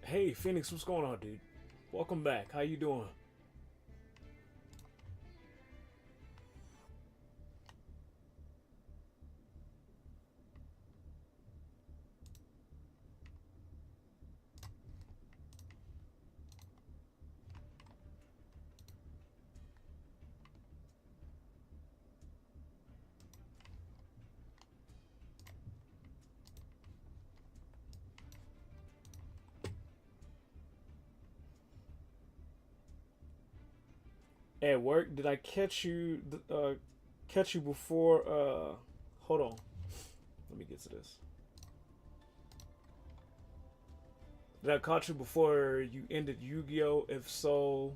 Hey, Phoenix, what's going on, dude? Welcome back. How you doing? At work? Did I catch you before? Hold on. Let me get to this. Did I catch you before you ended Yu-Gi-Oh? If so,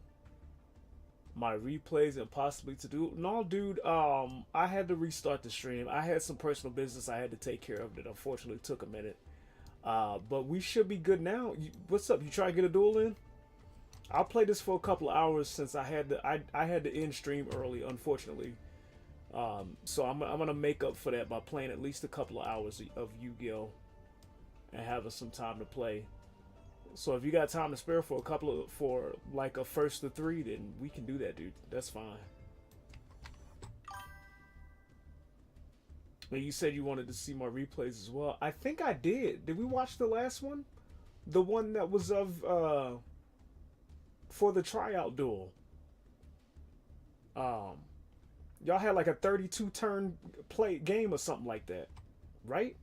my replays and possibly to do. No, dude. I had to restart the stream. I had some personal business I had to take care of that unfortunately took a minute. But we should be good now. What's up? You try to get a duel in? I'll play this for a couple of hours since I had to end stream early, unfortunately. So I'm gonna make up for that by playing at least a couple of hours of Yu-Gi-Oh and having some time to play. So if you got time to spare for a couple of for like a first to three, then we can do that, dude. That's fine. But you said you wanted to see my replays as well. I think I did. Did we watch the last one? The one that was of for the tryout duel. Um, y'all had like a 32 turn play game or something like that, right?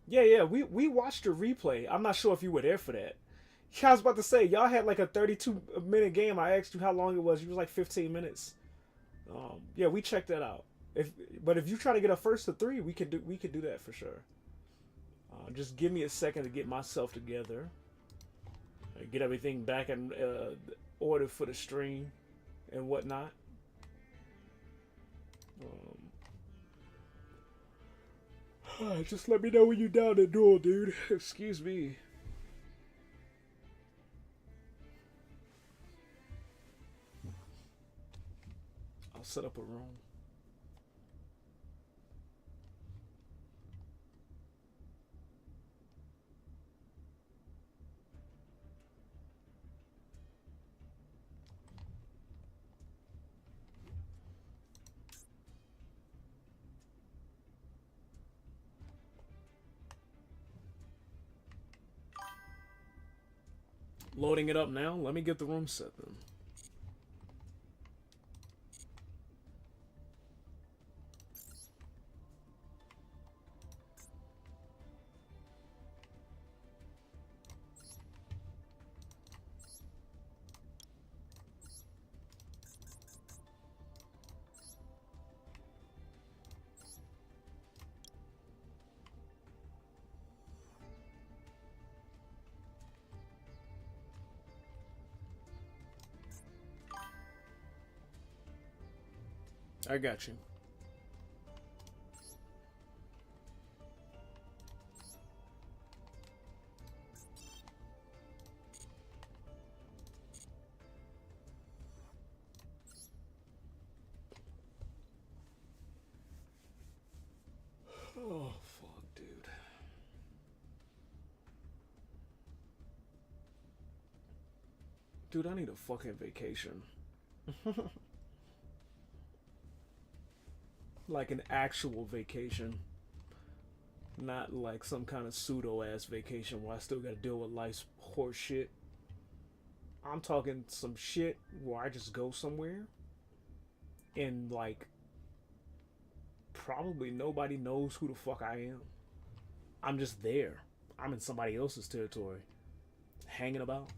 Yeah. We watched a replay. I'm not sure if you were there for that. Yeah, I was about to say y'all had like a 32-minute game. I asked you how long it was. You was like 15 minutes. Yeah, we checked that out. If you try to get a first to three, we could do that for sure. Just give me a second to get myself together, get everything back in order for the stream and whatnot. Just let me know when you're down to duel, dude. Excuse me. I'll set up a room. Loading it up now. Let me get the room set then. I got you. Oh fuck, dude. Dude, I need a fucking vacation. Like an actual vacation. Not like some kind of pseudo ass vacation where I still gotta deal with life's horse shit. I'm talking some shit where I just go somewhere and like probably nobody knows who the fuck I am. I'm just there. I'm in somebody else's territory. Hanging about.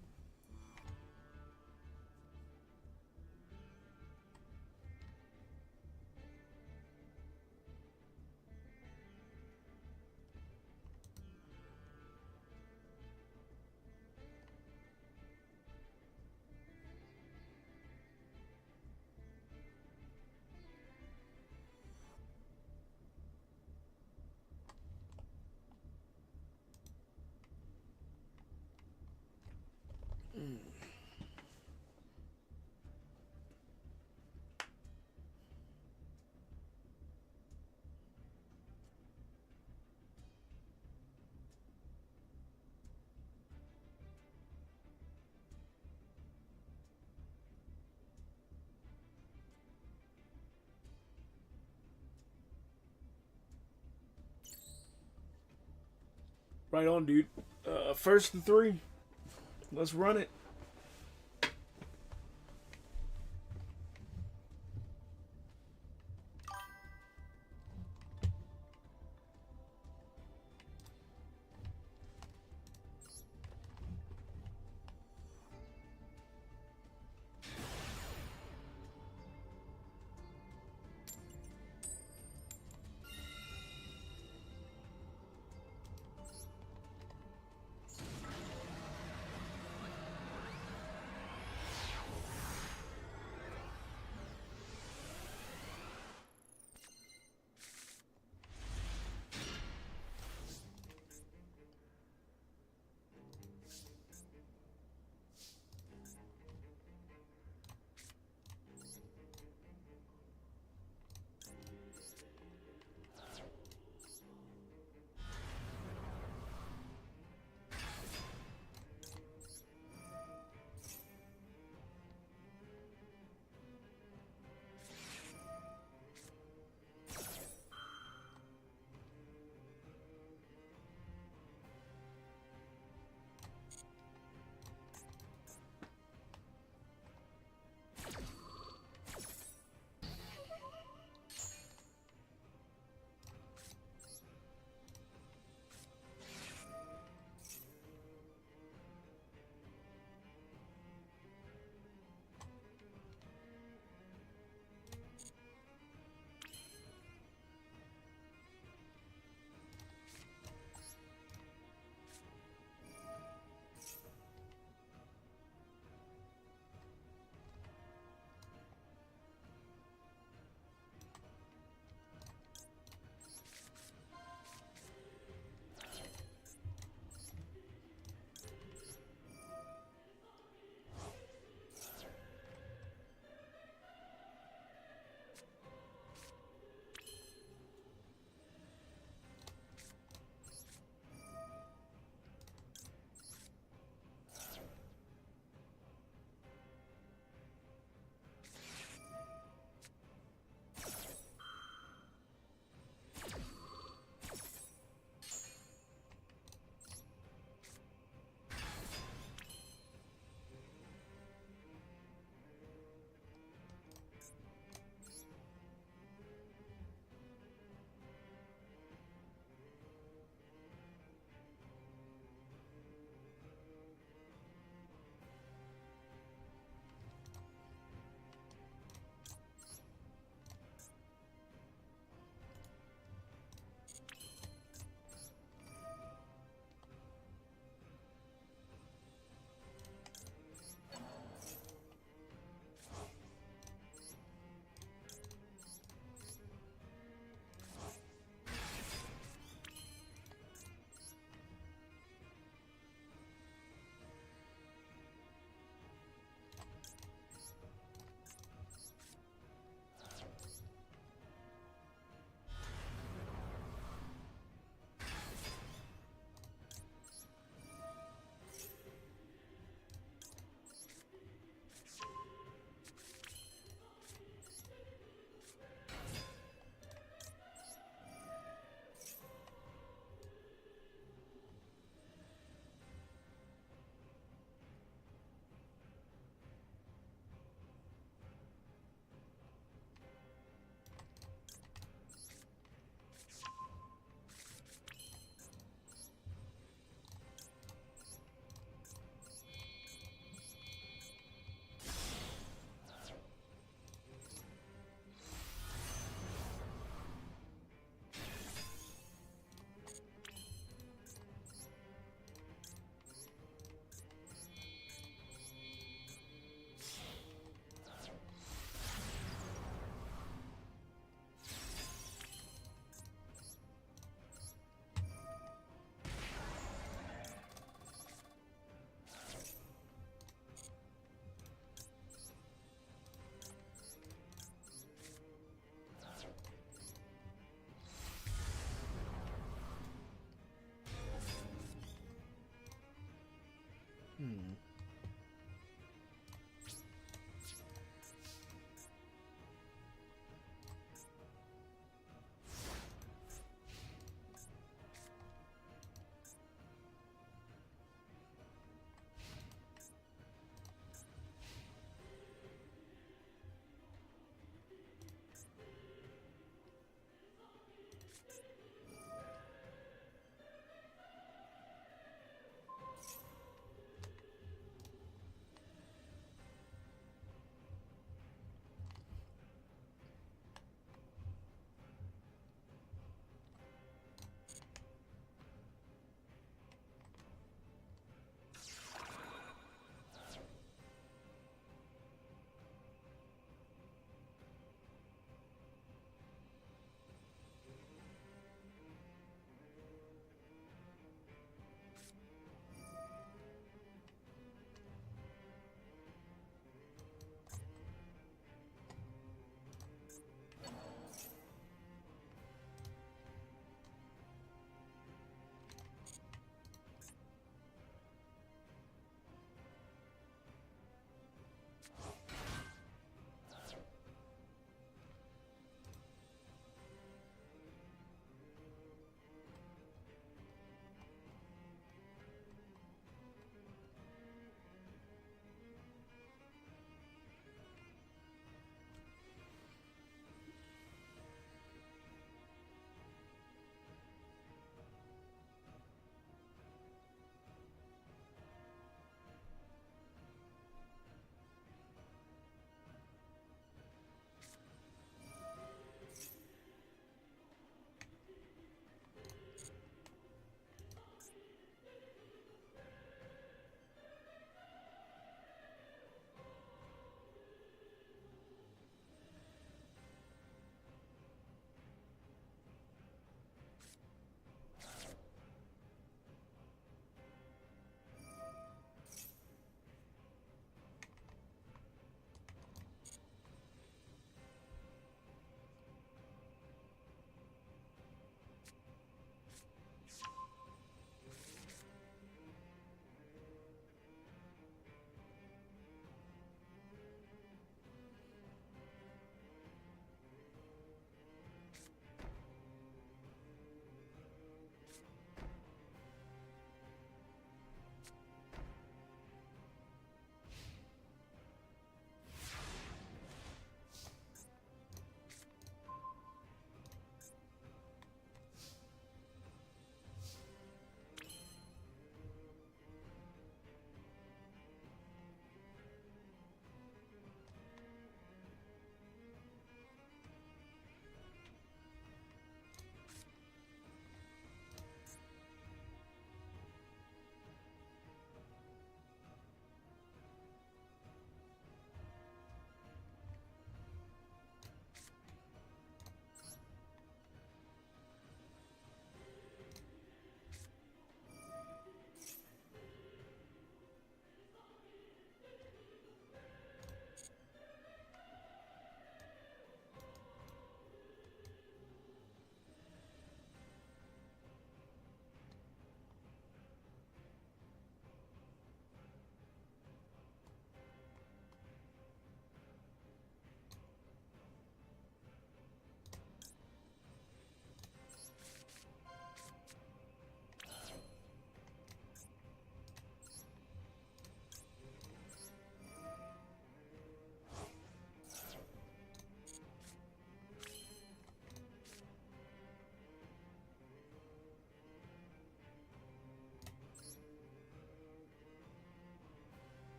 Right on, dude. First to three. Let's run it.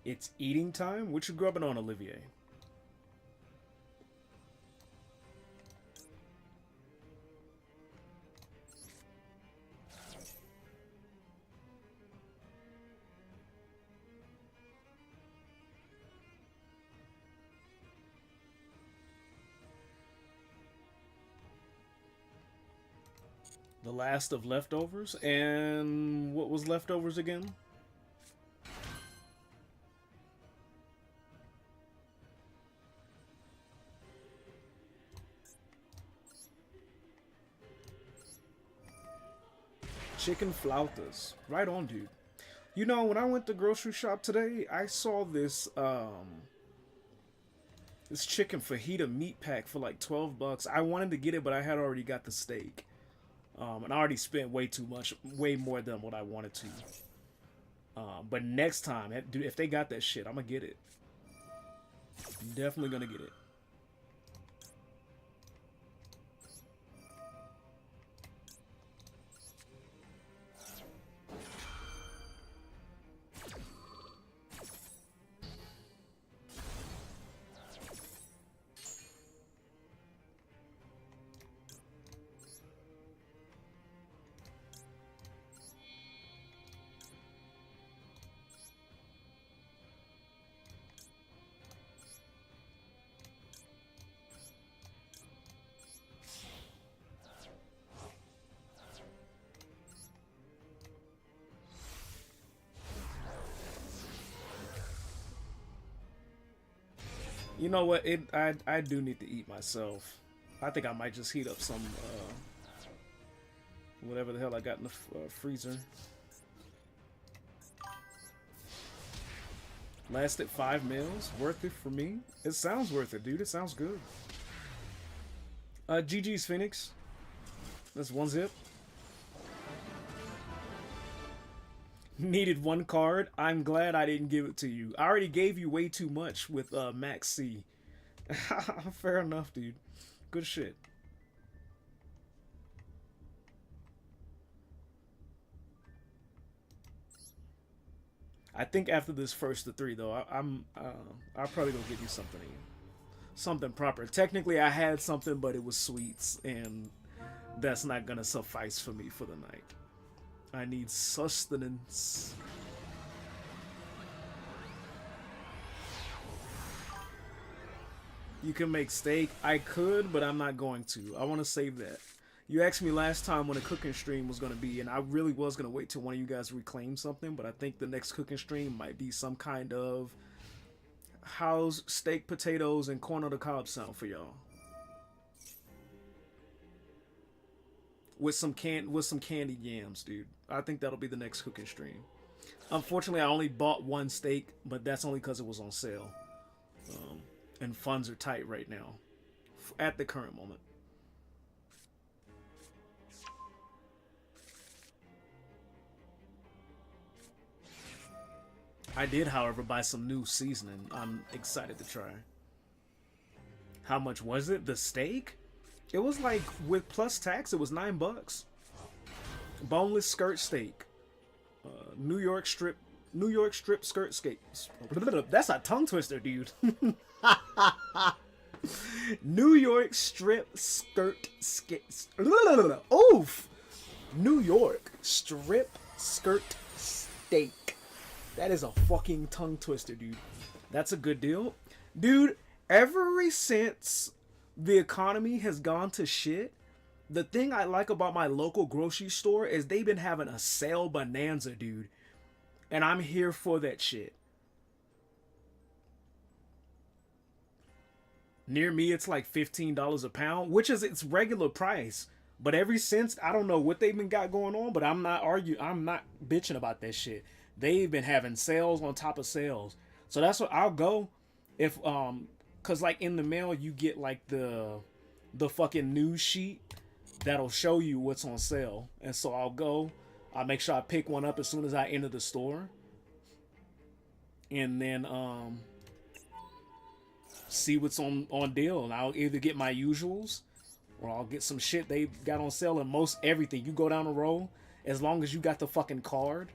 It's eating time. What you grubbing on, Olivier? The last of leftovers. And what was leftovers again? Chicken flautas. Right on, dude. You know, when I went to grocery shop today, I saw this chicken fajita meat pack for like 12 bucks. I wanted to get it, but I had already got the steak. And I already spent way too much, way more than what I wanted to. But next time, dude, if they got that shit, I'm gonna get it. Definitely gonna get it. You know what? I do need to eat myself. I think I might just heat up some whatever the hell I got in the freezer. Lasted 5 meals. Worth it for me? It sounds worth it, dude. It sounds good. GG's Phoenix. That's one zip. Needed one card. I'm glad I didn't give it to you. I already gave you way too much with Max C. Fair enough, dude. Good shit. I think after this first of three, though, I'll probably go get you something proper. Technically, I had something, but it was sweets, and that's not gonna suffice for me for the night. I need sustenance. You can make steak. I could, but I'm not going to. I want to save that. You asked me last time when a cooking stream was going to be, and I really was going to wait till one of you guys reclaimed something, but I think the next cooking stream might be some kind of how's steak, potatoes, and corn on the cob sound for y'all. With some candied yams, dude. I think that'll be the next cooking stream. Unfortunately, I only bought one steak, but that's only because it was on sale. And funds are tight right now, at the current moment. I did, however, buy some new seasoning. I'm excited to try. How much was it? The steak? It was like, with plus tax, it was $9. Boneless skirt steak. New York strip skirt skates. That's a tongue twister, dude. New York strip skirt skates. Oof. New York strip skirt steak. That is a fucking tongue twister, dude. That's a good deal. Dude, ever since the economy has gone to shit, the thing I like about my local grocery store is they've been having a sale bonanza, dude. And I'm here for that shit. Near me, it's like $15 a pound, which is its regular price. But ever since, I don't know what they've been got going on, but I'm not bitching about that shit. They've been having sales on top of sales. So that's what I'll go if cause like in the mail you get like the fucking news sheet that'll show you what's on sale. And so I'll make sure I pick one up as soon as I enter the store. And then see what's on deal. And I'll either get my usuals or I'll get some shit they got on sale. And most everything, you go down the road, as long as you got the fucking card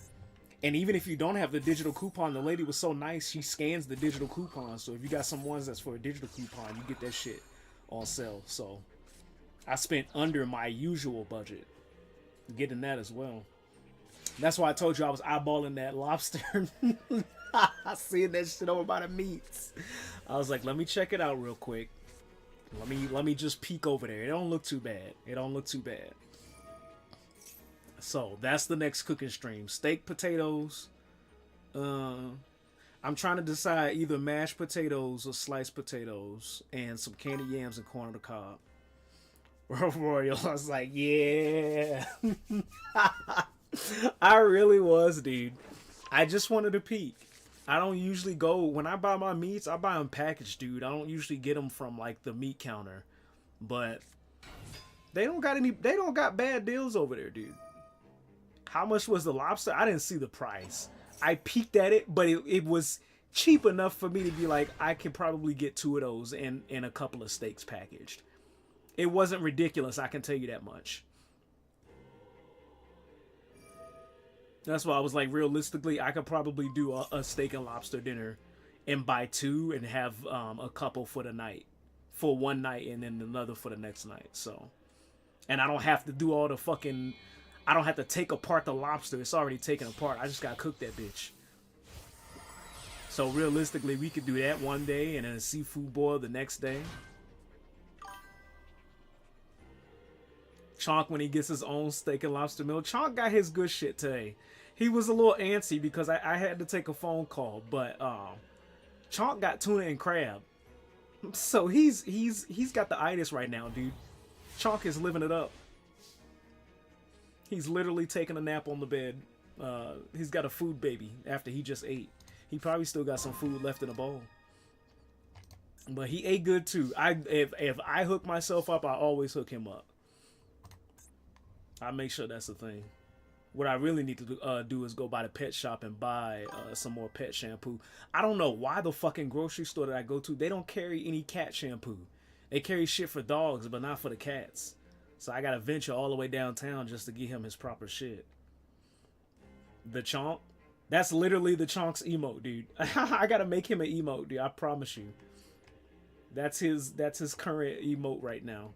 And even if you don't have the digital coupon, the lady was so nice, she scans the digital coupon. So if you got some ones that's for a digital coupon, you get that shit on sale. So I spent under my usual budget getting that as well. That's why I told you I was eyeballing that lobster. I seen that shit over by the meats. I was like, let me check it out real quick. Let me just peek over there. It don't look too bad. It don't look too bad. So that's the next cooking stream. Steak potatoes. I'm trying to decide either mashed potatoes or sliced potatoes and some candied yams and corn on the cob. Royal, I was like, yeah. I really was, dude. I just wanted to peek. I don't usually go when I buy my meats. I buy them packaged, dude. I don't usually get them from like the meat counter, but they don't got any. They don't got bad deals over there, dude. How much was the lobster? I didn't see the price. I peeked at it, but it was cheap enough for me to be like, I can probably get 2 of those and a couple of steaks packaged. It wasn't ridiculous, I can tell you that much. That's why I was like, realistically, I could probably do a steak and lobster dinner and buy 2 and have a couple for the night. For one night and then another for the next night. So, and I don't have to do all the fucking... I don't have to take apart the lobster. It's already taken apart. I just gotta cook that bitch. So realistically, we could do that one day and then a seafood boil the next day. Chonk, when he gets his own steak and lobster meal. Chonk got his good shit today. He was a little antsy because I had to take a phone call, but Chonk got tuna and crab. So he's got the itis right now, dude. Chonk is living it up. He's literally taking a nap on the bed. He's got a food baby after he just ate. He probably still got some food left in the bowl. But he ate good too. If I hook myself up, I always hook him up. I make sure that's the thing. What I really need to do is go by the pet shop and buy some more pet shampoo. I don't know why the fucking grocery store that I go to, they don't carry any cat shampoo. They carry shit for dogs, but not for the cats. So I gotta venture all the way downtown just to get him his proper shit. The Chonk? That's literally the Chonk's emote, dude. I gotta make him an emote, dude. I promise you. That's his current emote right now.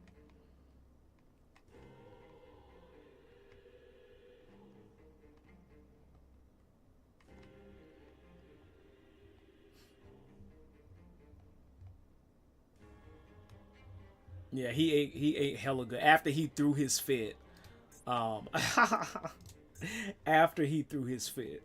Yeah, he ate hella good after he threw his fit. After he threw his fit.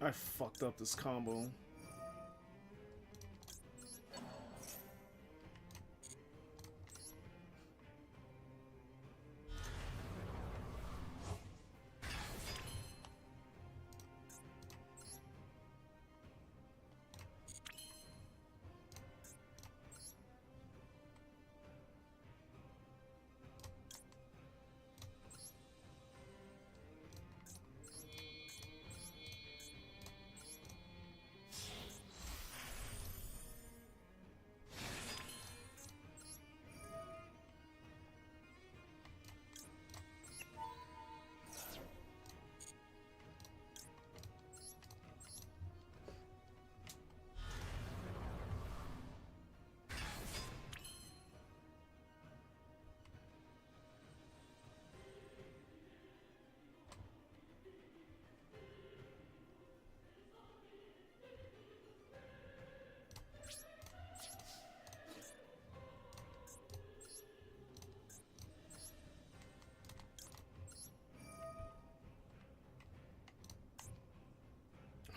I fucked up this combo.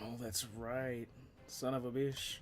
Oh, that's right. Son of a bitch.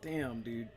Damn, dude.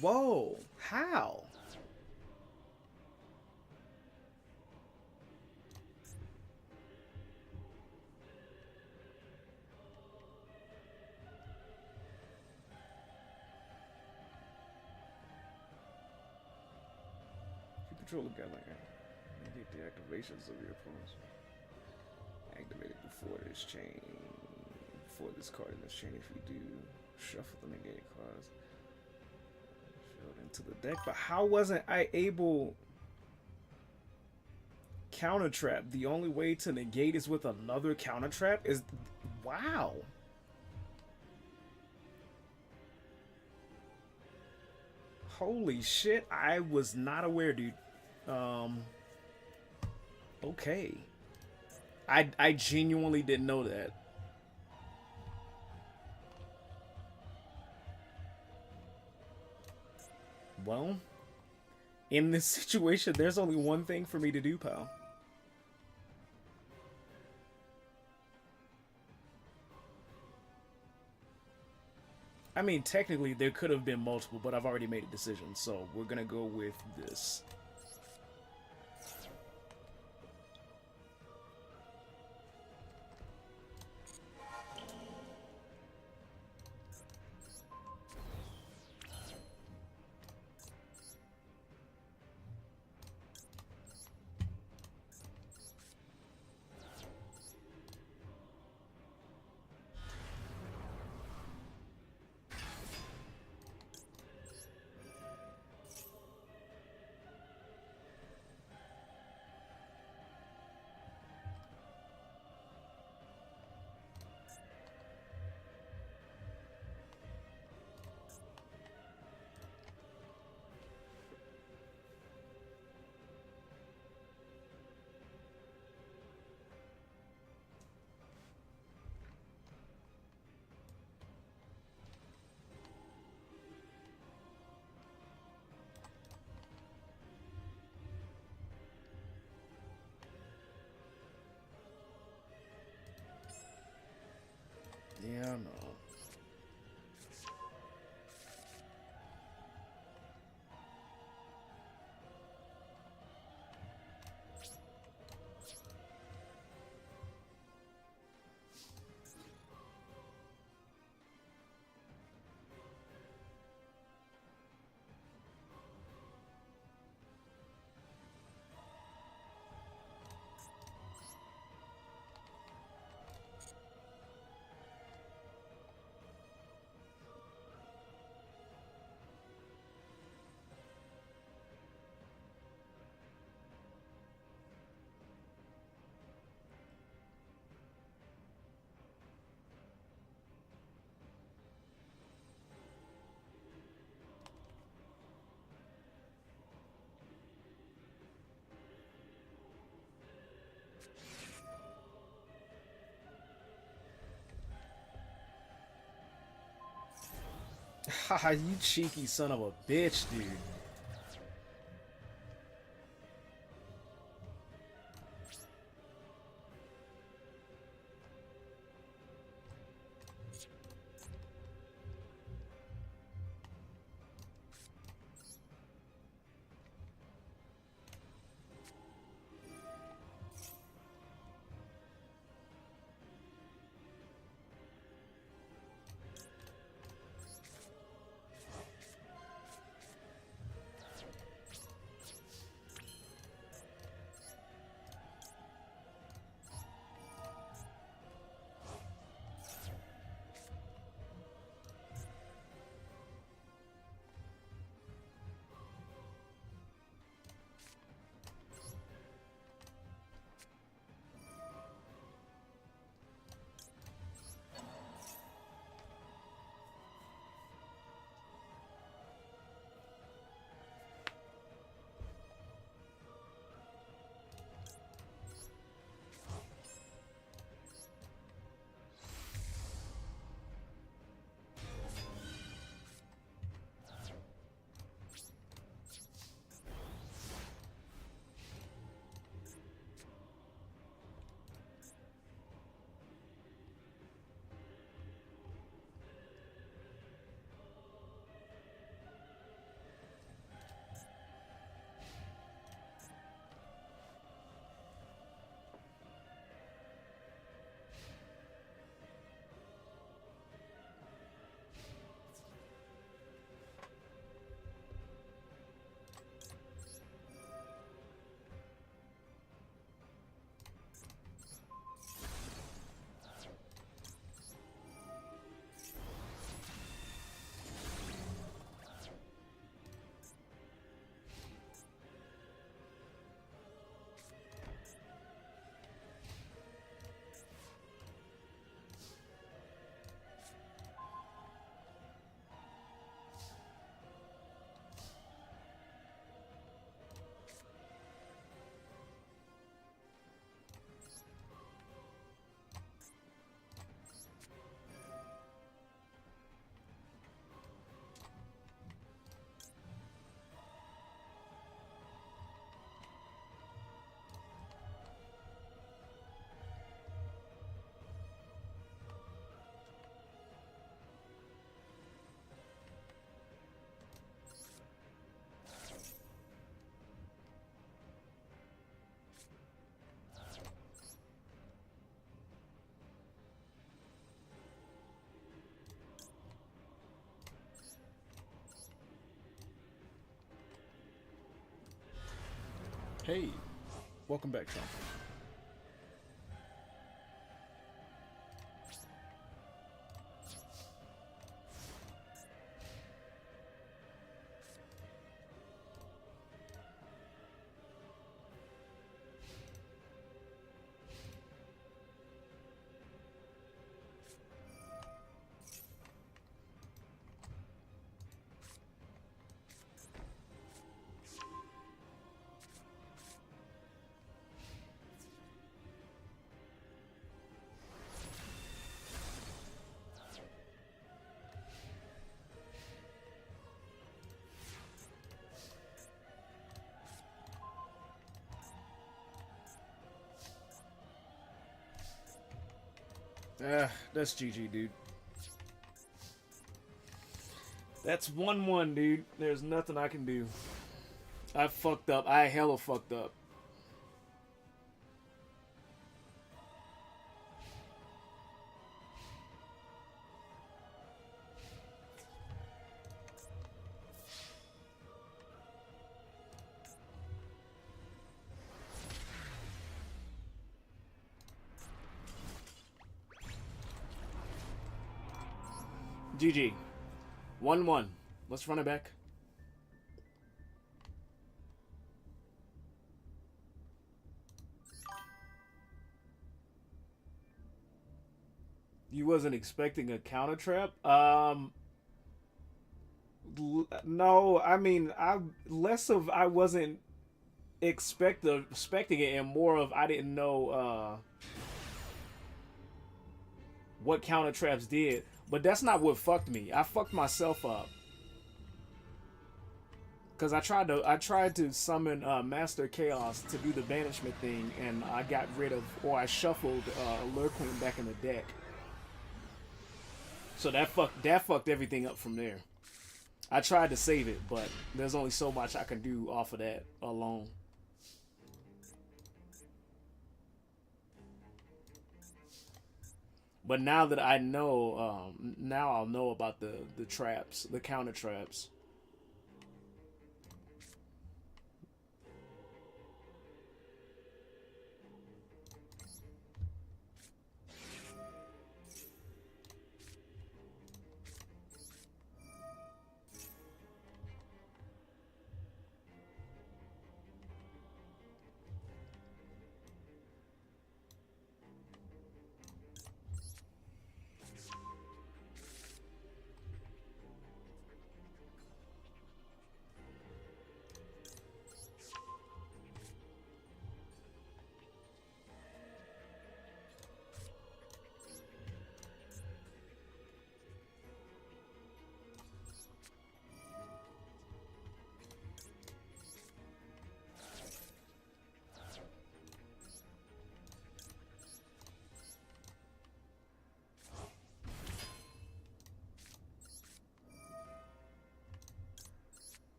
Whoa, how? You control the guy like negate the activations of your opponents. Activate it before this chain. Before this card in this chain, if you do, shuffle the negated cards. Fill it into the deck. But how wasn't I able counter trap? The only way to negate is with another counter trap? Is wow. Holy shit, I was not aware, dude. Okay. I genuinely didn't know that. Well, in this situation, there's only one thing for me to do, pal. I mean, technically, there could have been multiple, but I've already made a decision, so we're gonna go with this. Yeah, I know. Haha, you cheeky son of a bitch, dude. Hey, welcome back, Sean. That's GG, dude. That's 1-1, dude. There's nothing I can do. I fucked up. I hella fucked up. GG. 1-1. Let's run it back. You wasn't expecting a counter trap? No, I mean, I wasn't expecting it, and more of I didn't know what counter traps did. But that's not what fucked me. I fucked myself up. Cause I tried to summon Master Chaos to do the banishment thing, and I got rid of, or I shuffled Lurqueen back in the deck. So that fucked everything up from there. I tried to save it, but there's only so much I can do off of that alone. But now that I know, now I'll know about the traps, the counter traps.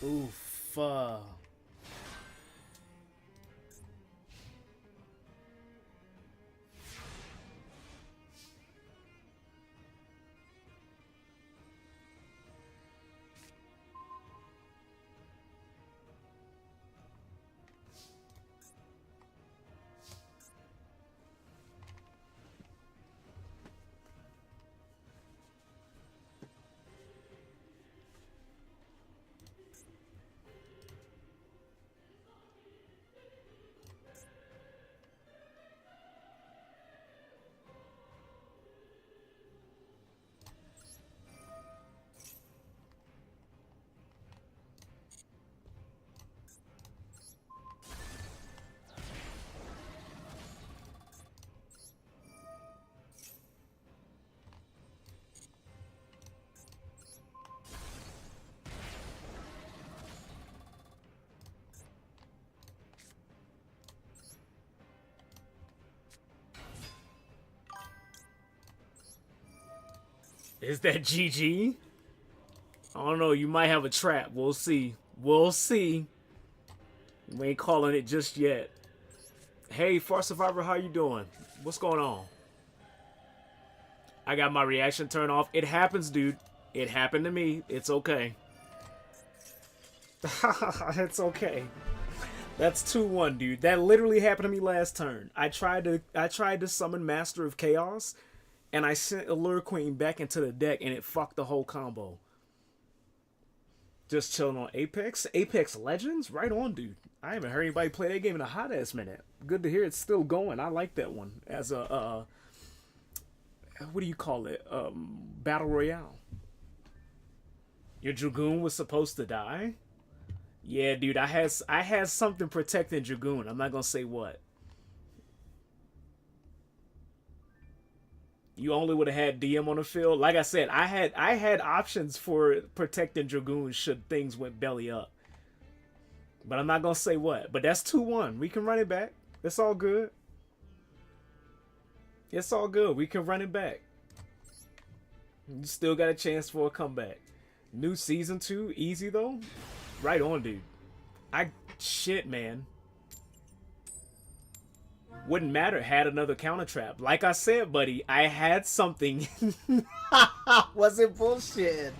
Oof. Is that GG? I don't know. You might have a trap. We'll see. We'll see. We ain't calling it just yet. Hey, Far Survivor, how you doing? What's going on? I got my reaction turned off. It happens, dude. It happened to me. It's okay. It's okay. That's 2-1, dude. That literally happened to me last turn. I tried to summon Master of Chaos, and I sent Allure Queen back into the deck, and it fucked the whole combo. Just chilling on Apex. Apex Legends? Right on, dude. I haven't heard anybody play that game in a hot ass minute. Good to hear it's still going. I like that one as a what do you call it? Battle Royale. Your Dragoon was supposed to die? Yeah, dude, I had something protecting Dragoon. I'm not gonna say what. You only would have had DM on the field. Like I said, I had options for protecting Dragoon should things went belly up. But I'm not gonna say what. But that's 2-1. We can run it back. It's all good. It's all good. We can run it back. You still got a chance for a comeback. New season 2, easy though. Right on, dude. Shit, man. Wouldn't matter. Had another counter trap. Like I said, buddy, I had something. Wasn't bullshit.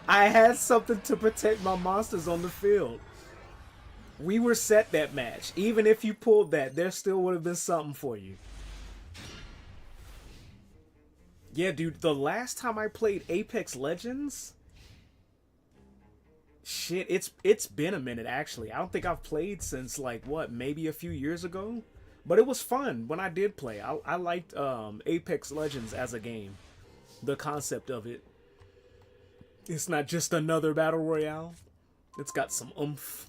I had something to protect my monsters on the field. We were set that match. Even if you pulled that, there still would have been something for you. Yeah, dude, the last time I played Apex Legends, shit, it's been a minute actually. I don't think I've played since like what, maybe a few years ago. But it was fun when I did play. I liked Apex Legends as a game. The concept of it. It's not just another battle royale. It's got some oomph.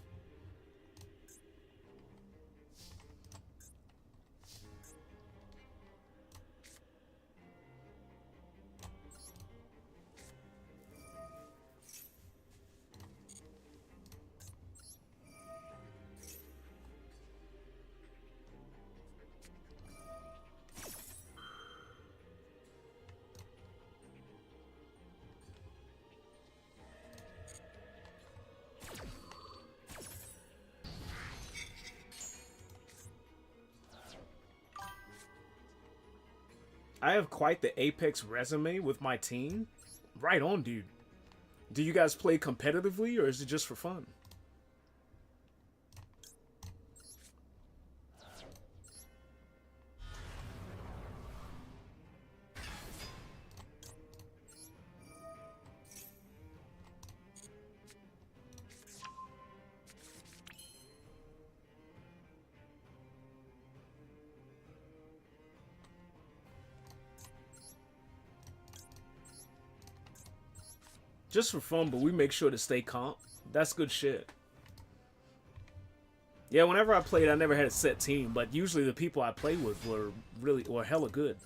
I have quite the Apex resume with my team. Right on, dude. Do you guys play competitively or is it just for fun? Just for fun, but we make sure to stay comp. That's good shit. Yeah, whenever I played, I never had a set team, but usually the people I played with were hella good.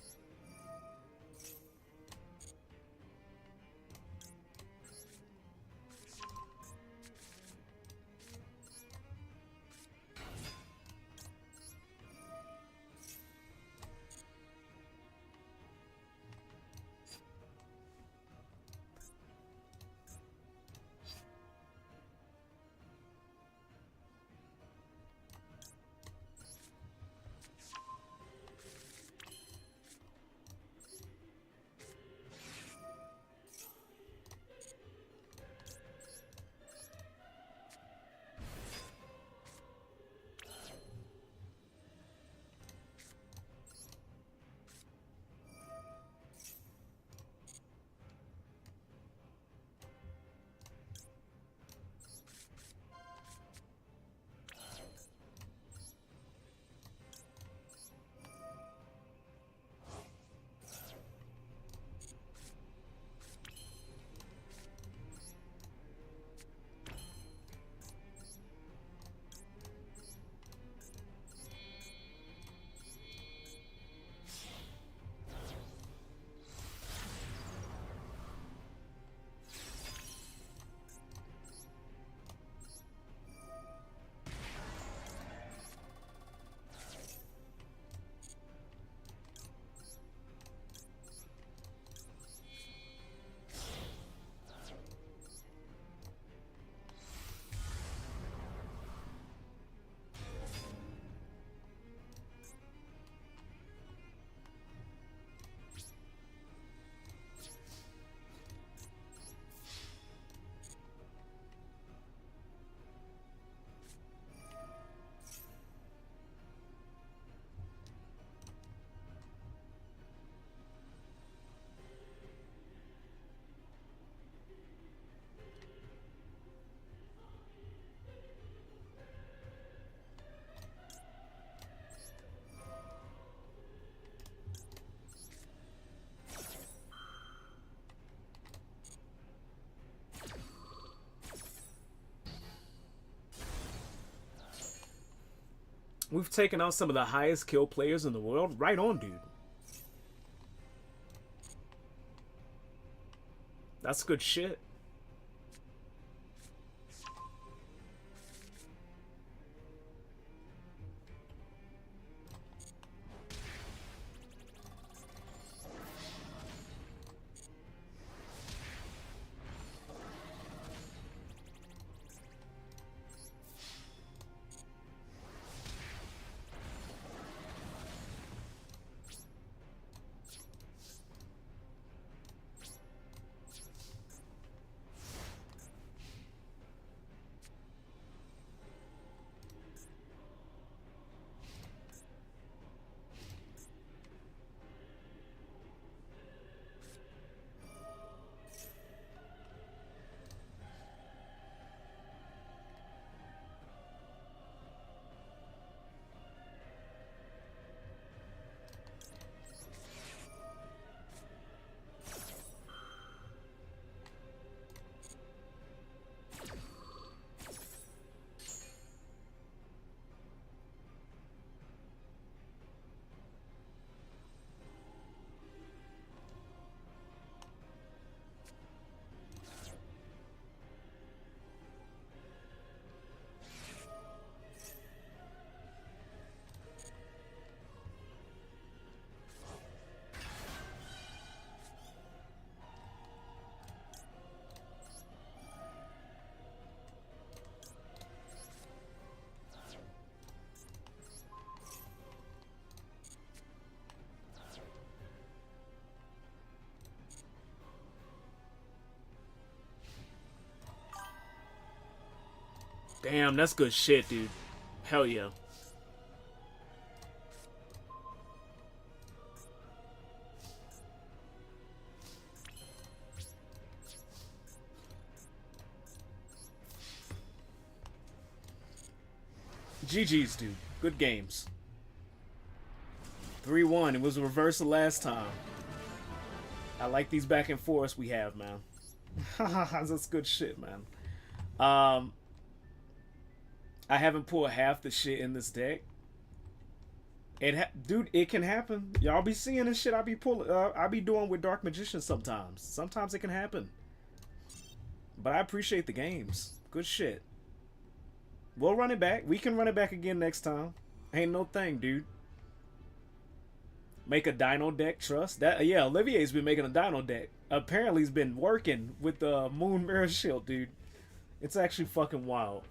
We've taken out some of the highest kill players in the world. Right on, dude. That's good shit. Damn, that's good shit, dude. Hell yeah. GG's, dude. Good games. 3-1. It was a reversal last time. I like these back and forths we have, man. That's good shit, man. I haven't pulled half the shit in this deck. Dude, it can happen. Y'all be seeing this shit I be pulling. I be doing with Dark Magician sometimes. Sometimes it can happen. But I appreciate the games. Good shit. We'll run it back. We can run it back again next time. Ain't no thing, dude. Make a Dino deck, trust that. Yeah, Olivier's been making a Dino deck. Apparently, he's been working with the Moon Mirror Shield, dude. It's actually fucking wild.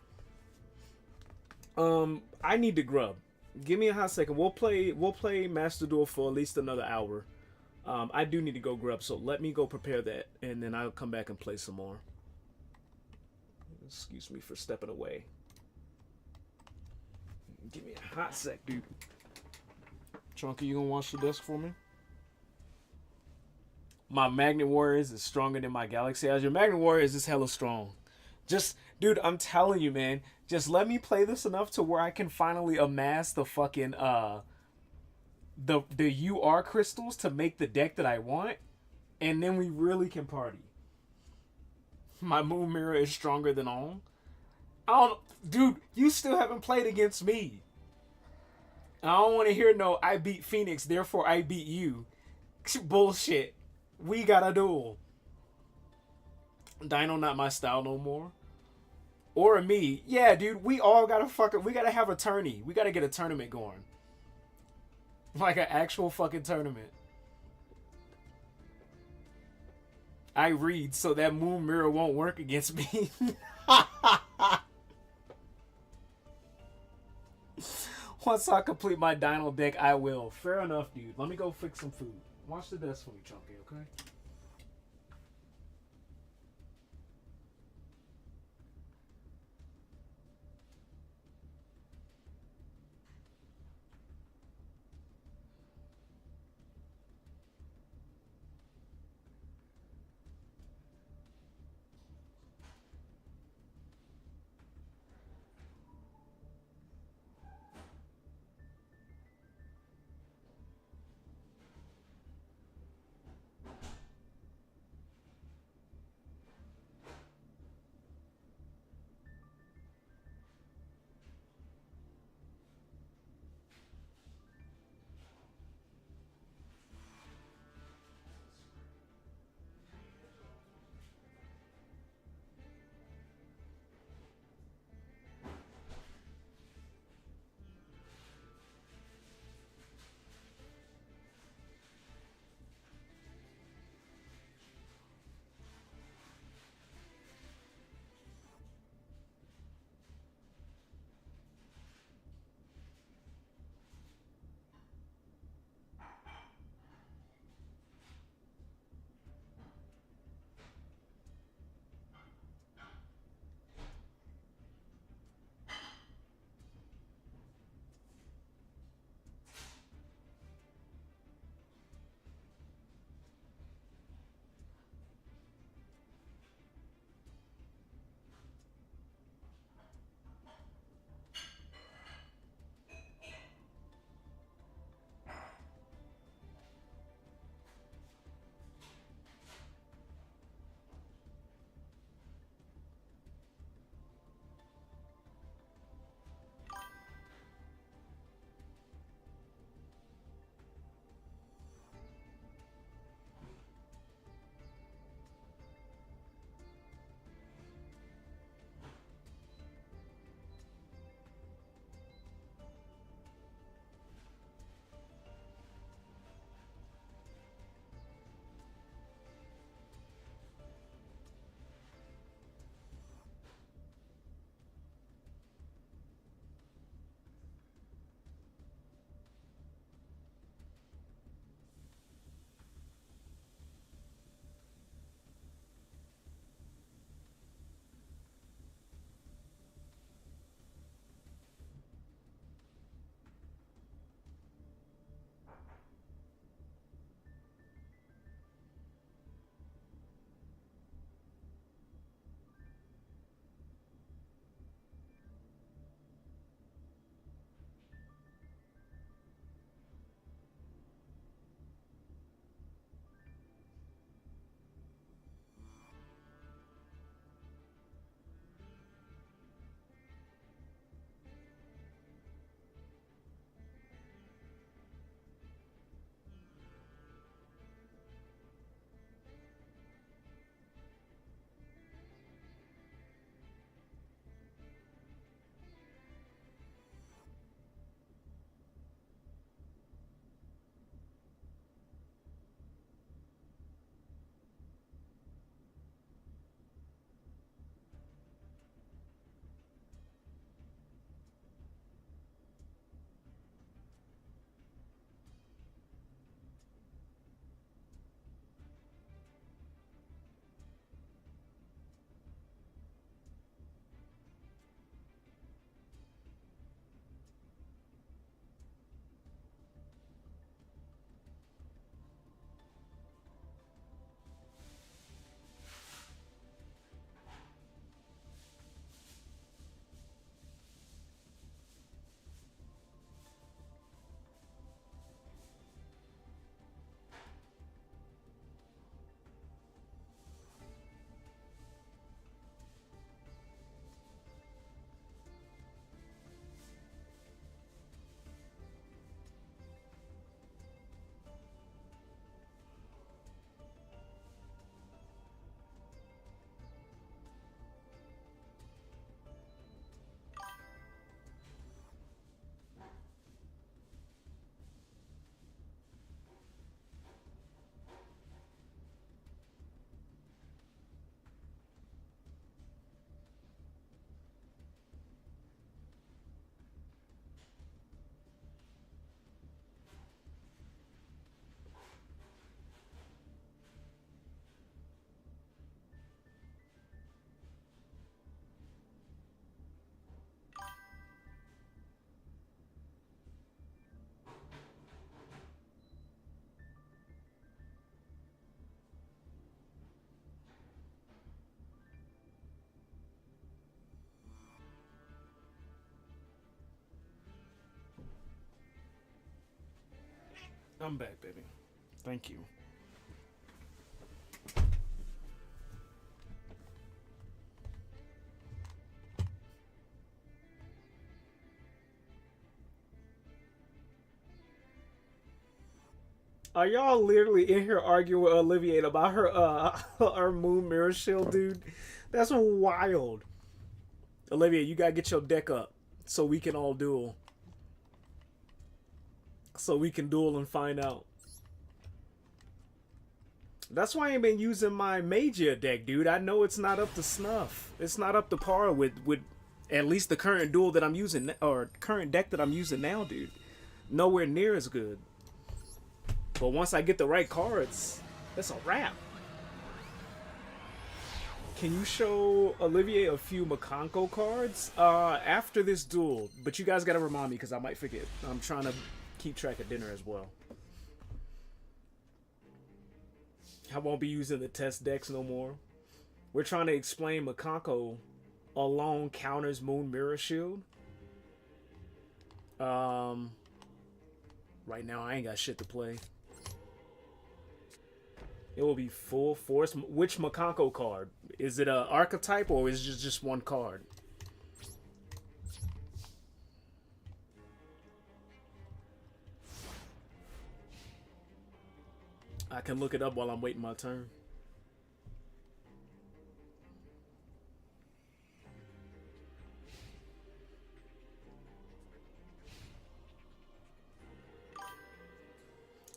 I need to grub. Give me a hot second. We'll play Master Duel for at least another hour. I do need to go grub, so let me go prepare that, and then I'll come back and play some more. Excuse me for stepping away. Give me a hot sec, dude. Chunky, you gonna wash the desk for me? My Magnet Warriors is stronger than my Galaxy Eyes. Your Magnet Warriors is hella strong. Just, dude, I'm telling you, man. Just let me play this enough to where I can finally amass the fucking the UR crystals to make the deck that I want, and then we really can party. My Moon Mirror is stronger than all. Dude, you still haven't played against me. I don't want to hear no I beat Phoenix, therefore I beat you. Bullshit. We got a duel. Dino not my style no more. Or me. Yeah, dude, we all gotta we gotta have a tourney. We gotta get a tournament going. Like an actual fucking tournament. I read so that Moon Mirror won't work against me. Once I complete my Dino deck, I will. Fair enough, dude. Let me go fix some food. Watch the desk for me, Chunky, okay? I'm back, baby. Thank you. Are y'all literally in here arguing with Olivia about her her moon mirror shield, dude? That's wild. Olivia, you gotta get your deck up so we can all duel. So we can duel and find out. That's why I ain't been using my Major deck, dude. I know it's not up to snuff. It's not up to par with at least the current duel that I'm using, or current deck that I'm using now, dude. Nowhere near as good. But once I get the right cards, it's a wrap. Can you show Olivier a few Makonko cards after this duel? But you guys gotta remind me because I might forget. I'm trying to keep track of dinner as well. I won't be using the test decks no more. We're trying to explain Makonko alone counters Moon Mirror Shield. Right now I ain't got shit to play. It will be full force. Which Makonko card? Is it an archetype or is it just one card? I can look it up while I'm waiting my turn.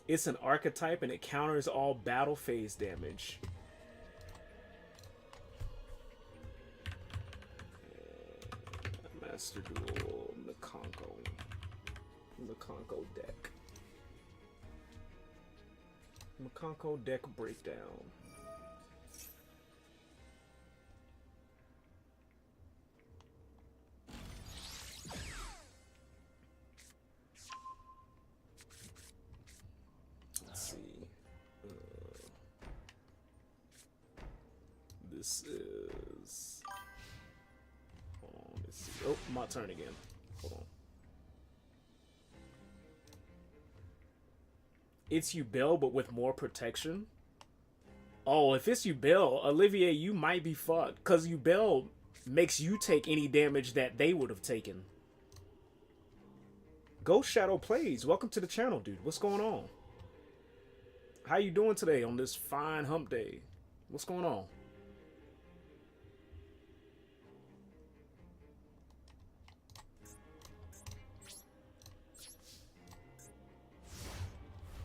It's an archetype and it counters all battle phase damage. Master Duel, Makonko deck. Makonko deck breakdown. Let's see. This is. Hold on. Let's see. Oh, my turn again. Hold on. It's Yubel, but with more protection. Oh, if it's Yubel, Olivier, you might be fucked. Because Yubel makes you take any damage that they would have taken. Ghost Shadow Plays, welcome to the channel, dude. What's going on? How you doing today on this fine hump day? What's going on?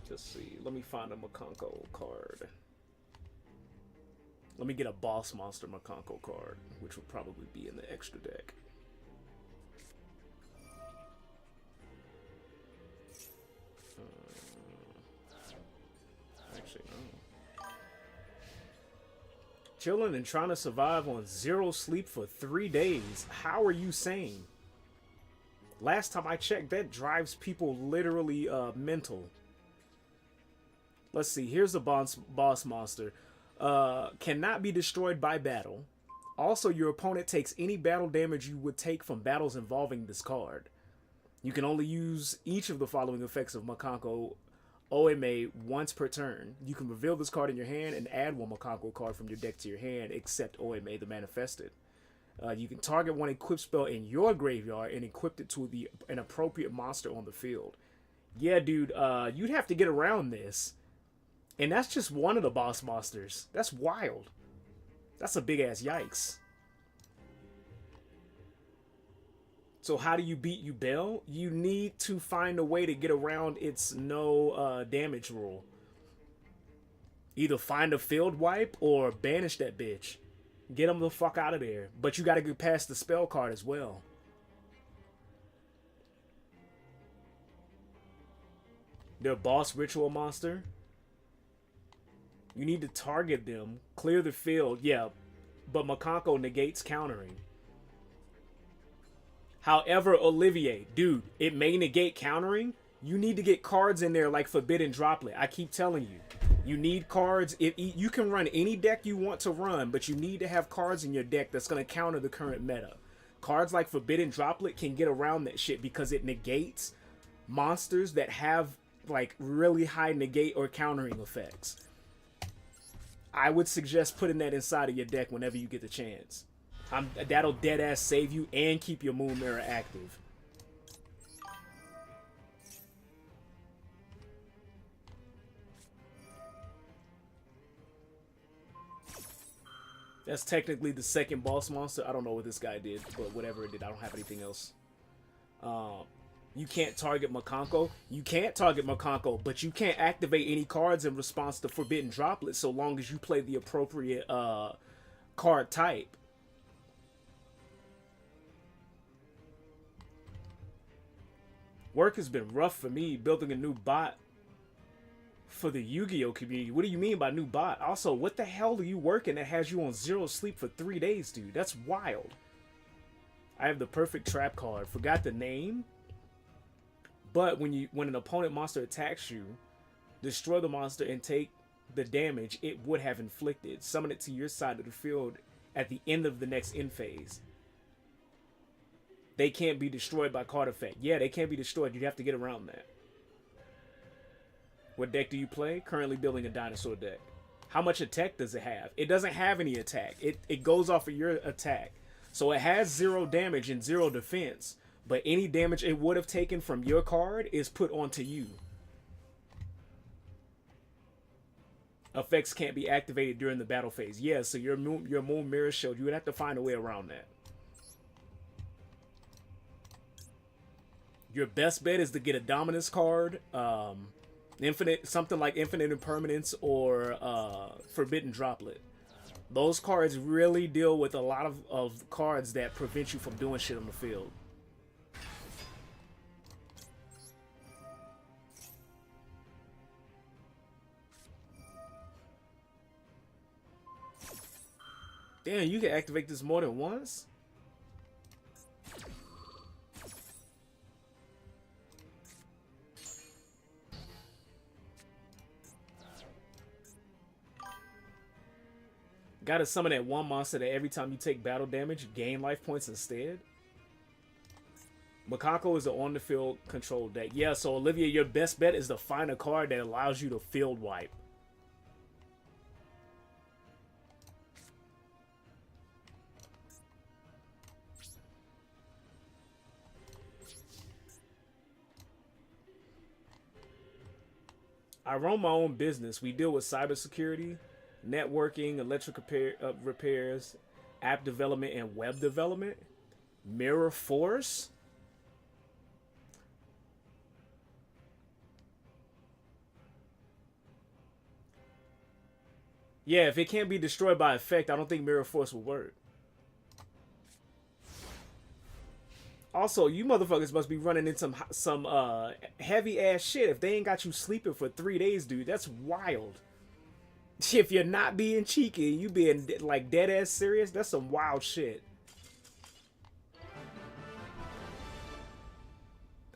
Let's see. Let me find a Makonko card. Let me get a Boss Monster Makonko card, which would probably be in the extra deck. Actually, no. Chilling and trying to survive on 0 sleep for 3 days. How are you sane? Last time I checked, that drives people literally mental. Let's see. Here's the boss monster. Cannot be destroyed by battle. Also, your opponent takes any battle damage you would take from battles involving this card. You can only use each of the following effects of Makonko OMA once per turn. You can reveal this card in your hand and add one Makonko card from your deck to your hand, except OMA the Manifested. You can target one equipped spell in your graveyard and equip it to an appropriate monster on the field. Yeah, dude, you'd have to get around this. And that's just one of the boss monsters. That's wild. That's a big-ass yikes. So how do you beat Yubel? You need to find a way to get around its no damage rule. Either find a field wipe or banish that bitch. Get them the fuck out of there. But you gotta get past the spell card as well. Their boss ritual monster. You need to target them, clear the field, yeah, but Makonko negates countering. However, Olivier, dude, it may negate countering. You need to get cards in there like Forbidden Droplet. I keep telling you. You need cards. You can run any deck you want to run, but you need to have cards in your deck that's going to counter the current meta. Cards like Forbidden Droplet can get around that shit because it negates monsters that have like really high negate or countering effects. I would suggest putting that inside of your deck whenever you get the chance. That'll dead ass save you and keep your Moon Mirror active. That's technically the second boss monster. I don't know what this guy did, but whatever it did, I don't have anything else. You can't target Makanko. You can't target Makanko, but you can't activate any cards in response to Forbidden Droplet so long as you play the appropriate card type. Work has been rough for me building a new bot for the Yu-Gi-Oh community. What do you mean by new bot? Also, what the hell are you working that has you on 0 sleep for 3 days, dude? That's wild. I have the perfect trap card. Forgot the name. But when an opponent monster attacks you, destroy the monster and take the damage it would have inflicted. Summon it to your side of the field at the end of the next end phase. They can't be destroyed by card effect. Yeah, they can't be destroyed. You'd have to get around that. What deck do you play? Currently building a dinosaur deck. How much attack does it have? It doesn't have any attack. It goes off of your attack. So it has 0 damage and 0 defense. But any damage it would have taken from your card is put onto you. Effects can't be activated during the battle phase. Yeah, so your Moon Mirror Shield, you would have to find a way around that. Your best bet is to get a Dominance card, something like Infinite Impermanence or Forbidden Droplet. Those cards really deal with a lot of cards that prevent you from doing shit on the field. Damn, you can activate this more than once? Gotta summon that one monster that every time you take battle damage, gain life points instead. Makanko is an on-the-field control deck. Yeah, so Olivia, your best bet is to find a card that allows you to field wipe. I run my own business. We deal with cybersecurity, networking, electric repairs, app development, and web development. Mirror Force? Yeah, if it can't be destroyed by effect, I don't think Mirror Force will work. Also, you motherfuckers must be running in some heavy ass shit if they ain't got you sleeping for 3 days, dude. That's wild. If you're not being cheeky, you being like dead ass serious, that's some wild shit.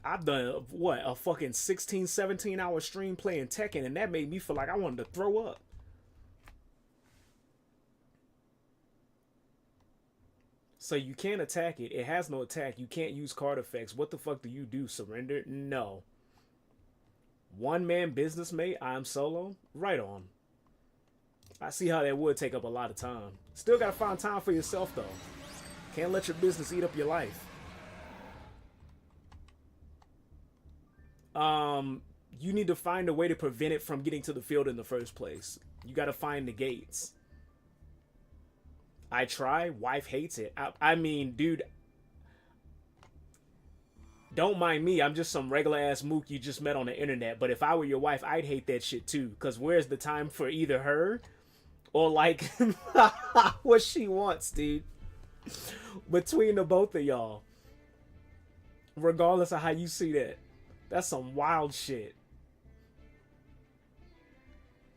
I've done what, a fucking 16, 17 hour stream playing Tekken, and that made me feel like I wanted to throw up. So you can't attack it. It has no attack. You can't use card effects. What the fuck do you do? Surrender? No. One man business mate? I'm solo? Right on. I see how that would take up a lot of time. Still gotta find time for yourself though. Can't let your business eat up your life. You need to find a way to prevent it from getting to the field in the first place. You gotta find the gates. I try. Wife hates it. I mean, dude, don't mind me. I'm just some regular ass mook you just met on the internet. But if I were your wife, I'd hate that shit too. Because where's the time for either her or like what she wants, dude? Between the both of y'all. Regardless of how you see that. That's some wild shit.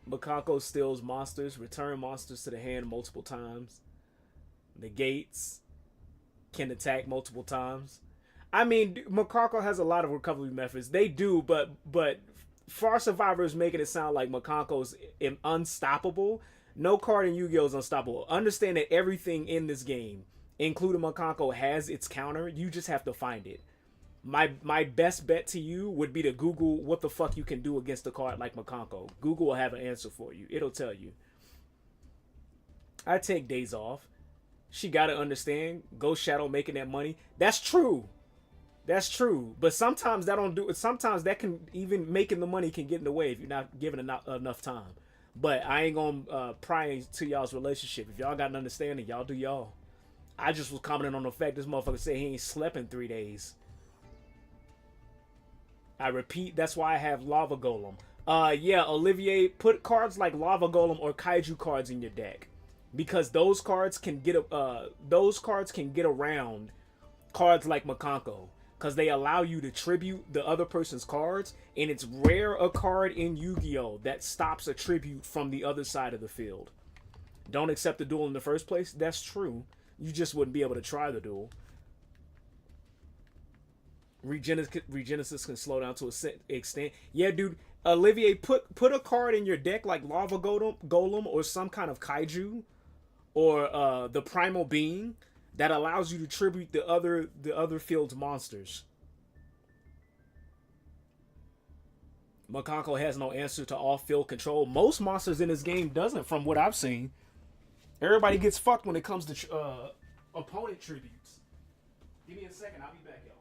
Makanko steals monsters. Return monsters to the hand multiple times. Negates. Can attack multiple times. I mean, Makanko has a lot of recovery methods. They do, but Far Survivor is making it sound like Makanko's unstoppable. No card in Yu-Gi-Oh! Is unstoppable. Understand that everything in this game, including Makanko, has its counter. You just have to find it. My best bet to you would be to Google what the fuck you can do against a card like Makonko. Google will have an answer for you. It'll tell you. I take days off. She gotta understand. Ghost Shadow making that money. That's true. That's true. But sometimes that don't do it. Sometimes that can even making the money can get in the way if you're not giving enough time. But I ain't gonna pry into y'all's relationship. If y'all got an understanding, y'all do y'all. I just was commenting on the fact this motherfucker said he ain't slept in 3 days. I repeat, that's why I have Lava Golem. Yeah, Olivier, put cards like Lava Golem or Kaiju cards in your deck, because those cards can get around cards like Makonko, because they allow you to tribute the other person's cards, and it's rare a card in Yu-Gi-Oh that stops a tribute from the other side of the field. Don't accept the duel in the first place. That's true. You just wouldn't be able to try the duel. Regenesis can slow down to a extent. Yeah, dude. Olivier, put a card in your deck like Lava Golem or some kind of Kaiju or the Primal Being that allows you to tribute the other field's monsters. Makonko has no answer to off field control. Most monsters in this game doesn't, from what I've seen. Everybody gets fucked when it comes to opponent tributes. Give me a second, I'll be back, y'all.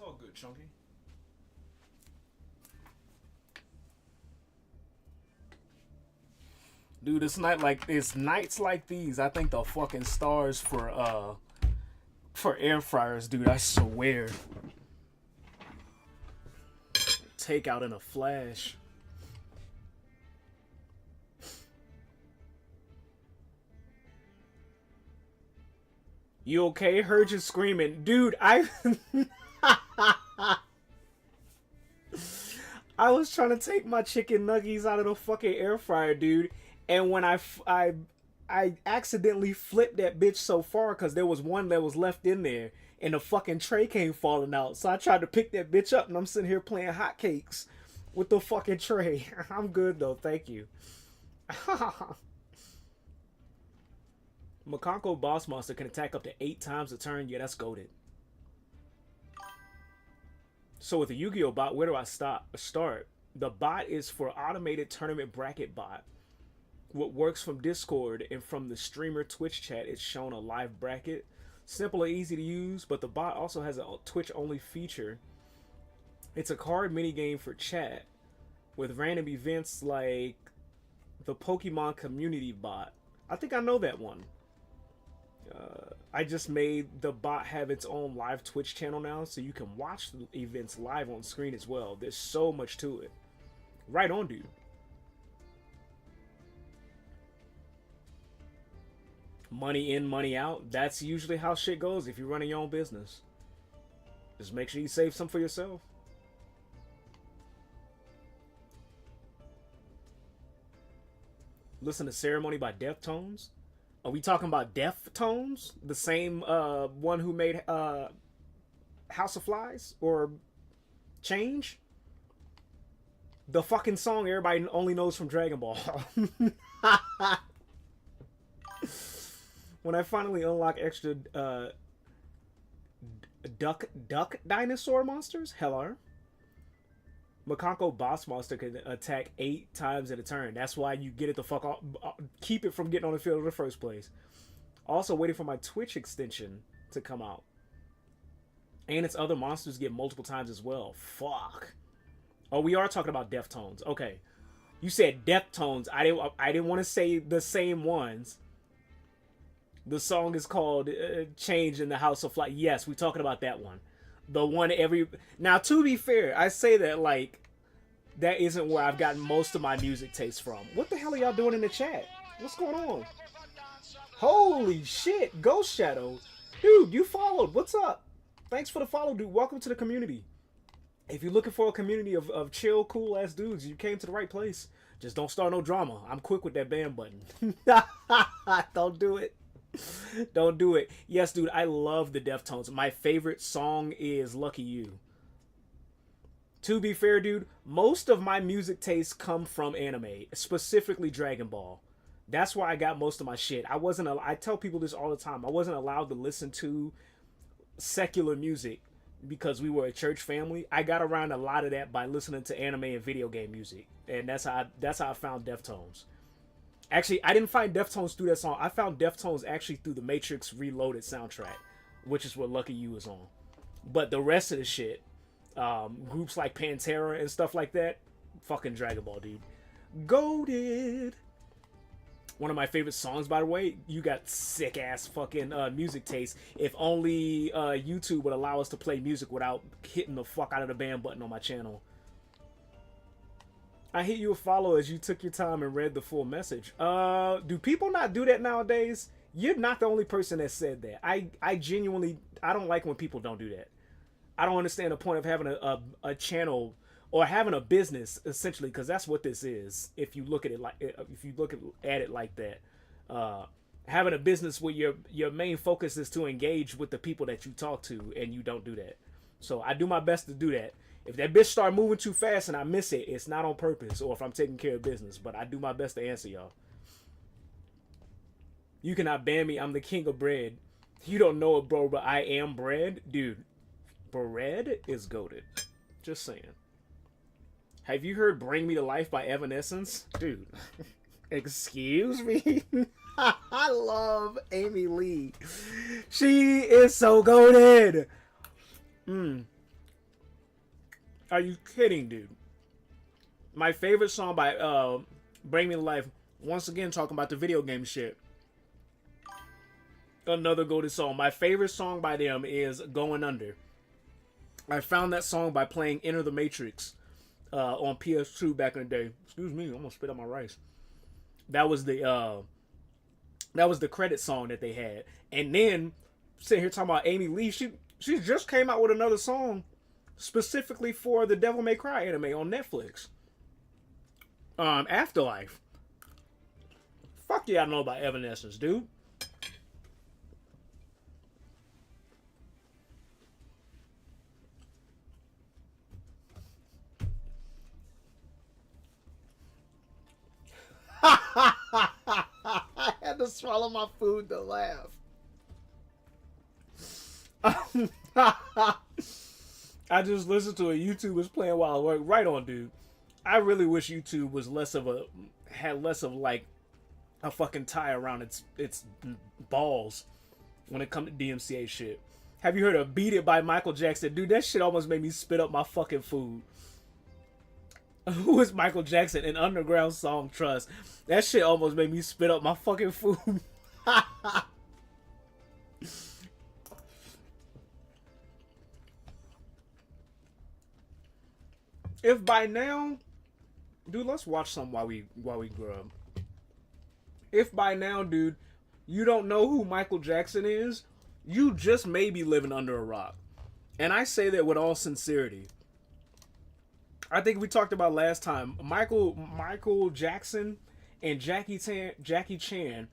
all good, Chunky. Dude, it's nights like these. I think the fucking stars for air fryers, dude. I swear. Take out in a flash. You okay? Heard you screaming, dude. I was trying to take my chicken nuggets out of the fucking air fryer, dude. And when I accidentally flipped that bitch so far because there was one that was left in there, and the fucking tray came falling out. So I tried to pick that bitch up, and I'm sitting here playing hotcakes with the fucking tray. I'm good though, thank you. Makonko Boss Monster can attack up to 8 times a turn. Yeah, that's goated. So with the Yu-Gi-Oh bot, where do I start? The bot is for automated tournament bracket bot. What works from Discord and from the streamer Twitch chat, it's shown a live bracket. Simple and easy to use, but the bot also has a Twitch only feature. It's a card minigame for chat with random events like the Pokemon community bot. I think I know that one. I just made the bot have its own live Twitch channel now, so you can watch the events live on screen as well. There's so much to it. Right on, dude. Money in, money out. That's usually how shit goes if you're running your own business. Just make sure you save some for yourself. Listen to Ceremony by Deftones. Are we talking about Deftones? The same one who made House of Flies? Or Change? The fucking song everybody only knows from Dragon Ball. When I finally unlock extra duck dinosaur monsters, hello. Makonko Boss Monster can attack 8 times in a turn. That's why you get it the fuck off. Keep it from getting on the field in the first place. Also waiting for my Twitch extension to come out. And its other monsters get multiple times as well. Fuck. Oh, we are talking about Deftones. Okay. You said Deftones. I didn't want to say the same ones. The song is called Change in the House of Flight. Yes, we're talking about that one. The one every... Now, to be fair, I say that like... That isn't where I've gotten most of my music taste from. What the hell are y'all doing in the chat? What's going on? Holy shit, Ghost Shadow. Dude, you followed. What's up? Thanks for the follow, dude. Welcome to the community. If you're looking for a community of chill, cool-ass dudes, you came to the right place. Just don't start no drama. I'm quick with that ban button. Don't do it. Don't do it. Yes, dude, I love the Deftones. My favorite song is Lucky You. To be fair, dude, most of my music tastes come from anime, specifically Dragon Ball. That's where I got most of my shit. I tell people this all the time. I wasn't allowed to listen to secular music because we were a church family. I got around a lot of that by listening to anime and video game music. And that's how I found Deftones. Actually, I didn't find Deftones through that song. I found Deftones actually through the Matrix Reloaded soundtrack, which is what Lucky You is on. But the rest of the shit, groups like Pantera and stuff like that, fucking Dragon Ball, dude. Goated. One of my favorite songs, by the way. You got sick ass fucking music taste. If only YouTube would allow us to play music without hitting the fuck out of the ban button on my channel. I hit you a follow as you took your time and read the full message. Do people not do that nowadays? You're not the only person that said that. I genuinely, I don't like when people don't do that. I don't understand the point of having a channel or having a business, essentially, because that's what this is. If you look at it like that, having a business where your main focus is to engage with the people that you talk to, and you don't do that. So I do my best to do that. If that bitch start moving too fast and I miss it, it's not on purpose or if I'm taking care of business. But I do my best to answer y'all. You cannot ban me. I'm the king of bread. You don't know it, bro, but I am bread. Dude, bread is goated. Just saying. Have you heard Bring Me to Life by Evanescence? Dude, excuse me? I love Amy Lee. She is so goated. Are you kidding, dude? My favorite song by Bring Me to Life. Once again, talking about the video game shit. Another golden song. My favorite song by them is Going Under. I found that song by playing Enter the Matrix on PS2 back in the day. Excuse me, I'm gonna spit out my rice. That was the credit song that they had. And then sitting here talking about Amy Lee, she just came out with another song specifically for the Devil May Cry anime on Netflix. Afterlife. Fuck yeah, I know about Evanescence, dude. I had to swallow my food to laugh. I just listened to a YouTube was playing while I work. Right on, dude. I really wish YouTube was had less of like a fucking tie around its balls when it comes to DMCA shit. Have you heard of "Beat It" by Michael Jackson? Dude, that shit almost made me spit up my fucking food. Who is Michael Jackson in Underground Song Trust? That shit almost made me spit up my fucking food. If by now, dude, let's watch something while we grub. If by now, dude, you don't know who Michael Jackson is, you just may be living under a rock. And I say that with all sincerity. I think we talked about last time. Michael Jackson and Jackie Chan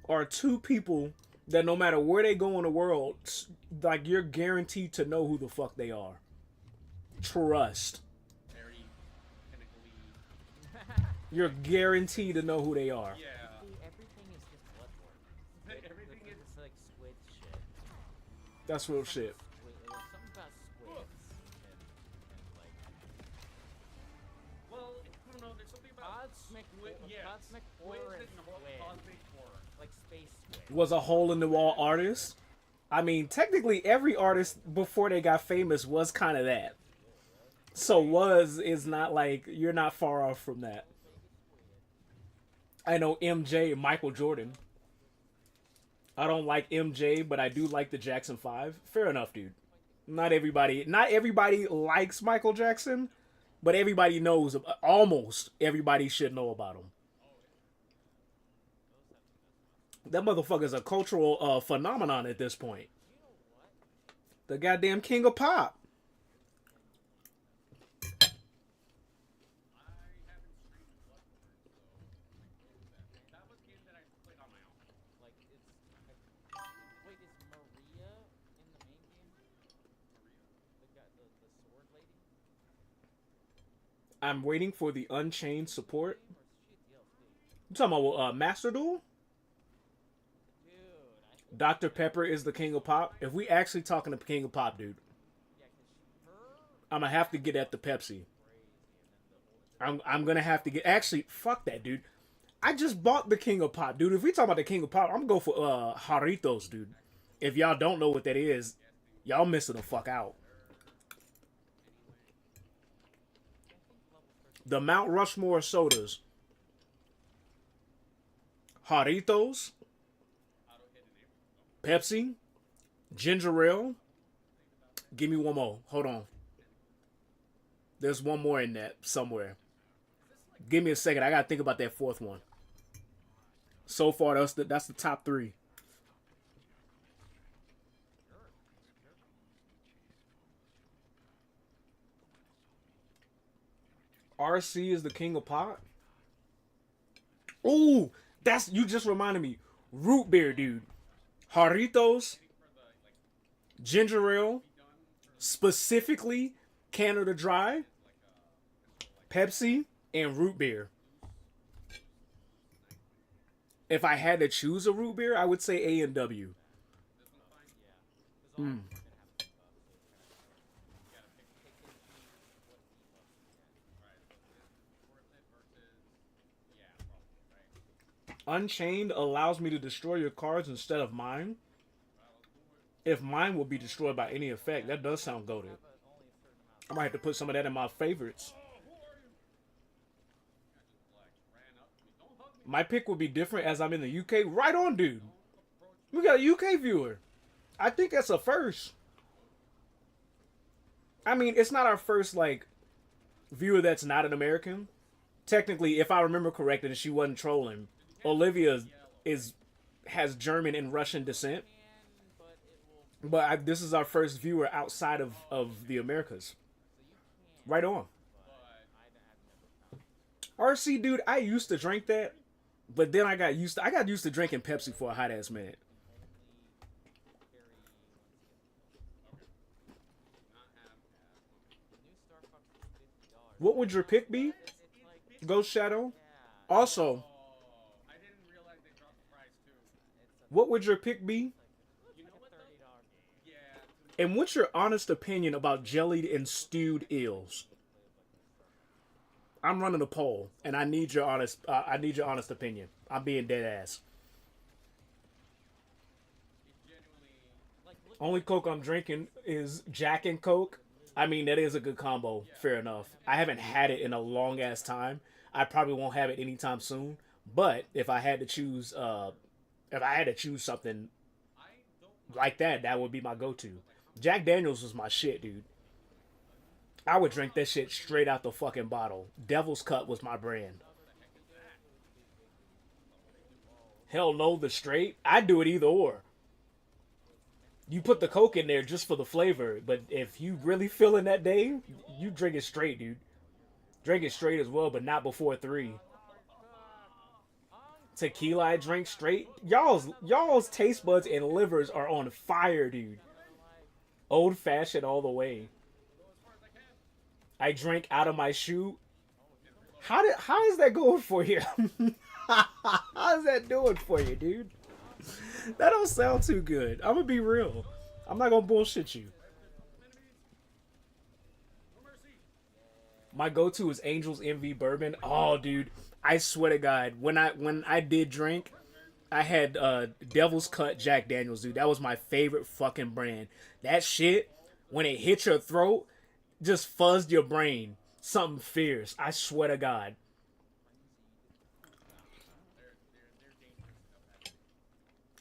are two people that no matter where they go in the world, like you're guaranteed to know who the fuck they are. Trust. You're guaranteed to know who they are. Yeah. Everything is just blood work. Everything is like squid shit. That's real shit. Something about squids and like. Well, I don't know. There's something about Cosmic squids horror. and cosmic horror. Like space squid. Was a hole in the wall artist. I mean, technically, every artist before they got famous was kind of that. So is not like you're not far off from that. I know MJ, Michael Jordan. I don't like MJ, but I do like the Jackson 5. Fair enough, dude. Not everybody likes Michael Jackson, but everybody knows, almost everybody should know about him. That motherfucker's a cultural phenomenon at this point. The goddamn king of pop. I'm waiting for the Unchained support. You talking about Master Duel? Dr. Pepper is the king of pop. If we actually talking to king of pop, dude, I'm gonna have to get at the Pepsi. I'm gonna have to get. Actually, fuck that, dude. I just bought the king of pop, dude. If we talk about the king of pop, I'm gonna go for Jarritos, dude. If y'all don't know what that is, y'all missing the fuck out. The Mount Rushmore sodas. Jarritos. Pepsi. Ginger ale. Give me one more. Hold on. There's one more in that somewhere. Give me a second. I gotta think about that fourth one. So far, that's the top three. RC is the king of pop. Ooh, you just reminded me. Root beer, dude. Jarritos, ginger ale, specifically Canada Dry, Pepsi, and root beer. If I had to choose a root beer, I would say A&W. Unchained allows me to destroy your cards instead of mine. If mine will be destroyed by any effect, that does sound goated. I might have to put some of that in my favorites. My pick would be different as I'm in the UK. Right on, dude. We got a UK viewer. I think that's a first. I mean, it's not our first, like, viewer that's not an American. Technically, if I remember correctly, and she wasn't trolling, Olivia has German and Russian descent. But this is our first viewer outside of the Americas. Right on. RC, dude, I used to drink that, but then I got used to drinking Pepsi for a hot ass minute. What would your pick be? Ghost Shadow? Also, I didn't realize they dropped the price too. what would your pick be? You know what though? Yeah. And what's your honest opinion about jellied and stewed eels? I'm running a poll, and I need your honest opinion. I'm being dead ass. Only Coke I'm drinking is Jack and Coke. I mean, that is a good combo. Fair enough. I haven't had it in a long ass time. I probably won't have it anytime soon. But if I had to choose, something like that, that would be my go-to. Jack Daniels was my shit, dude. I would drink that shit straight out the fucking bottle. Devil's Cut was my brand. Hell no, the straight. I'd do it either or. You put the Coke in there just for the flavor, but if you really feeling that day, you drink it straight, dude. Drink it straight as well, but not before 3. Tequila I drink straight. Y'all's taste buds and livers are on fire, dude. Old fashioned all the way. I drank out of my shoe. How is that going for you? How's that doing for you, dude? That don't sound too good. I'm gonna be real. I'm not gonna bullshit you. My go-to is Angel's Envy bourbon. Oh, dude, I swear to God, when I did drink, I had Devil's Cut Jack Daniels, dude. That was my favorite fucking brand. That shit, when it hit your throat, just fuzzed your brain. Something fierce. I swear to God.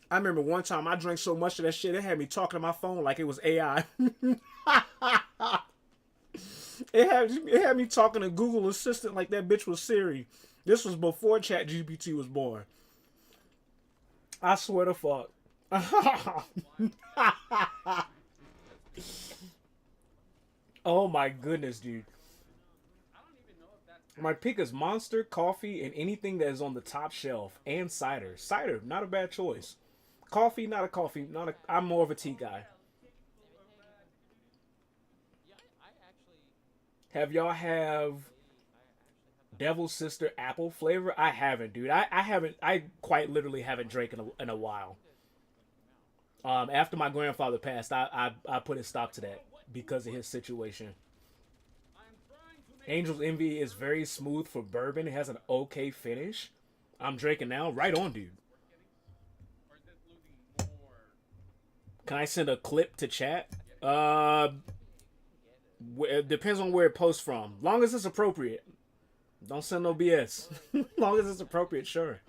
I remember one time I drank so much of that shit, it had me talking to my phone like it was AI. It had me talking to Google Assistant like that bitch was Siri. This was before ChatGPT was born. I swear to fuck. Oh my goodness, dude. My pick is Monster, coffee, and anything that is on the top shelf. And cider. Cider, not a bad choice. Coffee, not a coffee. I'm more of a tea guy. Have y'all have Devil's Sister apple flavor? I haven't, dude. I quite literally haven't drank in a while. After my grandfather passed, I put a stop to that because of his situation. Angel's Envy is very smooth for bourbon. It has an okay finish. I'm drinking now. Right on, dude. Can I send a clip to chat? It depends on where it posts from. Long as it's appropriate. Don't send no BS. Long as it's appropriate, sure.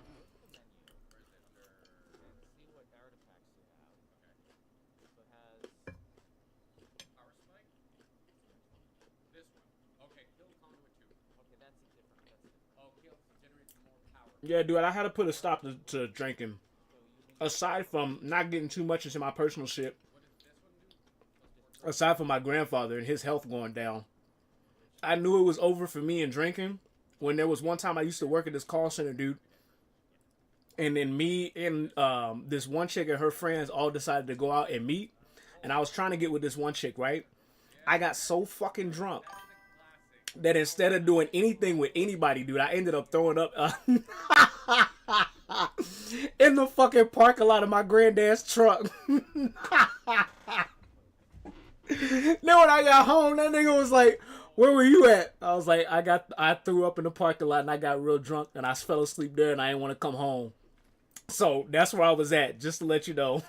Yeah, dude, I had to put a stop to drinking. Aside from not getting too much into my personal shit, aside from my grandfather and his health going down, I knew it was over for me and drinking when there was one time I used to work at this call center, dude. And then me and this one chick and her friends all decided to go out and meet. And I was trying to get with this one chick, right? I got so fucking drunk that instead of doing anything with anybody, dude, I ended up throwing up in the fucking parking lot of my granddad's truck. Then when I got home, that nigga was like, "Where were you at?" I was like, I threw up in the parking lot and I got real drunk and I fell asleep there and I didn't want to come home. So that's where I was at, just to let you know.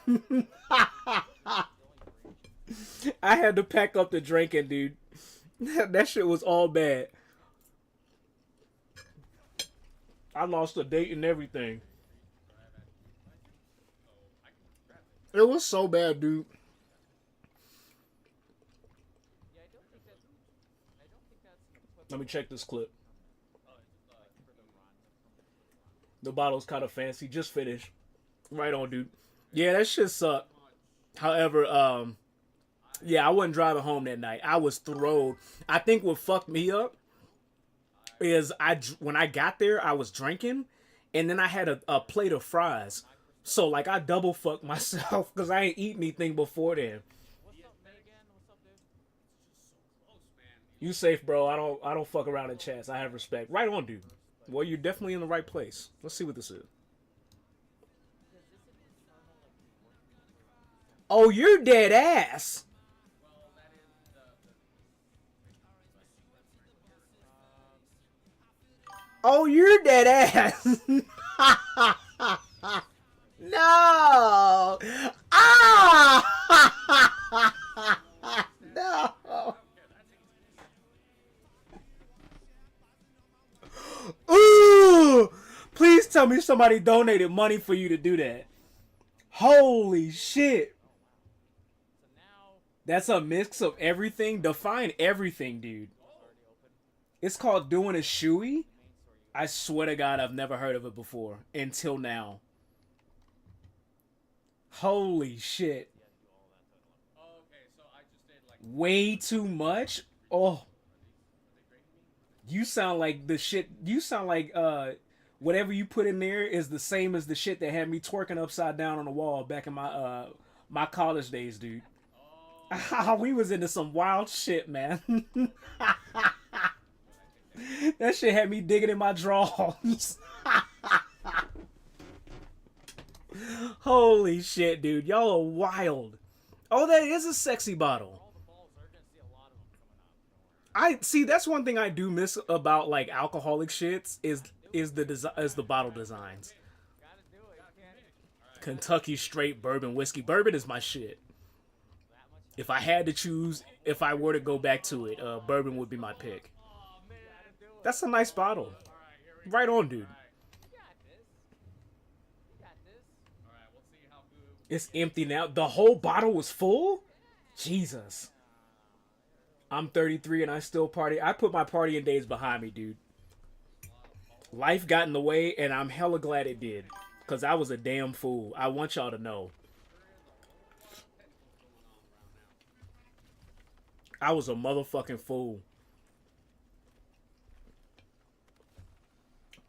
I had to pack up the drinking, dude. That shit was all bad. I lost a date and everything. It was so bad, dude. Yeah, I don't think that. I don't think that's an equivalent. Let me check this clip. For the run. The bottle's kind of fancy. Just finished. Right on, dude. Yeah, that shit sucked. However, yeah, I wasn't driving home that night. I was thrilled. I think what fucked me up is when I got there, I was drinking, and then I had a plate of fries. So like I double fucked myself because I ain't eat anything before then. What's up, Megan? What's up, dude? You safe, bro. I don't fuck around in chats. I have respect. Right on, dude. Well, you're definitely in the right place. Let's see what this is. Oh, you're dead ass. Oh, you're dead ass. No. Ah. No. Ooh. Please tell me somebody donated money for you to do that. Holy shit. So now That's a mix of everything. Define everything, dude. It's called doing a shoey. I swear to God, I've never heard of it before until now. Holy shit. Way too much? Oh. You sound like the shit. You sound like whatever you put in there is the same as the shit that had me twerking upside down on the wall back in my my college days, dude. We was into some wild shit, man. That shit had me digging in my drawers. Holy shit, dude. Y'all are wild. Oh, that is a sexy bottle. all the balls are gonna see a lot of them coming out. I see. That's one thing I do miss about like alcoholic shits is the bottle designs. Gotta do it. You can't. Kentucky straight bourbon whiskey. Bourbon is my shit. If I had to choose, if I were to go back to it, bourbon would be my pick. That's a nice bottle. Right on, dude. You got this. You got this. It's empty now. The whole bottle was full? Jesus. I'm 33 and I still party. I put my partying days behind me, dude. Life got in the way and I'm hella glad it did. Because I was a damn fool. I want y'all to know. I was a motherfucking fool.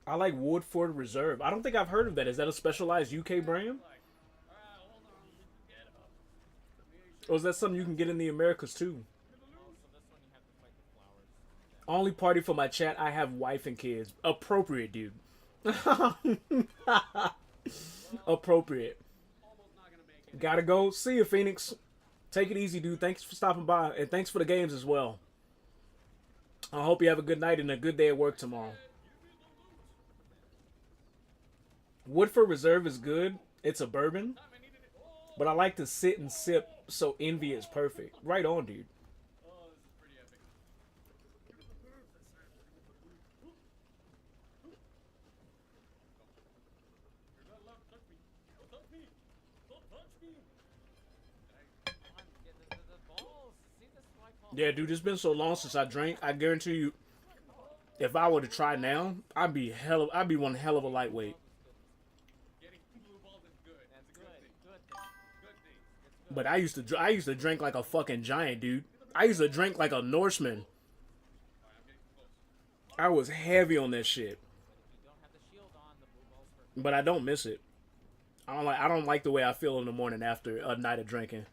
I like Woodford Reserve. I don't think I've heard of that. Is that a specialized UK brand? Or is that something you can get in the Americas too? Only party for my chat. I have wife and kids. Appropriate, dude. Appropriate. Gotta go. See you, Phoenix. Take it easy, dude. Thanks for stopping by. And thanks for the games as well. I hope you have a good night and a good day at work tomorrow. Woodford Reserve is good. It's a bourbon. But I like to sit and sip, so envy is perfect. Right on, dude. Yeah, dude, it's been so long since I drank. I guarantee you, if I were to try now, I'd be one hell of a lightweight. But I used to drink like a fucking giant, dude. I used to drink like a Norseman. I was heavy on that shit. But I don't miss it. I don't like the way I feel in the morning after a night of drinking.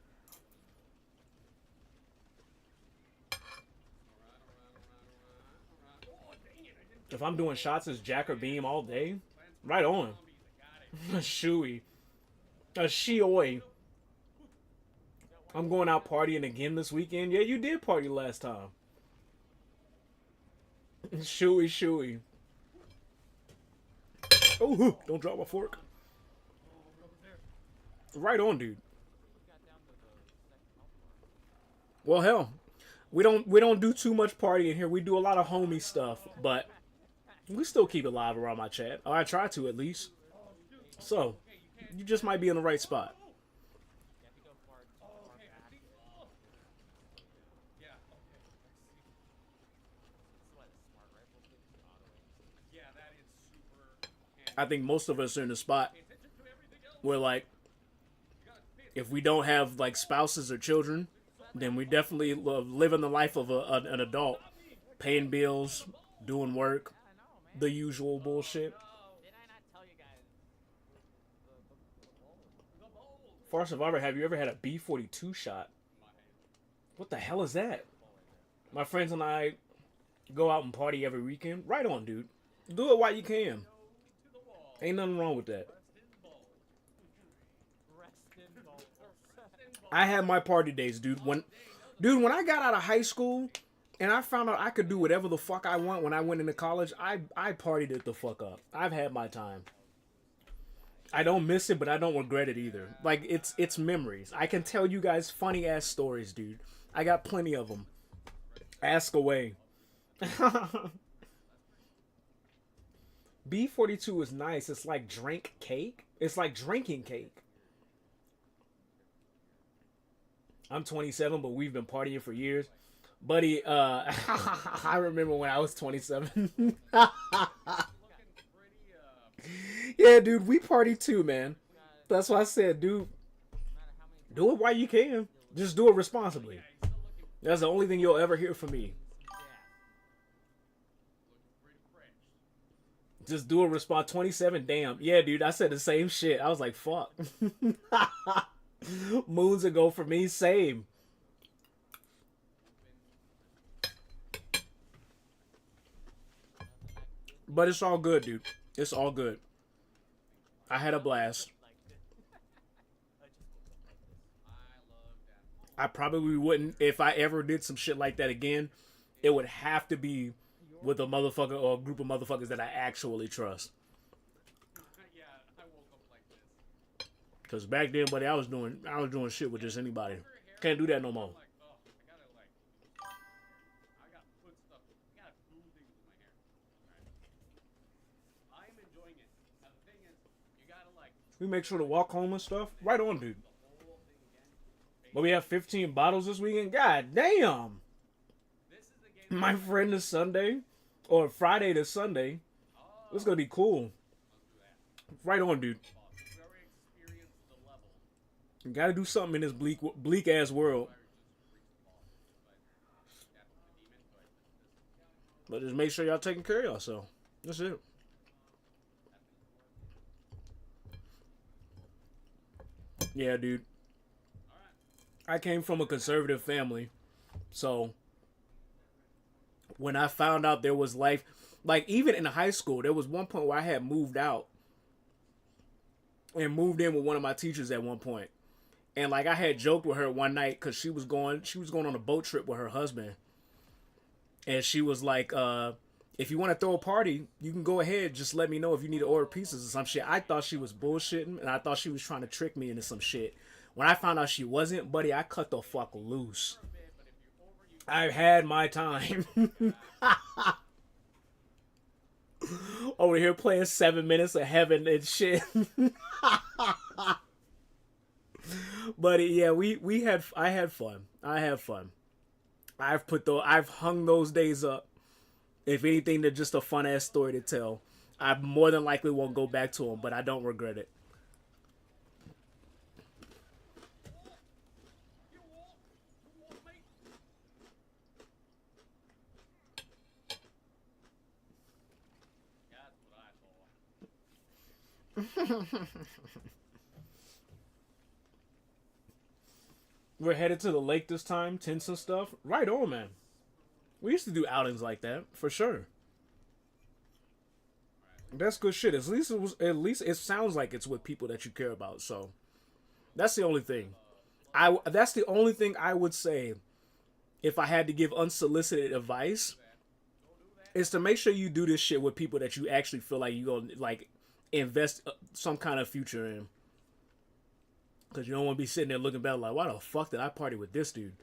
If I'm doing shots as Jack or Beam all day, right on. A shoey. A shioi. I'm going out partying again this weekend. Yeah, you did party last time. Shooey, shooey. Oh, don't drop my fork. Right on, dude. Well, hell. We don't do too much partying here. We do a lot of homie stuff, but we still keep it live around my chat. Or I try to at least. So, you just might be in the right spot. Yeah, if you go far back, Yeah, okay. that's why the smart rifle gives you auto aim. Yeah, that is super I handy. think most of us are in a spot Pay attention to everything else. where, like, You gotta pay if we don't have like spouses or children, then we definitely love living the life of an adult, paying bills, doing work, Yeah, I know, man. the usual bullshit. Did I not tell you guys the bowl? The bowl. Far Survivor, have you ever had a B-42 shot? My hand. What the hell is that? The bowl right there. My friends and I go out and party every weekend. Right on, dude. Do it while you can. To the wall. Ain't nothing wrong with that. Rest in bowl. Rest in bowls. In bowl. I had my party days, dude. When I got out of high school and I found out I could do whatever the fuck I want when I went into college, I partied it the fuck up. I've had my time. I don't miss it, but I don't regret it either. Like it's memories. I can tell you guys funny ass stories, dude. I got plenty of them. Ask away. B-42 is nice. It's like drink cake. It's like drinking cake. I'm 27, but we've been partying for years. Buddy, I remember when I was 27. Looking pretty, Yeah, dude, we party too, man. That's why I said, dude, No matter how many do it while you can. Just do it responsibly. he's still looking That's the only thing you'll ever hear from me. pretty fresh. Just do it respond. 27, damn. Yeah, dude, I said the same shit. I was like, fuck. Moons ago for me, same. But it's all good, dude. It's all good. I had a blast. like this. I just woke up like this. I love that. I probably wouldn't, if I ever did some shit like that again, it would have to be with a motherfucker or a group of motherfuckers that I actually trust. Yeah, I woke up like this. Cause back then, buddy, I was doing shit with just anybody. Can't do that no more. Like, oh, I gotta like, I gotta put stuff, I gotta do things with my hair. Right? I'm enjoying it. Now the thing is, you gotta like We make sure to walk home and stuff. Right on, dude. the whole thing again. But we have 15 bottles this weekend. God damn. This is the game. My friend this Sunday, or Friday to Sunday. It's gonna be cool. Right on, dude. Very experienced the level. You gotta do something in this bleak ass world. But just make sure y'all taking care of yourself. That's it. Yeah, dude. I came from a conservative family, so when I found out there was life, like even in high school, there was one point where I had moved out and moved in with one of my teachers at one point. And like I had joked with her one night because she was going on a boat trip with her husband, and she was like, if you want to throw a party, you can go ahead. Just let me know if you need to order pizzas or some shit. I thought she was bullshitting, and I thought she was trying to trick me into some shit. When I found out she wasn't, buddy, I cut the fuck loose. I've had my time. Over here playing 7 Minutes of Heaven and shit. But yeah, I had fun. I have fun. I've hung those days up. If anything, they're just a fun ass story to tell. I more than likely won't go back to them, but I don't regret it. That's what I thought. We're headed to the lake this time, tents and stuff. Right on, man. We used to do outings like that, for sure. That's good shit. At least it sounds like it's with people that you care about. So that's the only thing. That's the only thing I would say if I had to give unsolicited advice is to make sure you do this shit with people that you actually feel like you gonna like invest some kind of future in. Cause you don't want to be sitting there looking back like, why the fuck did I party with this dude?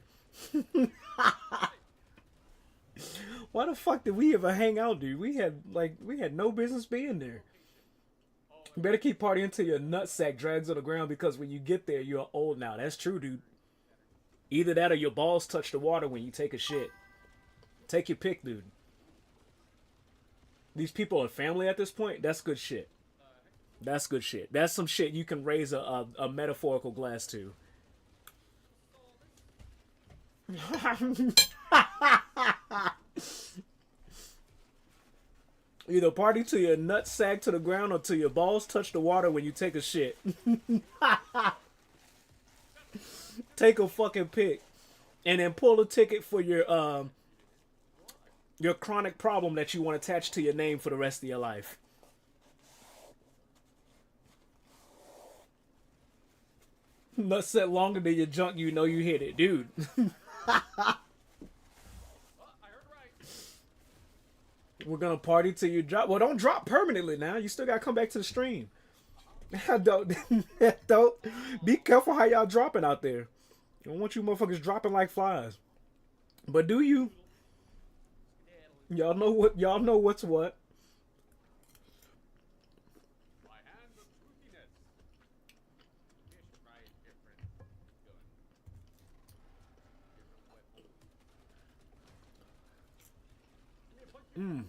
Why the fuck did we ever hang out, dude? We had no business being there. You better keep partying till your nutsack drags on the ground because when you get there, you're old now. That's true, dude. Either that or your balls touch the water when you take a shit. Take your pick, dude. These people are family at this point. That's good shit. That's good shit. That's some shit you can raise a metaphorical glass to. Either party till your nuts sag to the ground or till your balls touch the water when you take a shit. Take a fucking pick. And then pull a ticket for your chronic problem that you want attached to your name for the rest of your life. Nutsack longer than your junk, you know you hit it, dude. We're gonna party till you drop. Well, don't drop permanently now. You still gotta come back to the stream. don't be careful how y'all dropping out there. I don't want you motherfuckers dropping like flies. But do you? Y'all know what's what. Mm.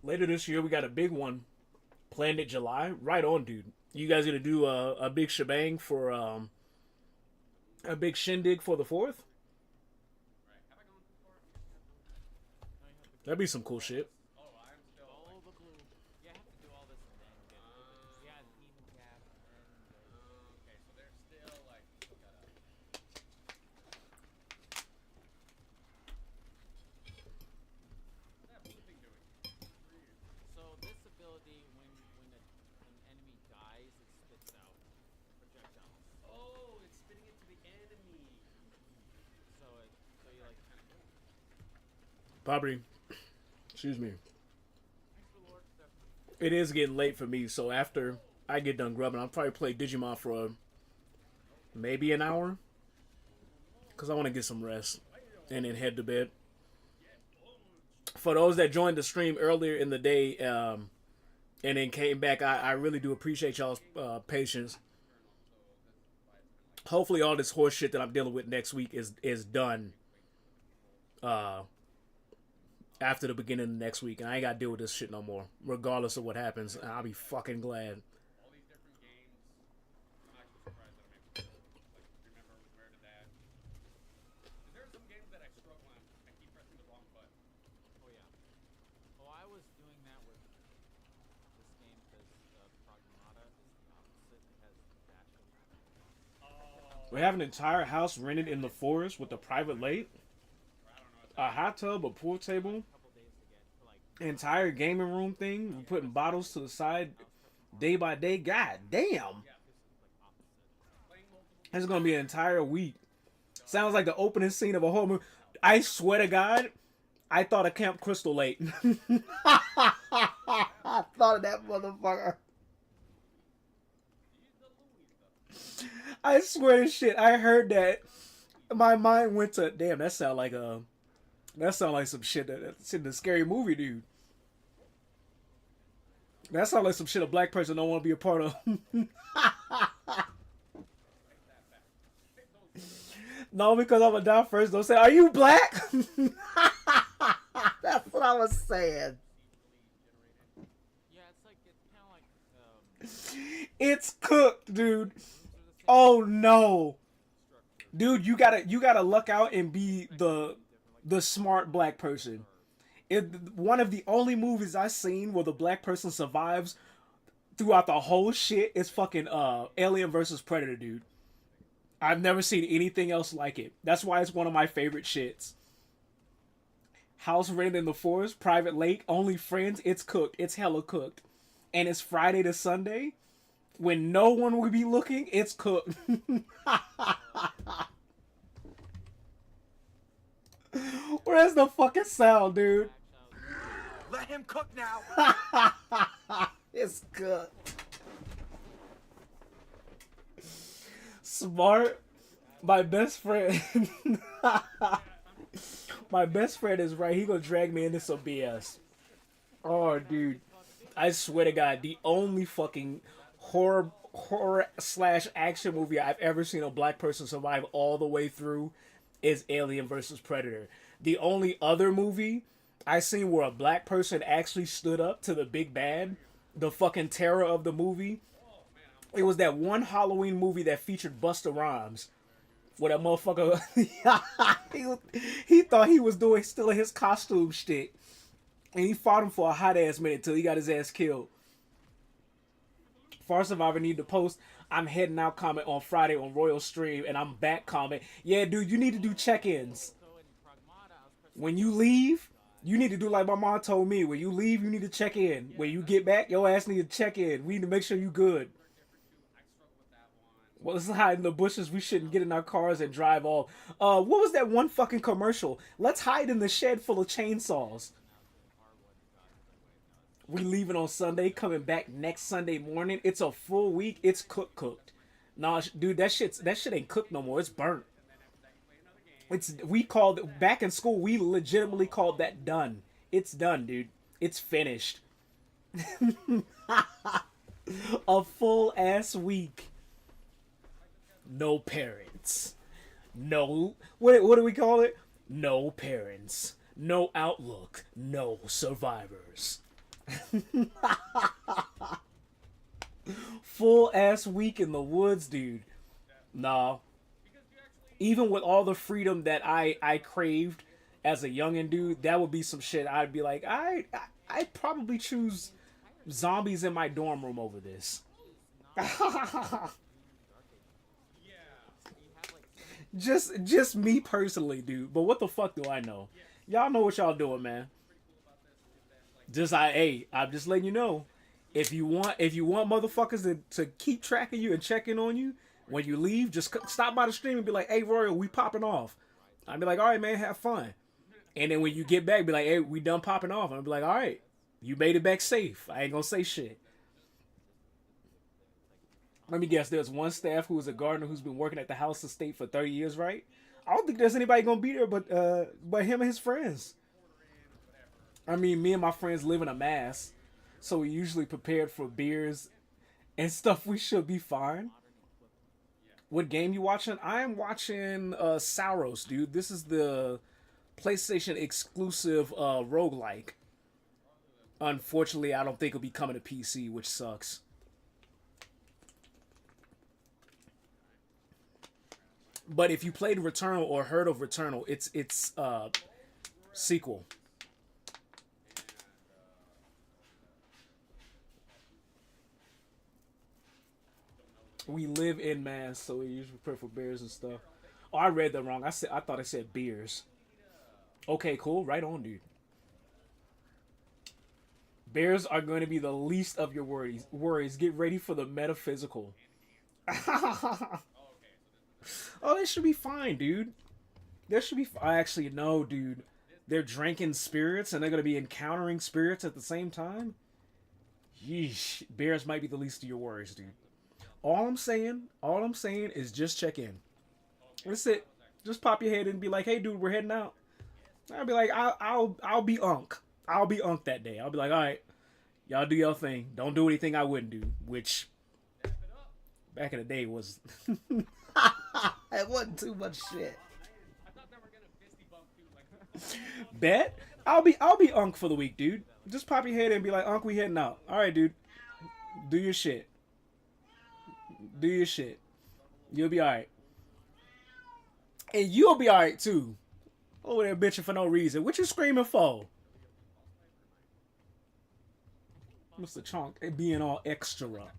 Later this year, we got a big one planned in July. Right on, dude. You guys gonna do a big shebang for a big shindig for the 4th? That'd be some cool shit. Probably. Excuse me. It is getting late for me, so after I get done grubbing, I'll probably play Digimon for maybe an hour. Because I want to get some rest and then head to bed. For those that joined the stream earlier in the day and then came back, I really do appreciate y'all's patience. Hopefully all this horse shit that I'm dealing with next week is done after the beginning of next week, and I ain't gotta deal with this shit no more, regardless of what happens. And I'll be fucking glad. We have an entire house rented in the forest with a private lake, a hot tub, a pool table, entire gaming room thing. We're putting bottles to the side day by day. God damn. It's going to be an entire week. Sounds like the opening scene of a whole movie. I swear to God, I thought of Camp Crystal Lake. I thought of that motherfucker. I swear to shit, I heard that. My mind went to, damn, that sound like some shit that's in the scary movie, dude. That sounds like some shit a black person don't want to be a part of. No, because I'm gonna die first. Don't say, are you black? That's what I was saying. Yeah, it's kind of like It's cooked, dude. Oh no, dude, you gotta luck out and be the smart black person. One of the only movies I've seen where the black person survives throughout the whole shit is fucking Alien versus Predator, dude. I've never seen anything else like it. That's why it's one of my favorite shits. House rented in the forest, private lake, only friends. It's cooked. It's hella cooked, and it's Friday to Sunday. When no one would be looking, it's cooked. Where's the fucking sound, dude? Let him cook now. It's cooked. Smart. My best friend. My best friend is right. He gonna drag me into some BS. Oh, dude. I swear to God, the only fucking horror slash action movie I've ever seen a black person survive all the way through is Alien versus Predator. The only other movie I seen where a black person actually stood up to the big bad, the fucking terror of the movie, it was that one Halloween movie that featured Busta Rhymes. Where that motherfucker, he thought he was doing still his costume shit. And he fought him for a hot ass minute till he got his ass killed. Far Survivor need to post. I'm heading out comment on Friday on Royal Stream, and I'm back comment. Yeah, dude, you need to do check-ins. When you leave, you need to do like my mom told me. When you leave, you need to check in. When you get back, your ass need to check in. We need to make sure you good. Well, let's hide in the bushes. We shouldn't get in our cars and drive off. What was that one fucking commercial? Let's hide in the shed full of chainsaws. We leaving on Sunday, coming back next Sunday morning. It's a full week. It's cooked. Nah, dude, that shit ain't cooked no more. It's burnt. We called back in school. We legitimately called that done. It's done, dude. It's finished. A full ass week. No parents. No, what do we call it? No parents. No outlook. No survivors. Full ass week in the woods, dude. Nah. Even with all the freedom that I craved as a youngin' dude, that would be some shit I'd be like, I'd probably choose zombies in my dorm room over this. Just me personally, dude. But what the fuck do I know? Y'all know what y'all doing, man. I'm just letting you know. If you want motherfuckers to keep tracking you and checking on you, when you leave, just stop by the stream and be like, hey, Royal, we popping off. I'd be like, all right, man, have fun. And then when you get back, be like, hey, we done popping off. And I'd be like, all right, you made it back safe. I ain't gonna say shit. Let me guess, there's one staff who is a gardener who's been working at the house estate for 30 years, right? I don't think there's anybody gonna be there but him and his friends. I mean, me and my friends live in a mass, so we usually prepared for beers and stuff. We should be fine. What game you watching? I'm watching Sauros, dude. This is the PlayStation exclusive roguelike. Unfortunately, I don't think it'll be coming to PC, which sucks. But if you played Returnal or heard of Returnal, it's sequel. We live in mass, so we usually prepare for beers and stuff. Oh, I read that wrong. I thought I said beers. Okay, cool. Right on, dude. Bears are going to be the least of your worries. Get ready for the metaphysical. Oh, they should be fine, dude. There should be. Actually, no, dude. They're drinking spirits and they're going to be encountering spirits at the same time. Yeesh. Bears might be the least of your worries, dude. All I'm saying is just check in. That's it. Just pop your head and be like, "Hey, dude, we're heading out." I'll be like, "I'll be unk. I'll be unk that day." I'll be like, "All right, y'all do your thing. Don't do anything I wouldn't do." Which, back in the day, was it wasn't too much shit. Bet I'll be unk for the week, dude. Just pop your head and be like, "Unk, we heading out." All right, dude. Do your shit. Do your shit. You'll be alright. And you'll be alright too. Over there bitching for no reason. What you screaming for? Mr. Chunk being all extra.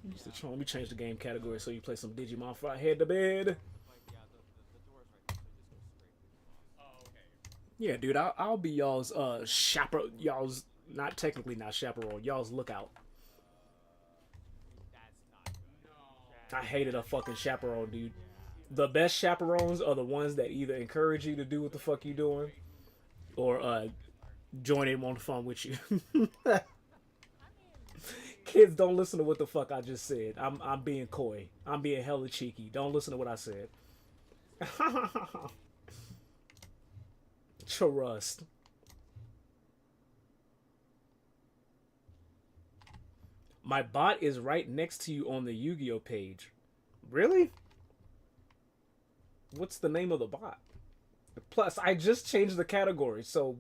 Mr. Chunk, let me change the game category so you play some Digimon before I head to bed. Yeah, dude, I'll be y'all's y'all's not technically not chaperone, y'all's lookout. I hated a fucking chaperone, dude. The best chaperones are the ones that either encourage you to do what the fuck you doing or join in on the fun with you. Kids, don't listen to what the fuck I just said. I'm being coy. I'm being hella cheeky. Don't listen to what I said. Trust. My bot is right next to you on the Yu-Gi-Oh page. Really? What's the name of the bot? Plus, I just changed the category, so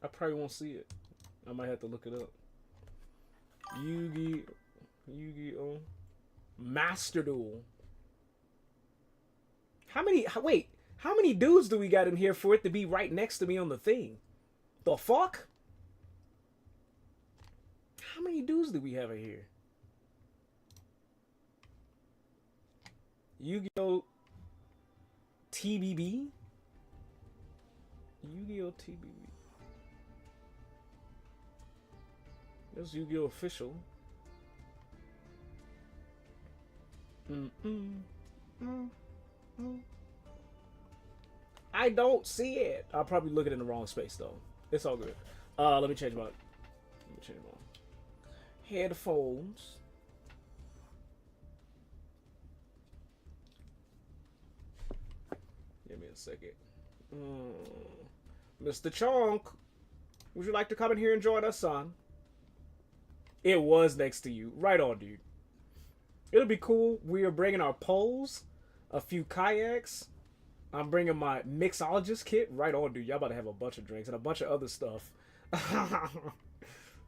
I probably won't see it. I might have to look it up. Yu-Gi-Oh! Master Duel. Wait, how many dudes do we got in here for it to be right next to me on the thing? The fuck? How many dudes do we have in here? Yu-Gi-Oh! TBB? Yu-Gi-Oh! TBB. There's Yu-Gi-Oh! Official. I don't see it. I'll probably look it in the wrong space though. It's all good. Let me change my headphones. Give me a second. Mr. Chonk, would you like to come in here and join us, son? It was next to you. Right on, dude. It'll be cool. We are bringing our poles, a few kayaks. I'm bringing my mixologist kit. Right on, dude. Y'all about to have a bunch of drinks and a bunch of other stuff.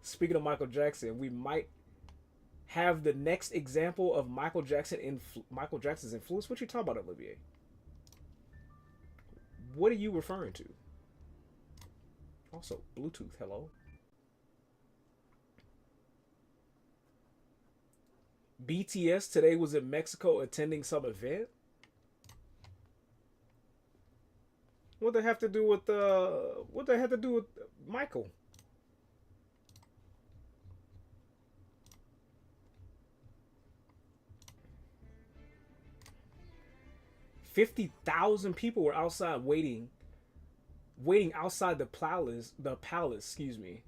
Speaking of Michael Jackson, we might have the next example of Michael Jackson's influence. What you talking about, Olivier? What are you referring to? Also, Bluetooth. Hello. BTS today was in Mexico attending some event. What they have to do with Michael? $50,000 people were outside waiting outside the palace, excuse me,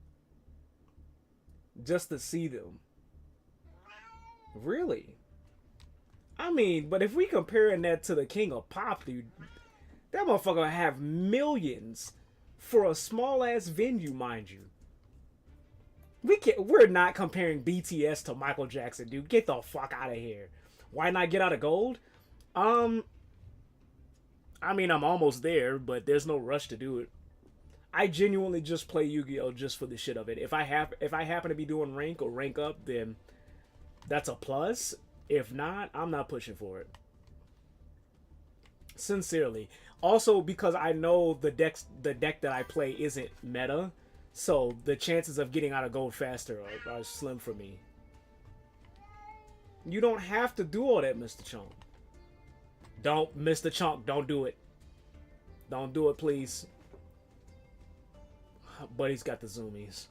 just to see them. Really? I mean, but if we comparing that to the King of Pop, dude, that motherfucker have millions for a small ass venue, mind you. We're not comparing BTS to Michael Jackson, dude. Get the fuck out of here. Why not get out of gold? I mean, I'm almost there, but there's no rush to do it. I genuinely just play Yu-Gi-Oh just for the shit of it. If I happen to be doing rank or rank up, then that's a plus. If not, I'm not pushing for it. Sincerely. Also, because I know the deck that I play isn't meta, so the chances of getting out of gold faster are slim for me. You don't have to do all that, Mr. Chunk. Don't, Mr. Chunk, don't do it. Don't do it, please. But he's got the zoomies.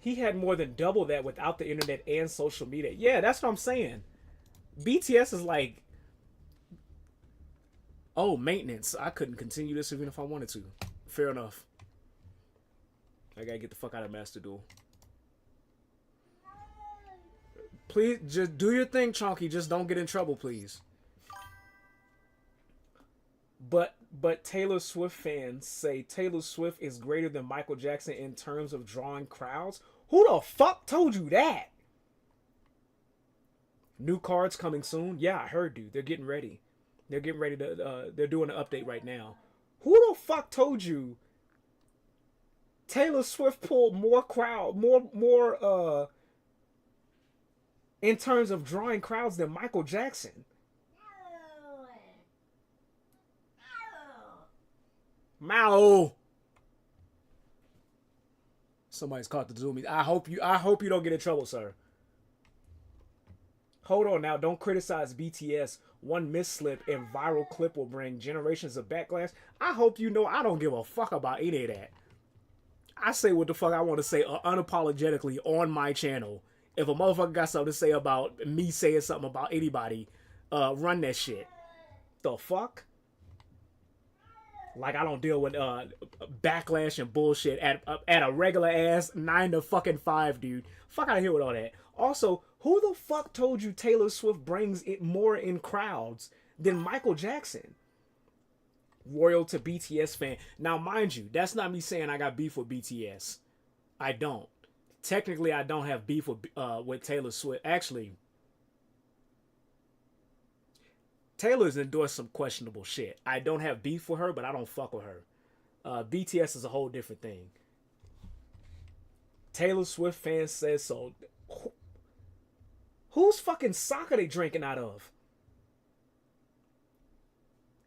He had more than double that without the internet and social media. Yeah, that's what I'm saying. BTS is like, oh, maintenance. I couldn't continue this even if I wanted to. Fair enough. I gotta get the fuck out of Master Duel. Please, just do your thing, Chonky. Just don't get in trouble, please. But Taylor Swift fans say Taylor Swift is greater than Michael Jackson in terms of drawing crowds. Who the fuck told you that? New cards coming soon. Yeah, I heard, dude. They're getting ready. They're getting ready to. They're doing an update right now. Who the fuck told you Taylor Swift pulled more in terms of drawing crowds than Michael Jackson? Mao. Somebody's caught the zoomies. I hope you don't get in trouble, sir. Hold on now. Don't criticize BTS. One misslip and viral clip will bring generations of backlash. I hope you know I don't give a fuck about any of that. I say what the fuck I want to say unapologetically on my channel. If a motherfucker got something to say about me saying something about anybody, run that shit. The fuck? Like I don't deal with backlash and bullshit at a regular ass 9 to fucking 5, dude. Fuck out of here with all that. Also, who the fuck told you Taylor Swift brings it more in crowds than Michael Jackson? Royal to BTS fan. Now, mind you, that's not me saying I got beef with BTS. I don't. Technically, I don't have beef with Taylor Swift. Actually, Taylor's endorsed some questionable shit. I don't have beef with her, but I don't fuck with her. BTS is a whole different thing. Taylor Swift fans says so. Whose fucking sock are they drinking out of?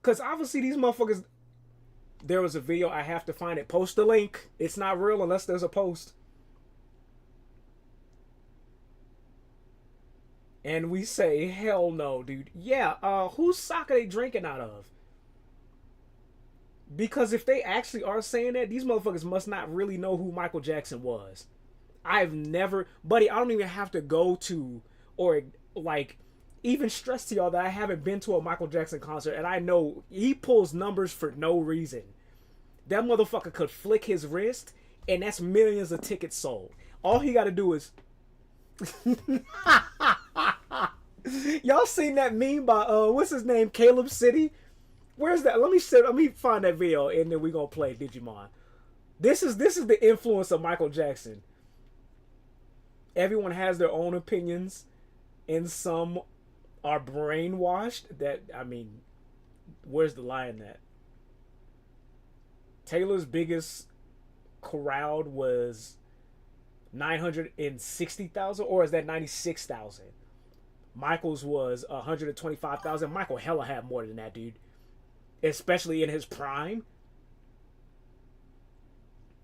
Because obviously these motherfuckers... There was a video, I have to find it. Post the link. It's not real unless there's a post. And we say, hell no, dude. Yeah, whose sock are they drinking out of? Because if they actually are saying that, these motherfuckers must not really know who Michael Jackson was. I've never... Buddy, I don't even have to go to... Or, like, even stress to y'all that I haven't been to a Michael Jackson concert. And I know he pulls numbers for no reason. That motherfucker could flick his wrist, and that's millions of tickets sold. All he got to do is... Y'all seen that meme by what's his name, Caleb City? Where's that? Let me find that video and then we gonna play Digimon. This is the influence of Michael Jackson. Everyone has their own opinions, and some are brainwashed. That, I mean, where's the lie in that? Taylor's biggest crowd was 960,000, or is that 96,000? Michael's was 125,000. Michael hella had more than that, dude. Especially in his prime.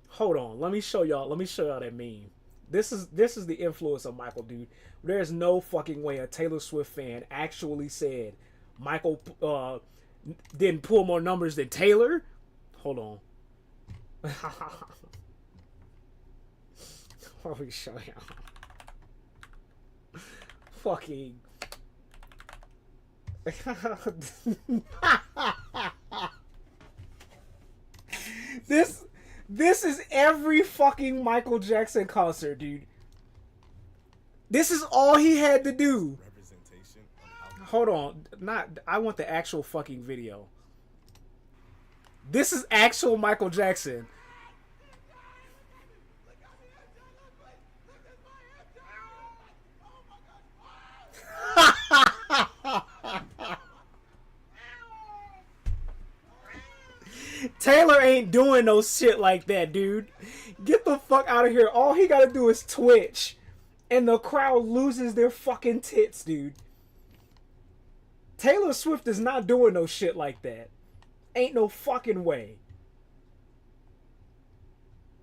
Hold on, let me show y'all that meme. This is the influence of Michael, dude. There's no fucking way a Taylor Swift fan actually said Michael didn't pull more numbers than Taylor. Hold on. Let me show y'all. Fucking. This is every fucking Michael Jackson concert, dude. This is all he had to do. Hold on, I want the actual fucking video. This is actual Michael Jackson. Taylor ain't doing no shit like that, dude. Get the fuck out of here. All he gotta do is twitch, and the crowd loses their fucking tits, dude. Taylor Swift is not doing no shit like that. Ain't no fucking way.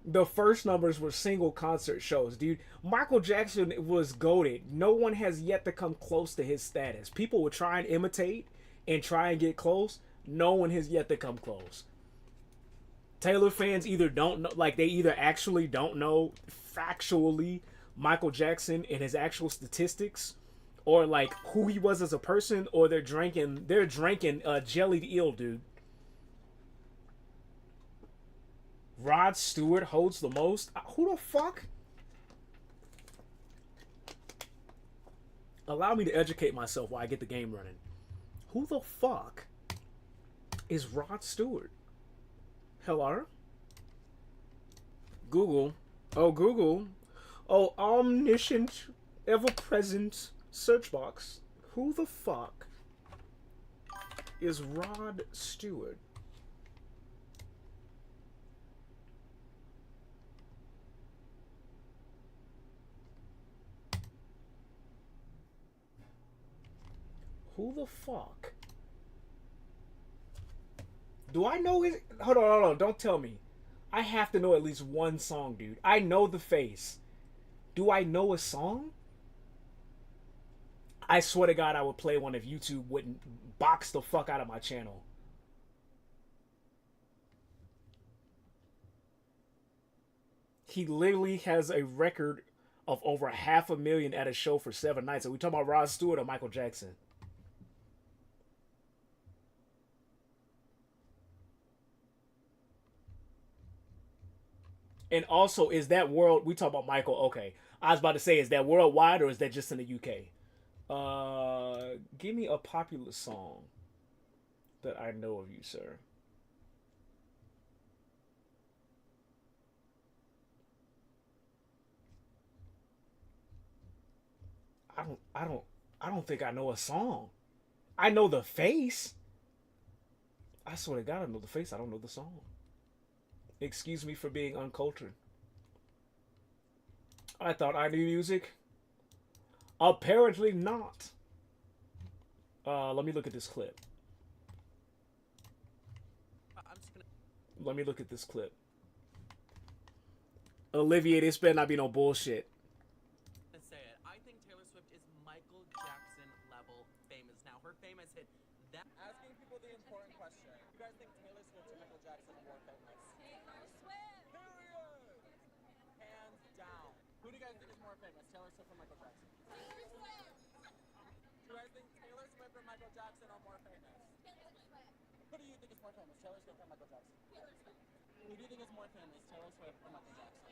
The first numbers were single concert shows, dude. Michael Jackson was goated. No one has yet to come close to his status. People would try and imitate and try and get close. No one has yet to come close. Taylor fans either don't know, like they either actually don't know factually Michael Jackson and his actual statistics, or like who he was as a person, or they're drinking jellied eel, dude. Rod Stewart holds the most. Who the fuck? Allow me to educate myself while I get the game running. Who the fuck is Rod Stewart? Hello? Google. Oh, Google. Oh, omniscient, ever-present search box. Who the fuck is Rod Stewart? Who the fuck? Do I know his... Hold on. Don't tell me. I have to know at least one song, dude. I know the face. Do I know a song? I swear to God I would play one if YouTube wouldn't box the fuck out of my channel. He literally has a record of over 500,000 at a show for 7 nights. Are we talking about Rod Stewart or Michael Jackson? And also, is that world we talk about Michael? Okay, I was about to say, is that worldwide or is that just in the UK? Give me a popular song that I know of you, sir. I don't, I don't, I don't think I know a song. I know the face. I swear to God, I know the face. I don't know the song. Excuse me for being uncultured. I thought I knew music. Apparently not. Let me look at this clip. I'm just gonna Let me look at this clip. Olivier, this better not be no bullshit. say it. I think Taylor Swift is Michael Jackson level famous. Now, her fame has hit that. Asking people the important question. You guys think Taylor Swift or Michael Jackson are more famous? Taylor Swift! Period! Hands down. Who do you guys think is more famous, Taylor Swift or Michael Jackson? Taylor Swift! Do you guys think Taylor Swift or Michael Jackson are more famous? Taylor Swift. Who do you think is more famous, Taylor Swift or Michael Jackson? Taylor Swift. Who do you think is more famous, Taylor Swift or Michael Jackson?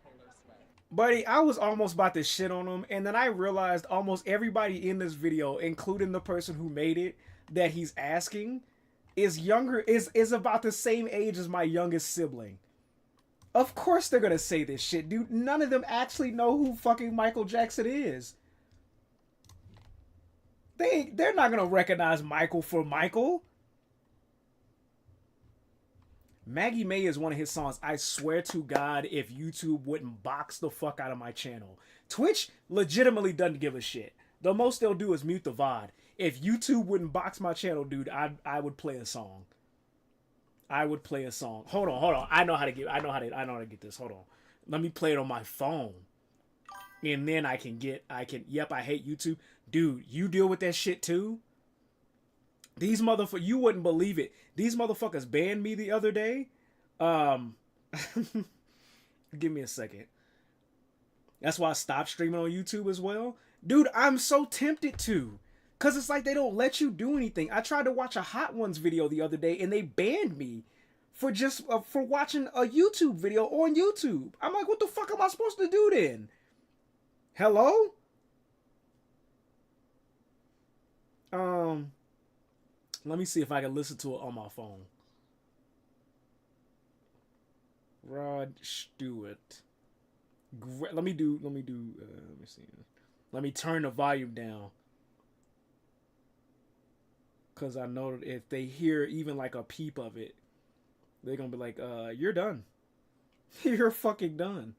Taylor Swift. Buddy, I was almost about to shit on him, and then I realized almost everybody in this video, including the person who made it, that he's asking, is younger, is about the same age as my youngest sibling. Of course they're gonna say this shit, dude. None of them actually know who fucking Michael Jackson is. They're not gonna recognize Michael for Michael. Maggie May is one of his songs. I swear to God, if YouTube wouldn't box the fuck out of my channel. Twitch legitimately doesn't give a shit. The most they'll do is mute the VOD. If YouTube wouldn't box my channel, dude, I would play a song. I would play a song. Hold on. I know how to get this. Hold on. Let me play it on my phone. And then I can, yep, I hate YouTube. Dude, you deal with that shit too? These motherfuckers, you wouldn't believe it. These motherfuckers banned me the other day. Give me a second. That's why I stopped streaming on YouTube as well. Dude, I'm so tempted to. Because it's like they don't let you do anything. I tried to watch a Hot Ones video the other day and they banned me for just for watching a YouTube video on YouTube. I'm like, what the fuck am I supposed to do then? Hello? Let me see if I can listen to it on my phone. Rod Stewart. Let me see. Let me turn the volume down. Because I know that if they hear even like a peep of it, they're going to be like, you're done. You're fucking done.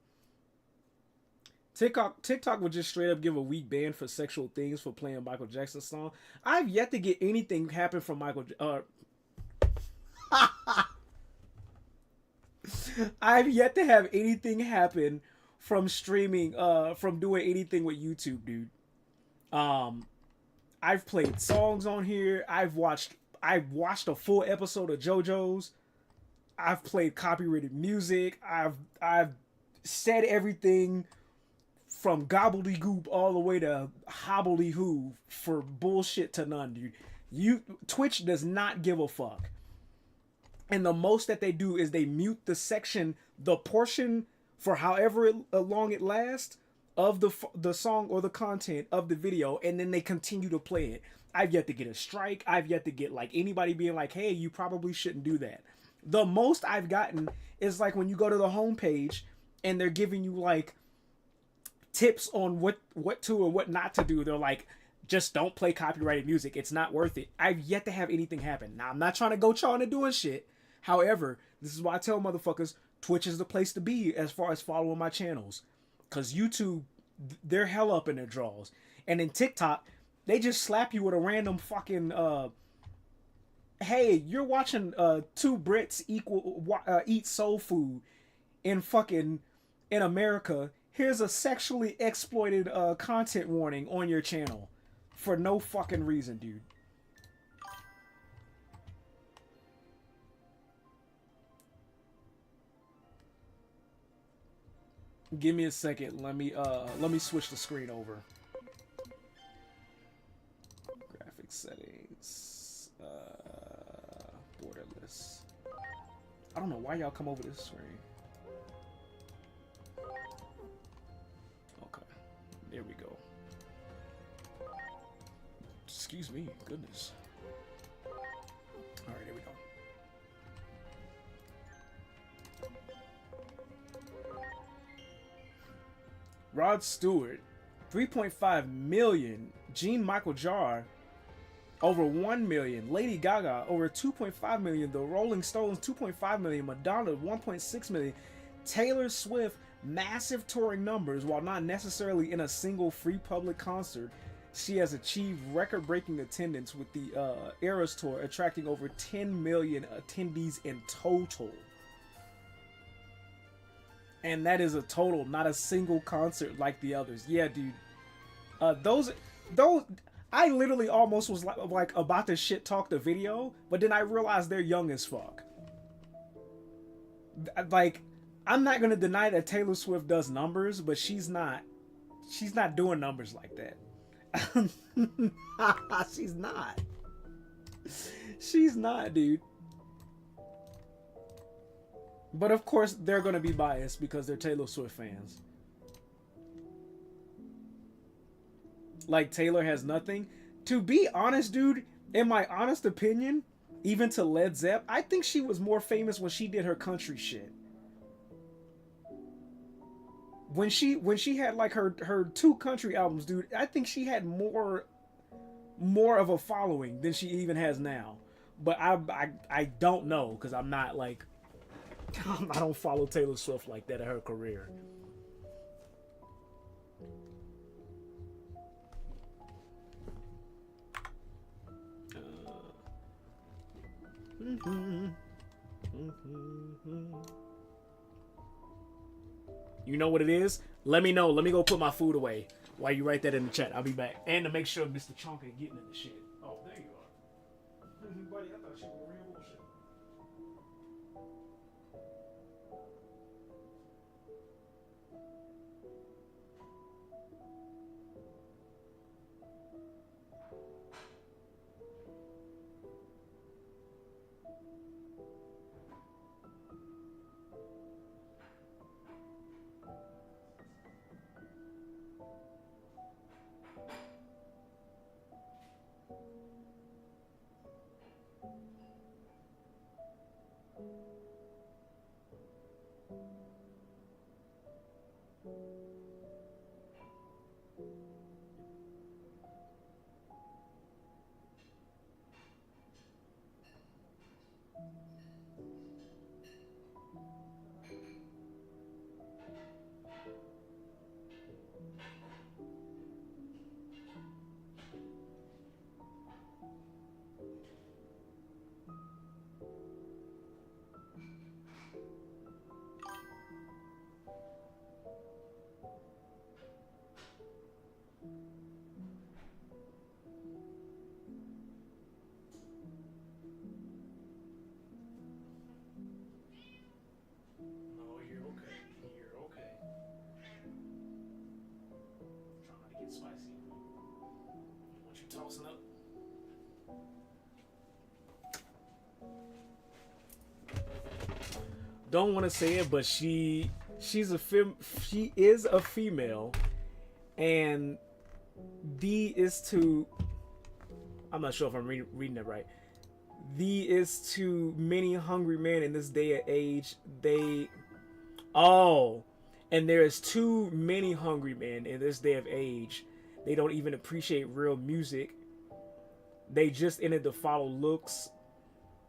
TikTok would just straight up give a weak ban for sexual things for playing Michael Jackson's song. I've yet to get anything happen from Michael. I've yet to have anything happen from streaming, from doing anything with YouTube, dude. I've played songs on here. I've watched a full episode of JoJo's. I've played copyrighted music. I've said everything from gobbledygook all the way to hobbledyhoo for bullshit to none, dude. Twitch does not give a fuck. And the most that they do is they mute the section, the portion for however long it lasts of the song or the content of the video, and then they continue to play it. I've yet to get a strike. I've yet to get like anybody being like, hey, you probably shouldn't do that. The most I've gotten is like when you go to the homepage and they're giving you like tips on what to or what not to do. They're like, just don't play copyrighted music. It's not worth it. I've yet to have anything happen. Now, I'm not trying to go y'all into doing shit. However, this is why I tell motherfuckers, Twitch is the place to be as far as following my channels. Because YouTube, they're hell up in their draws. And in TikTok, they just slap you with a random fucking, hey, you're watching two Brits eat soul food in America. Here's a sexually exploited content warning on your channel. For no fucking reason, dude. Give me a second. Let me switch the screen over. Graphic settings. Borderless. I don't know why y'all come over this screen. Okay. There we go. Excuse me. Goodness. Alright, here we go. Rod Stewart, 3.5 million. Jean Michael Jarre, over 1 million. Lady Gaga, over 2.5 million. The Rolling Stones, 2.5 million. Madonna, 1.6 million. Taylor Swift, massive touring numbers while not necessarily in a single free public concert. She has achieved record-breaking attendance with the Eras Tour, attracting over 10 million attendees in total. And that is a total, not a single concert like the others. Yeah, dude. Those, I literally almost was like about to shit talk the video, but then I realized they're young as fuck. Like, I'm not gonna deny that Taylor Swift does numbers, but she's not doing numbers like that. She's not. She's not, dude. But of course, they're going to be biased because they're Taylor Swift fans. Like, Taylor has nothing. To be honest, dude, in my honest opinion, even to Led Zepp, I think she was more famous when she did her country shit. When she had like her 2 country albums, dude, I think she had more of a following than she even has now. But I don't know, because I'm not like, I don't follow Taylor Swift like that in her career. You know what it is? Let me know. Let me go put my food away while you write that in the chat. I'll be back. And to make sure Mr. Chunk ain't getting in the shit. Oh, there you are. Buddy, I thought you were real bullshit. Tossing up. Don't want to say it, but she is a female, and D is to, I'm not sure if I'm reading it right. D is to many hungry men in this day and age. And there is too many hungry men in this day of age. They don't even appreciate real music. They just in it to follow looks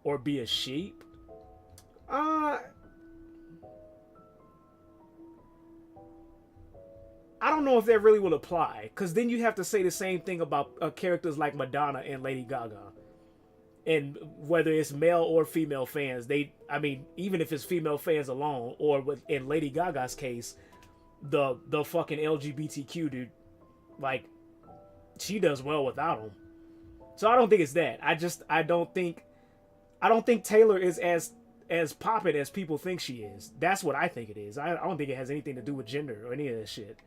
or be a sheep. I don't know if that really will apply, because then you have to say the same thing about characters like Madonna and Lady Gaga. And whether it's male or female fans, even if it's female fans alone, or in Lady Gaga's case, the fucking LGBTQ dude, like, she does well without him. So I don't think it's that. I don't think Taylor is as as poppin' as people think she is. That's what I think it is. I don't think it has anything to do with gender or any of that shit.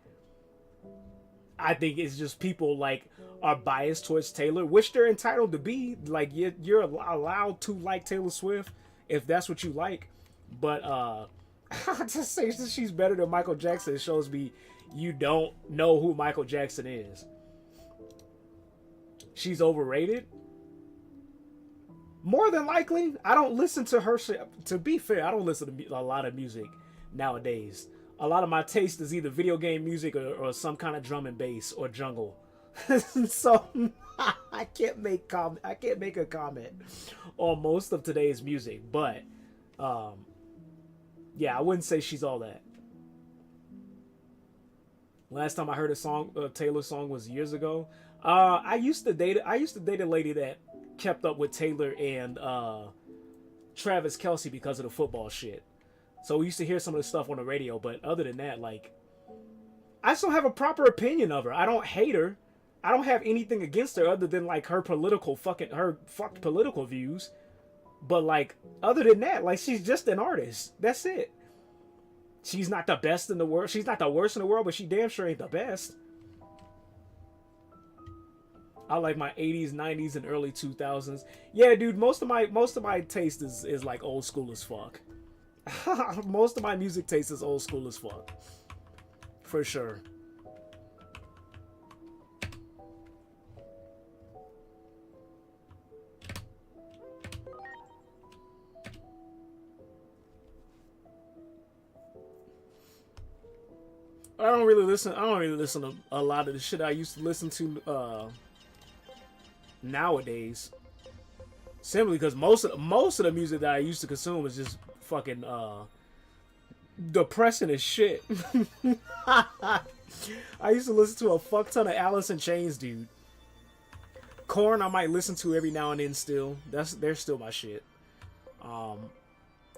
I think it's just people like are biased towards Taylor, which they're entitled to be. Like you're allowed to like Taylor Swift if that's what you like. But to say that she's better than Michael Jackson shows me you don't know who Michael Jackson is. She's overrated. More than likely, I don't listen to her shit. To be fair, I don't listen to a lot of music nowadays. A lot of my taste is either video game music or some kind of drum and bass or jungle. So I can't make a comment on most of today's music. But yeah, I wouldn't say she's all that. Last time I heard a Taylor song was years ago. I used to date a lady that kept up with Taylor and Travis Kelce because of the football shit. So we used to hear some of the stuff on the radio, but other than that, like, I still have a proper opinion of her. I don't hate her. I don't have anything against her other than like her fucked political views. But like, other than that, like, she's just an artist. That's it. She's not the best in the world. She's not the worst in the world, but she damn sure ain't the best. I like my 80s, 90s, and early 2000s. Yeah, dude, most of my taste is like old school as fuck. Most of my music taste is old school as fuck. For sure. I don't really listen to a lot of the shit I used to listen to nowadays. Simply because most of the music that I used to consume is just fucking depressing as shit. I used to listen to a fuck ton of Alice in Chains, dude. Korn I might listen to every now and then still. They're still my shit. And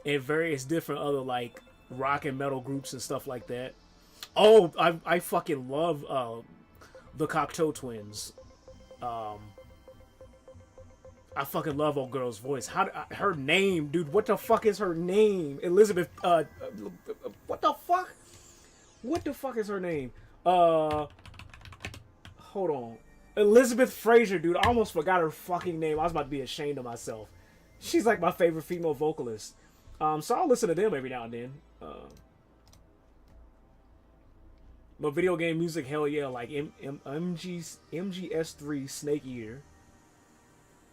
various different other like rock and metal groups and stuff like that. Oh, I fucking love the Cocteau Twins. I fucking love old girl's voice. Her name, dude? What the fuck is her name? Elizabeth. What the fuck? What the fuck is her name? Hold on. Elizabeth Fraser, dude. I almost forgot her fucking name. I was about to be ashamed of myself. She's like my favorite female vocalist. So I'll listen to them every now and then. But video game music, hell yeah, like MGS3 Snake Eater.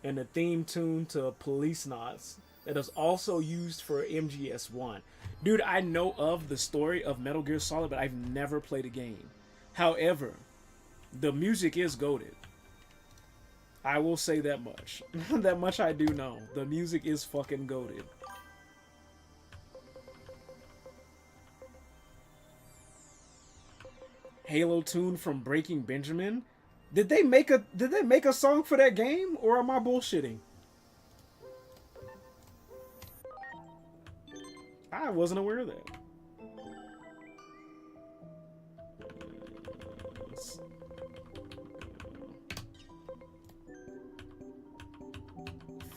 And the theme tune to Police Knots that is also used for MGS1. Dude, I know of the story of Metal Gear Solid, but I've never played a game. However, the music is goated. I will say that much. That much I do know. The music is fucking goated. Halo tune from Breaking Benjamin. Did they make a song for that game, or am I bullshitting? I wasn't aware of that.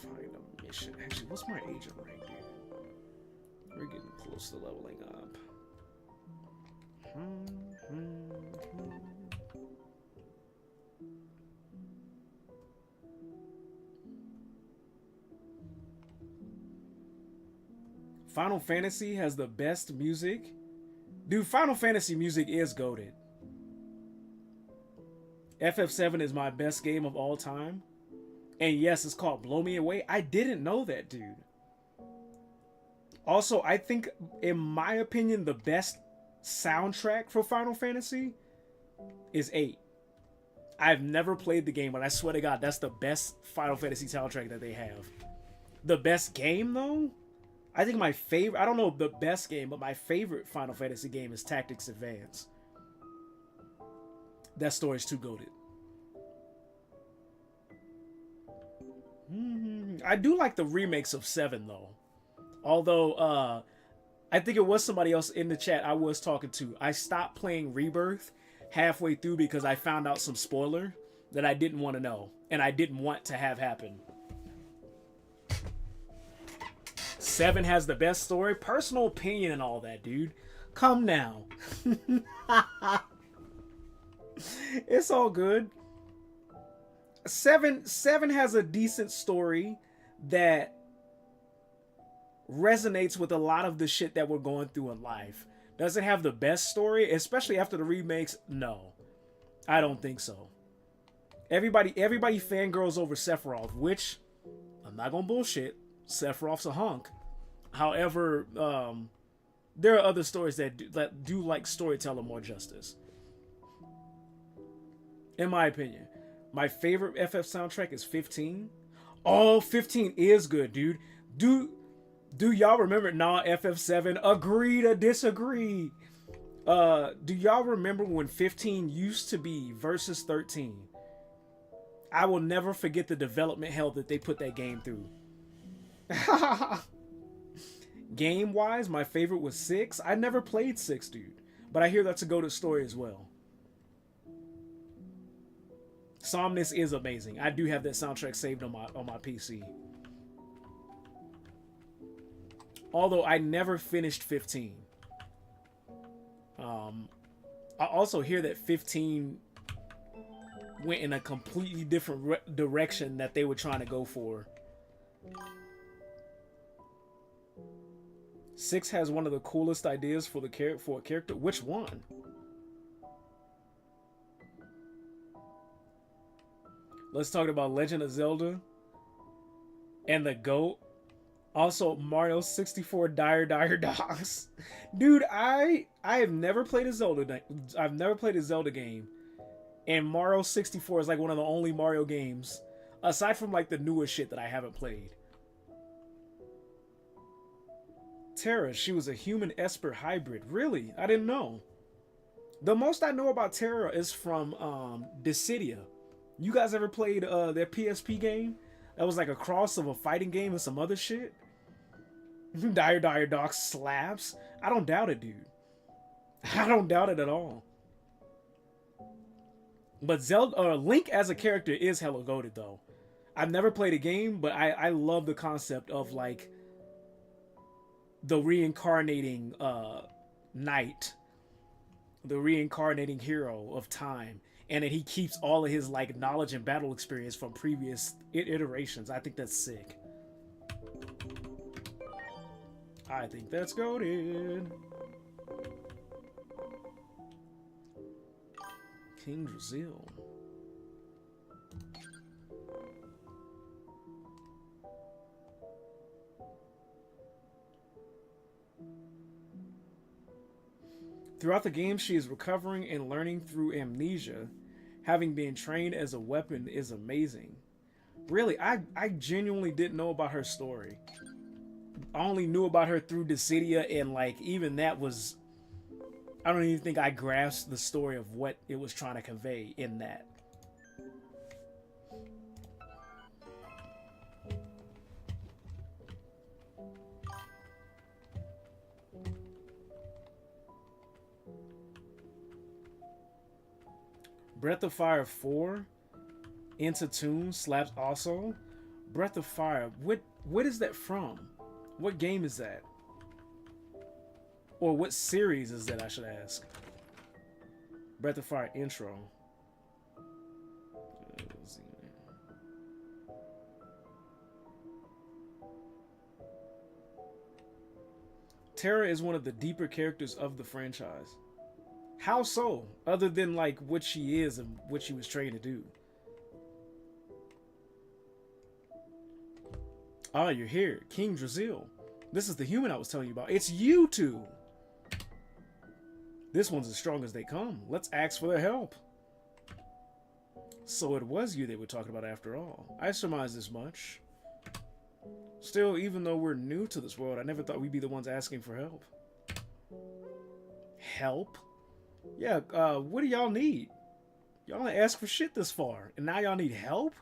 Find a mission. Actually, what's my agent rank, dude? We're getting close to leveling up. Final Fantasy has the best music. Dude, Final Fantasy music is goated. FF7 is my best game of all time. And yes, it's called Blow Me Away. I didn't know that, dude. Also, I think, in my opinion, the best soundtrack for Final Fantasy is 8. I've never played the game, but I swear to God, that's the best Final Fantasy soundtrack that they have. The best game, though? I think my favorite, I don't know the best game, but my favorite Final Fantasy game is Tactics Advance. That story's too goated. I do like the remakes of 7, though. Although, I think it was somebody else in the chat I was talking to. I stopped playing Rebirth halfway through because I found out some spoiler that I didn't want to know. And I didn't want to have happen. 7 has the best story. Personal opinion and all that, dude. Come now. It's all good. 7 has a decent story that resonates with a lot of the shit that we're going through in life. Does it have the best story, especially after the remakes? No, I don't think so. Everybody fangirls over Sephiroth, which I'm not gonna bullshit. Sephiroth's a hunk. However, there are other stories that do like storytelling more justice. In my opinion, my favorite FF soundtrack is 15. Oh, 15 is good, dude. Do y'all remember? Nah, FF7. Agree to disagree. Do y'all remember when 15 used to be versus 13? I will never forget the development hell that they put that game through. Game-wise, my favorite was 6. I never played 6, dude. But I hear that's a goated story as well. Somnus is amazing. I do have that soundtrack saved on my PC. Although I never finished 15. I also hear that 15 went in a completely different direction that they were trying to go for. 6 has one of the coolest ideas for a character. Which one? Let's talk about Legend of Zelda and the GOAT. Also, Mario 64 Dire Dogs. Dude, I have never played a Zelda game. And Mario 64 is like one of the only Mario games, aside from like the newer shit, that I haven't played. Terra, she was a human Esper hybrid. Really? I didn't know. The most I know about Terra is from Dissidia. You guys ever played their PSP game? That was like a cross of a fighting game and some other shit. Dire Dogs slaps. I don't doubt it, dude. I don't doubt it at all. But Link as a character is hella goated though. I've never played a game, but I love the concept of like the reincarnating knight, the reincarnating hero of time, and that he keeps all of his like knowledge and battle experience from previous iterations. I think that's sick. I think that's goated. King Brazil. Throughout the game, she is recovering and learning through amnesia. Having been trained as a weapon is amazing. Really, I genuinely didn't know about her story. I only knew about her through Dissidia, and like even that was, I don't even think I grasped the story of what it was trying to convey in that. Breath of Fire 4 Into Tune slaps also. Breath of Fire, what is that from? What game is that? Or what series is that, I should ask. Breath of Fire intro. Terra is one of the deeper characters of the franchise. How so? Other than like what she is and what she was trained to do. Ah, you're here. King Brazil. This is the human I was telling you about. It's you two. This one's as strong as they come. Let's ask for their help. So it was you they were talking about after all. I surmised as much. Still, even though we're new to this world, I never thought we'd be the ones asking for help. Help? Yeah, what do y'all need? Y'all didn't ask for shit this far, and now y'all need help?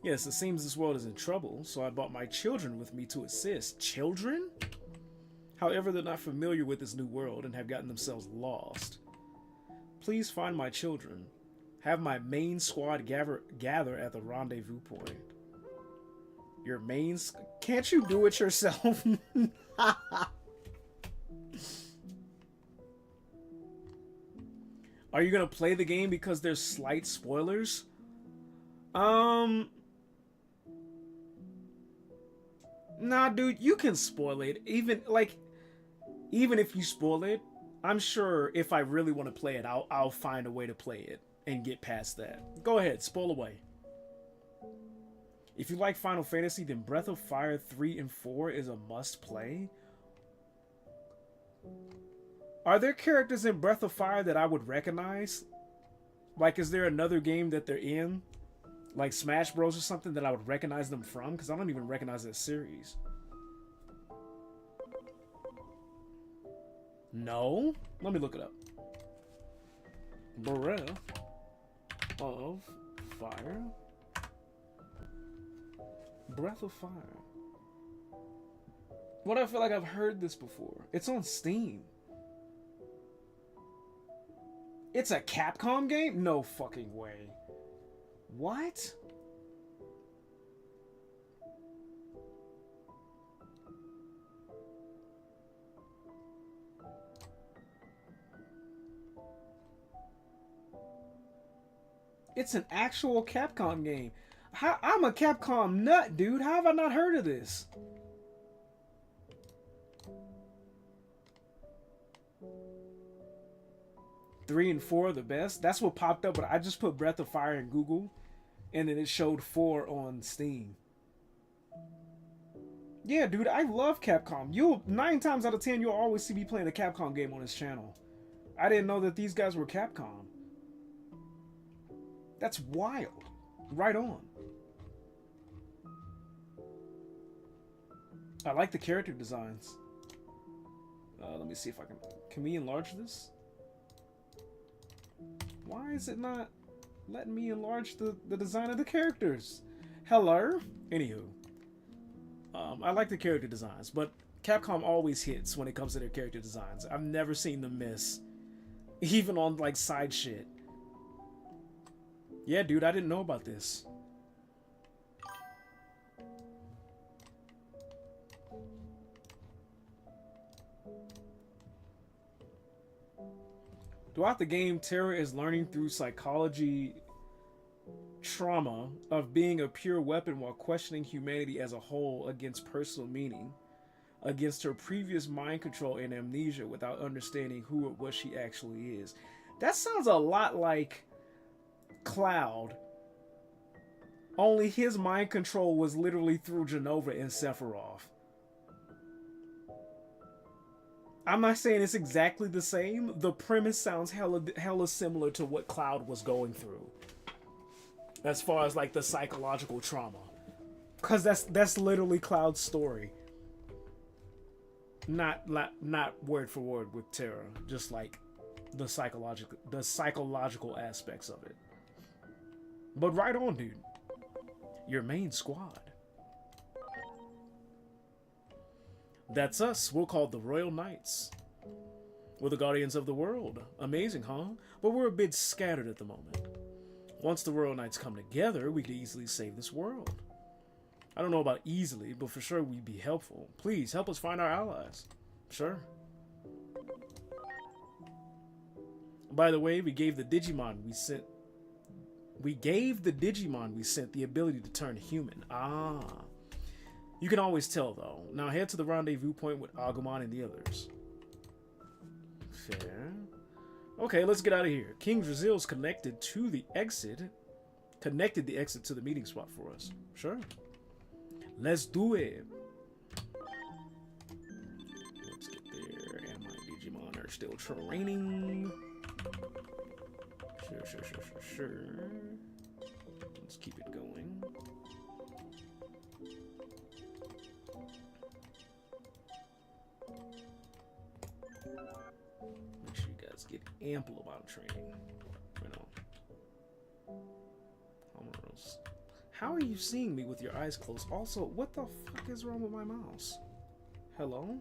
Yes, it seems this world is in trouble, so I brought my children with me to assist. Children? However, they're not familiar with this new world and have gotten themselves lost. Please find my children. Have my main squad gather at the rendezvous point. Your mains. Can't you do it yourself? Are you gonna play the game because there's slight spoilers? Nah, dude, you can spoil it. Even if you spoil it, I'm sure if I really want to play it, I'll find a way to play it and get past that. Go ahead, spoil away. If you like Final Fantasy, then Breath of Fire 3 and 4 is a must play. Are there characters in Breath of Fire that I would recognize? Like, is there another game that they're in? Like Smash Bros or something that I would recognize them from? Because I don't even recognize that series. No? Let me look it up. Breath of Fire. Breath of Fire. What, I feel like I've heard this before. It's on Steam. It's a Capcom game? No fucking way. What? It's an actual Capcom game. I'm a Capcom nut, dude. How have I not heard of this? Three and 4 are the best. That's what popped up, but I just put Breath of Fire in Google, and then it showed 4 on Steam. Yeah, dude, I love Capcom. 9 times out of 10, you'll always see me playing a Capcom game on this channel. I didn't know that these guys were Capcom. That's wild. Right on. I like the character designs. Let me see if I can... Can we enlarge this? Why is it not letting me enlarge the design of the characters? Hello? Anywho. I like the character designs, but Capcom always hits when it comes to their character designs. I've never seen them miss. Even on, like, side shit. Yeah, dude, I didn't know about this. Throughout the game, Terra is learning through psychology trauma of being a pure weapon while questioning humanity as a whole against personal meaning, against her previous mind control and amnesia without understanding who or what she actually is. That sounds a lot like Cloud. Only his mind control was literally through Genova and Sephiroth. I'm not saying it's exactly the same. The premise sounds hella similar to what Cloud was going through. As far as like the psychological trauma. Cause that's literally Cloud's story. Not word for word with Terra. Just like the psychological aspects of it. But right on, dude. Your main squad. That's us. We're called the Royal Knights. We're the guardians of the world. Amazing, huh? But we're a bit scattered at the moment. Once the Royal Knights come together, we could easily save this world. I don't know about easily, but for sure we'd be helpful. Please, help us find our allies. Sure. By the way, we gave the Digimon we sent the ability to turn human. Ah. You can always tell, though. Now head to the rendezvous point with Agumon and the others. Fair. Okay, let's get out of here. King Drazil's connected the exit to the meeting spot for us. Sure. Let's do it. Let's get there. And my Digimon are still training. Sure. Let's keep it going. Make sure you guys get ample amount of training. You know. How are you seeing me with your eyes closed? Also, what the fuck is wrong with my mouse? Hello?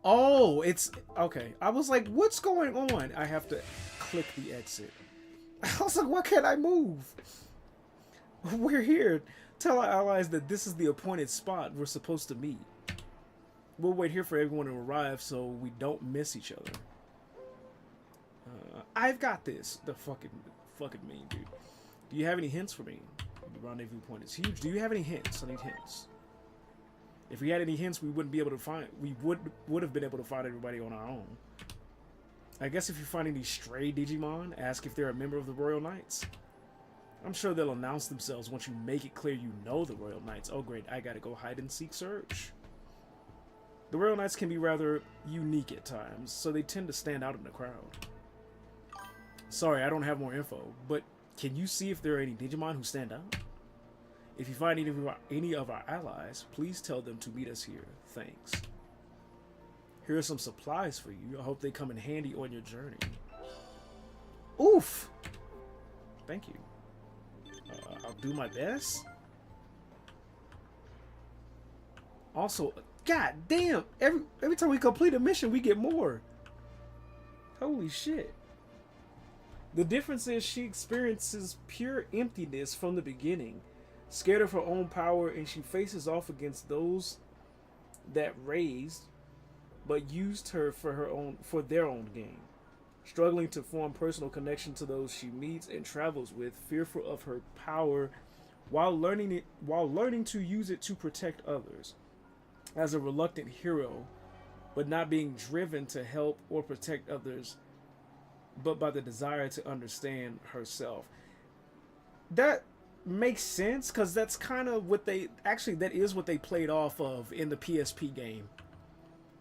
Oh, it's... Okay. I was like, what's going on? I have to click the exit. I was like, why can't I move? We're here. Tell our allies that this is the appointed spot we're supposed to meet. We'll wait here for everyone to arrive so we don't miss each other. I've got this. The fucking mean dude. Do you have any hints for me? The rendezvous point is huge. Do you have any hints? I need hints. If we had any hints, we wouldn't be able to find. We would have been able to find everybody on our own. I guess if you find any stray Digimon, ask if they're a member of the Royal Knights. I'm sure they'll announce themselves once you make it clear you know the Royal Knights. Oh great, I gotta go hide and seek search. The Royal Knights can be rather unique at times, so they tend to stand out in the crowd. Sorry, I don't have more info, but can you see if there are any Digimon who stand out? If you find any of our allies, please tell them to meet us here. Thanks. Here are some supplies for you. I hope they come in handy on your journey. Oof! Thank you. I'll do my best. Also, god damn! Every time we complete a mission, we get more. Holy shit. The difference is she experiences pure emptiness from the beginning, scared of her own power, and she faces off against those that raised but used her for their own gain, struggling to form personal connection to those she meets and travels with, fearful of her power while learning to use it to protect others. As a reluctant hero, but not being driven to help or protect others, but by the desire to understand herself. That makes sense, because that's kind of what that is what they played off of in the PSP game.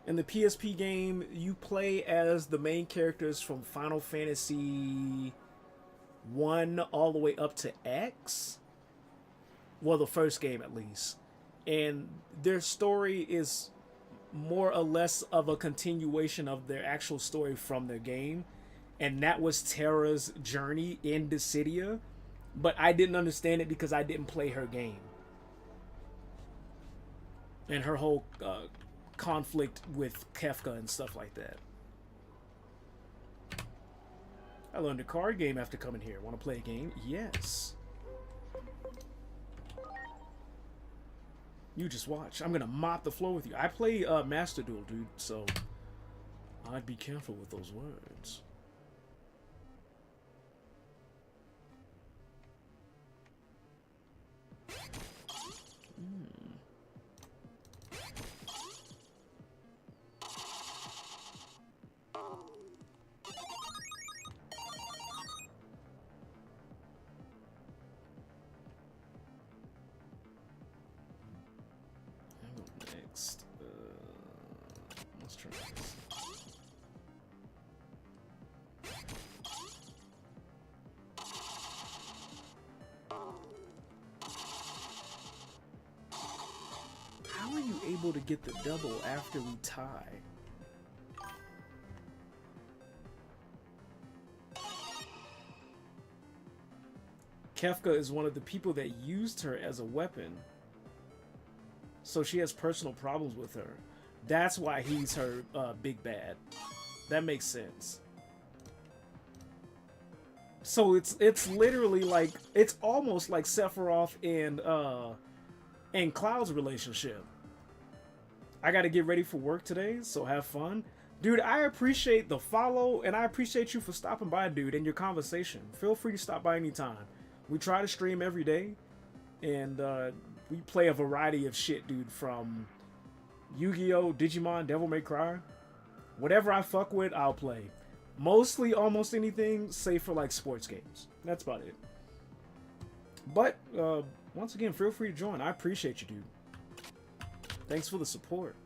In the PSP game, you play as the main characters from Final Fantasy 1 all the way up to X. Well, the first game at least. And their story is more or less of a continuation of their actual story from their game. And that was Terra's journey in Dissidia. But I didn't understand it because I didn't play her game. And her whole conflict with Kefka and stuff like that. I learned a card game after coming here. Want to play a game? Yes. You just watch. I'm going to mop the floor with you. I play Master Duel, dude, so I'd be careful with those words. Next, let's try this. How are you able to get the double after we tie? Kefka is one of the people that used her as a weapon. So she has personal problems with her. That's why he's her big bad. That makes sense. So it's literally like, it's almost like Sephiroth and Cloud's relationship. I gotta get ready for work today, so have fun. Dude, I appreciate the follow, and I appreciate you for stopping by, dude, and your conversation. Feel free to stop by anytime. We try to stream every day, and we play a variety of shit, dude, from YuGiOh, Digimon, Devil May Cry. Whatever I fuck with, I'll play. Mostly almost anything, save for like sports games. That's about it. But, once again, feel free to join. I appreciate you, dude. Thanks for the support.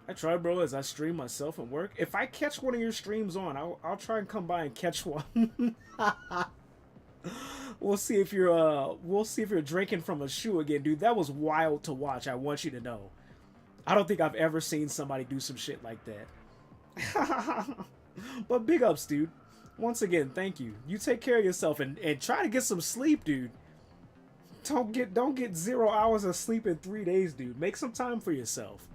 I try, bro, as I stream myself and work. If I catch one of your streams on, I'll try and come by and catch one. We'll see if you're drinking from a shoe again, dude. That was wild to watch. I want you to know. I don't think I've ever seen somebody do some shit like that. But big ups, dude. Once again, thank you. You take care of yourself and try to get some sleep, dude. Don't get 0 hours of sleep in 3 days, dude. Make some time for yourself.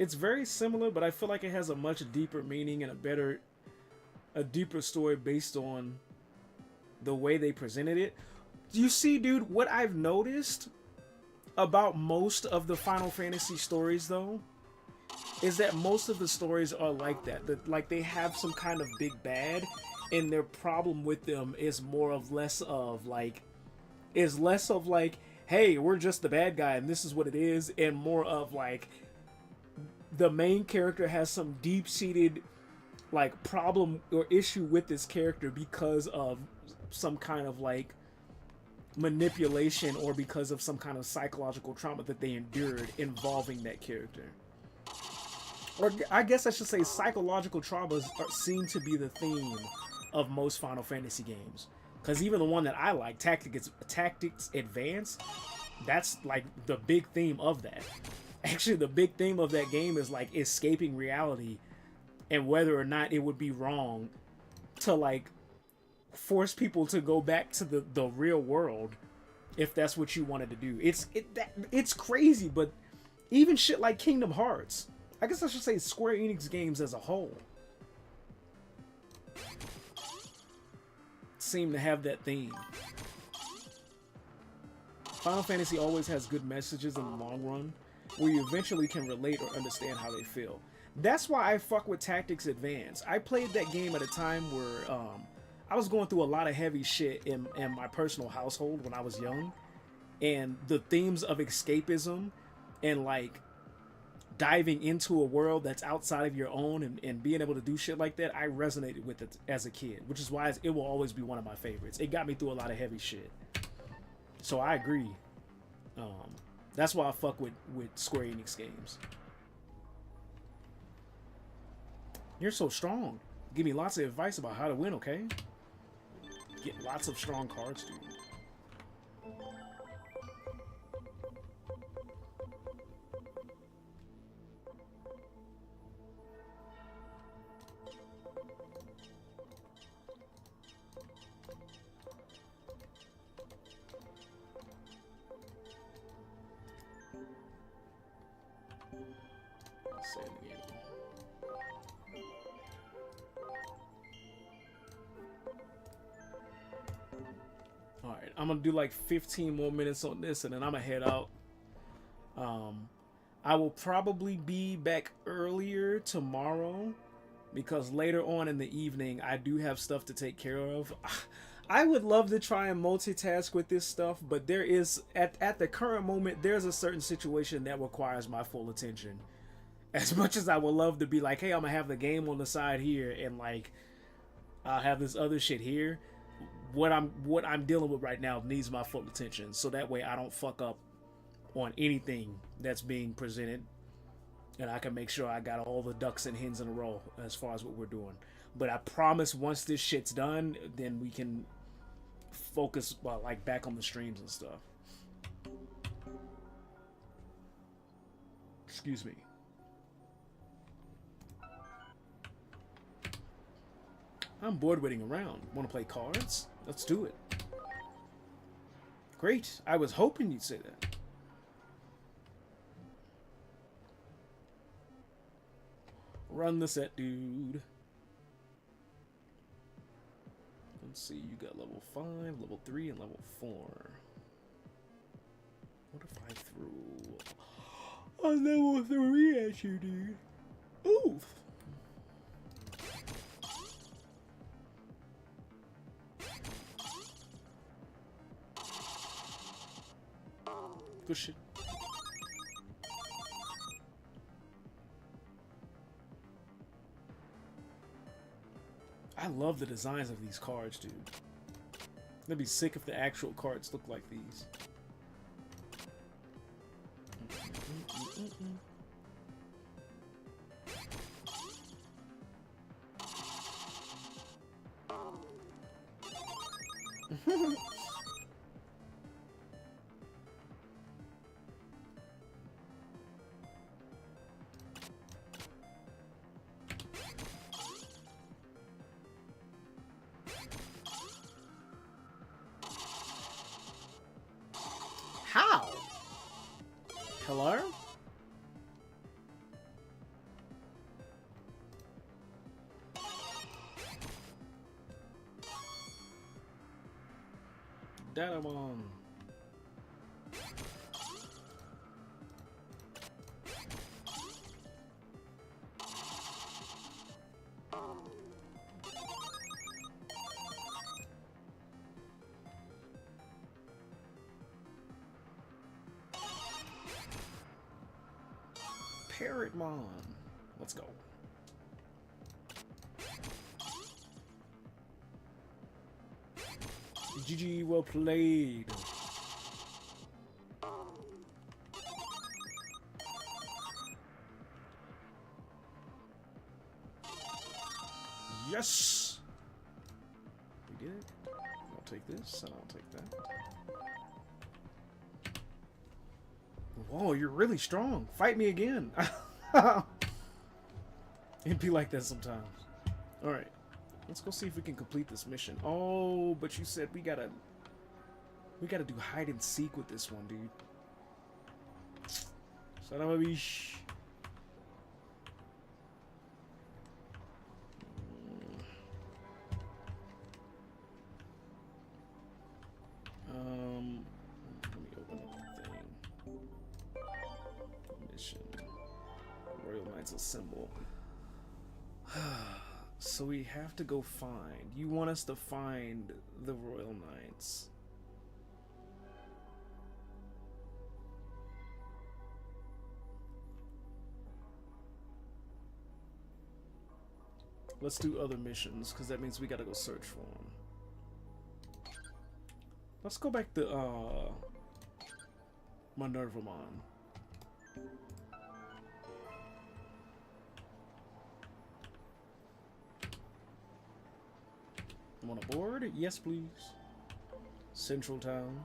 It's very similar, but I feel like it has a much deeper meaning and a deeper story based on the way they presented it. You see, dude, what I've noticed about most of the Final Fantasy stories, though, is that most of the stories are like that. Like they have some kind of big bad, and their problem with them is less of like, hey, we're just the bad guy and this is what it is, and more of like, the main character has some deep-seated like problem or issue with this character because of some kind of like manipulation or because of some kind of psychological trauma that they endured involving that character. Or I guess I should say psychological traumas seem to be the theme of most Final Fantasy games. Because even the one that I like, Tactics Advance, that's like the big theme of that. Actually, the big theme of that game is like escaping reality and whether or not it would be wrong to like force people to go back to the real world if that's what you wanted to do. It's crazy, but even shit like Kingdom Hearts, I guess I should say Square Enix games as a whole, seem to have that theme. Final Fantasy always has good messages in the long run, where you eventually can relate or understand how they feel. That's why I fuck with Tactics Advance. I played that game at a time where I was going through a lot of heavy shit in my personal household when I was young, and the themes of escapism and like diving into a world that's outside of your own and being able to do shit like that, I resonated with it as a kid, which is why it will always be one of my favorites. It got me through a lot of heavy shit. So I agree. That's why I fuck with Square Enix games. You're so strong. Give me lots of advice about how to win, okay? Get lots of strong cards, dude. Alright, I'm gonna do like 15 more minutes on this and then I'm gonna head out. I will probably be back earlier tomorrow because later on in the evening I do have stuff to take care of. I would love to try and multitask with this stuff, but there is, at the current moment, there's a certain situation that requires my full attention. As much as I would love to be like, hey, I'm gonna have the game on the side here and like I'll have this other shit here, what I'm dealing with right now needs my full attention, so that way I don't fuck up on anything that's being presented, and I can make sure I got all the ducks and hens in a row as far as what we're doing. But I promise once this shit's done, then we can focus like back on the streams and stuff. Excuse me. I'm bored waiting around. Want to play cards? Let's do it. Great. I was hoping you'd say that. Run the set, dude. Let's see. You got level 5, level 3, and level 4. What if I threw a level 3 at you, dude? Oof. Good shit. I love the designs of these cards, dude. It'd be sick if the actual cards look like these. How? Hello? Digimon. Parrotmon. Let's go. GG, well played. Yes! We did it. I'll take this, and I'll take that. Whoa, you're really strong. Fight me again. It'd be like that sometimes. Alright. Let's go see if we can complete this mission. Oh, but you said we gotta do hide and seek with this one, dude. Son of a bitch. Let me open up the thing. Mission. Royal Knights Assemble. So we have to go find. You want us to find the Royal Knights. Let's do other missions, because that means we gotta go search for them. Let's go back to Minervamon. Want a board? Yes, please. Central Town.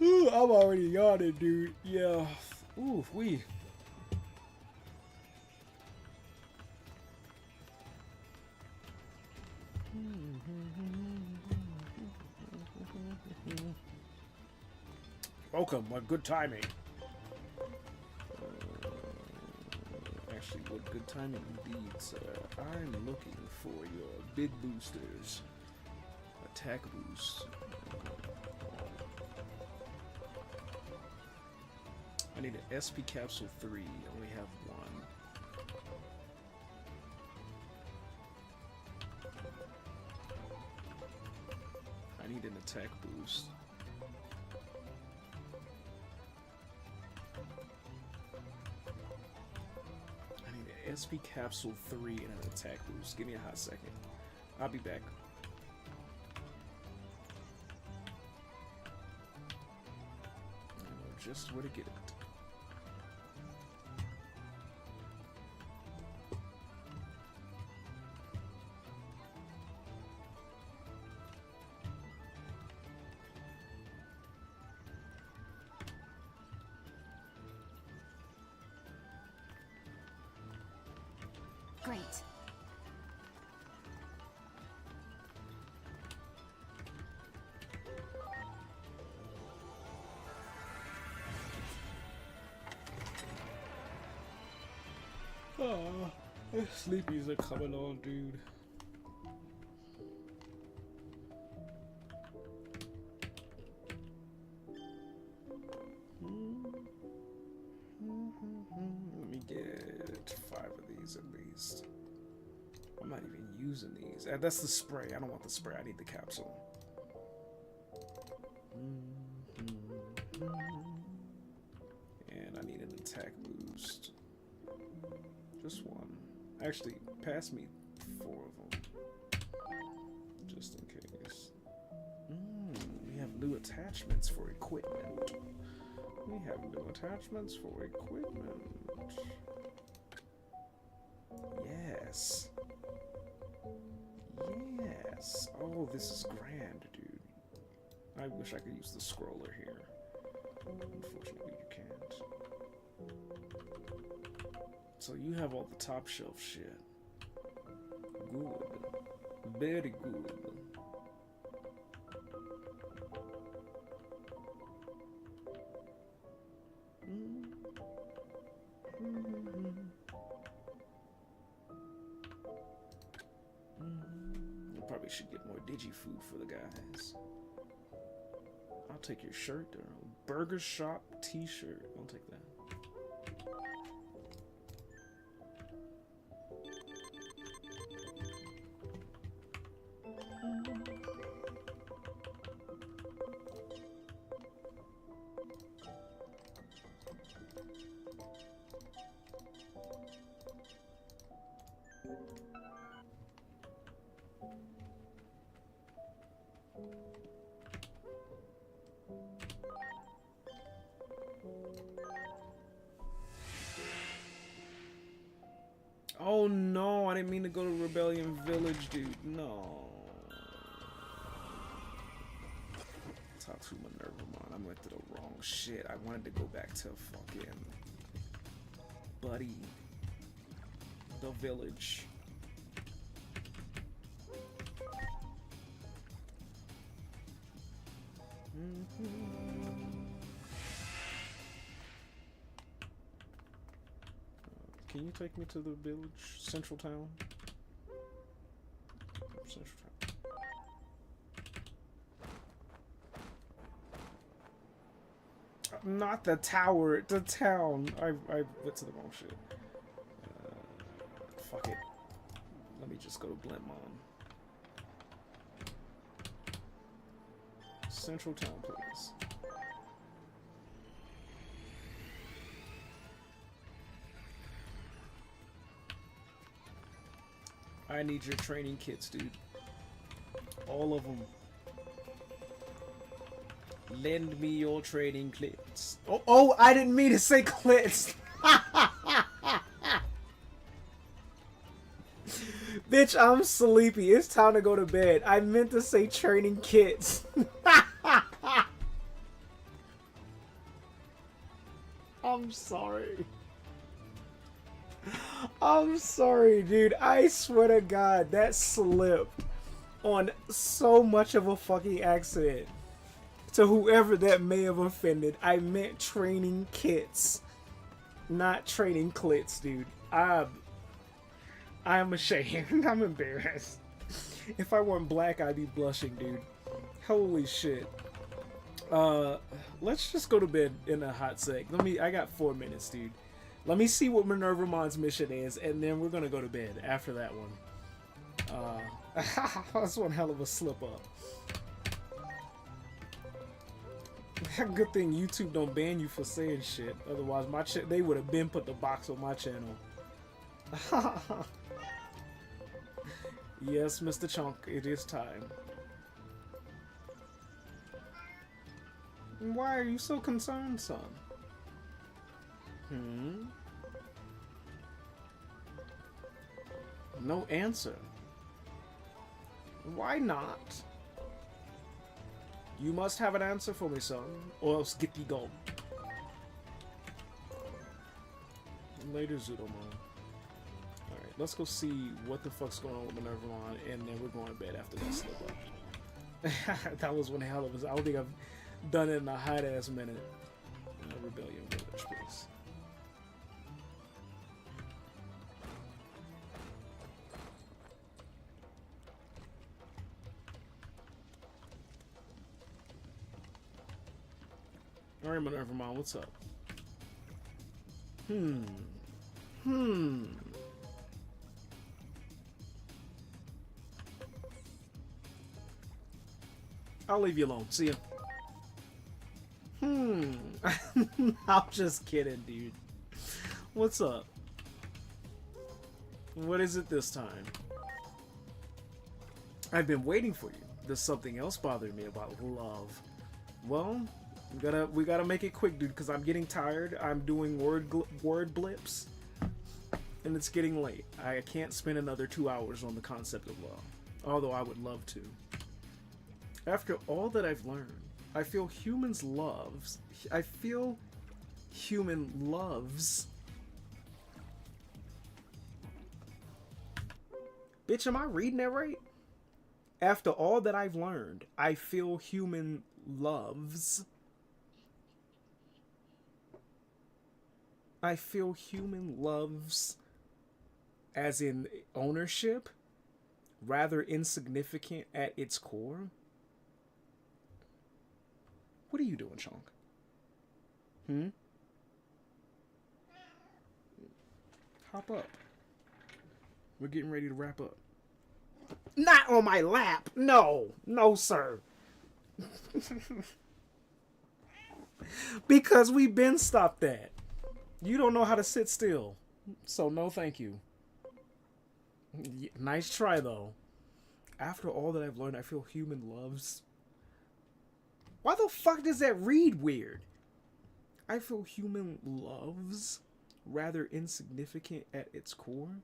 Ooh, I'm already yawning, dude. Yeah. Ooh, we. Welcome, what good timing. Actually, what good timing indeed, sir. I'm looking for your big boosters. Attack boost. I need an SP capsule 3. I only have one. I need an attack boost. I need an SP capsule 3 and an attack boost. Give me a hot second. I'll be back. I know just where to get it. Great. Oh, sleepies are coming on, dude. Let me get 5 of these at least. I'm not even using these. That's the spray. I don't want the spray. I need the capsule. And I need an attack boost. Just one. Actually, pass me 4 of them. Just in case. We have new attachments for equipment. We have new attachments for equipment. Yes. Yes. Oh, this is grand, dude. I wish I could use the scroller here. Unfortunately, you can't. So you have all the top shelf shit. Good. Very good. should get more digi food for the guys. I'll take your shirt. Burger shop t-shirt. I'll take that. Oh no, I didn't mean to go to Rebellion Village, dude. No. Talk to Minervamon. I went to the wrong shit. I wanted to go back to fucking Buddy. The village. Can you take me to the village? Central Town? Central Town. Not the tower, the town. I went to the wrong shit. Fuck it. Let me just go to Blintmon. Central Town, please. I need your training kits, dude. All of them. Lend me your training kits. Oh, I didn't mean to say clits. Bitch, I'm sleepy. It's time to go to bed. I meant to say training kits. I'm sorry. I'm sorry, dude. I swear to God, that slipped on so much of a fucking accident. To whoever that may have offended, I meant training kits, not training clits, dude. I'm ashamed. I'm embarrassed. If I weren't black, I'd be blushing, dude. Holy shit. Let's just go to bed in a hot sec. I got 4 minutes, dude. Let me see what Minervamon's mission is, and then we're gonna go to bed after that one. That's one hell of a slip up. Good thing YouTube don't ban you for saying shit. Otherwise, they would have been put the box on my channel. Yes, Mr. Chunk, it is time. Why are you so concerned, son? No answer. Why not? You must have an answer for me, son, or else get thee gone. Later, Zudomon. Alright, let's go see what the fuck's going on with Minervamon, and then we're going to bed after that slip up. That was one hell of a... I don't think I've done it in a hot ass minute. Rebellion Village, please. Alright, Minervamon, what's up? I'll leave you alone. See ya. I'm just kidding, dude. What's up? What is it this time? I've been waiting for you. There's something else bothering me about love. Well, we gotta make it quick, dude, because I'm getting tired. I'm doing word blips, and it's getting late. I can't spend another 2 hours on the concept of love, although I would love to. After all that I've learned, I feel human loves. Bitch, am I reading that right? After all that I've learned, I feel human loves. I feel human loves as in ownership, rather insignificant at its core. What are you doing, Chonk? Hop up. We're getting ready to wrap up. Not on my lap. No. No, sir. Because we've been stopped that. You don't know how to sit still. So no thank you. Nice try, though. After all that I've learned, I feel human loves. Why the fuck does that read weird? I feel human loves rather insignificant at its core.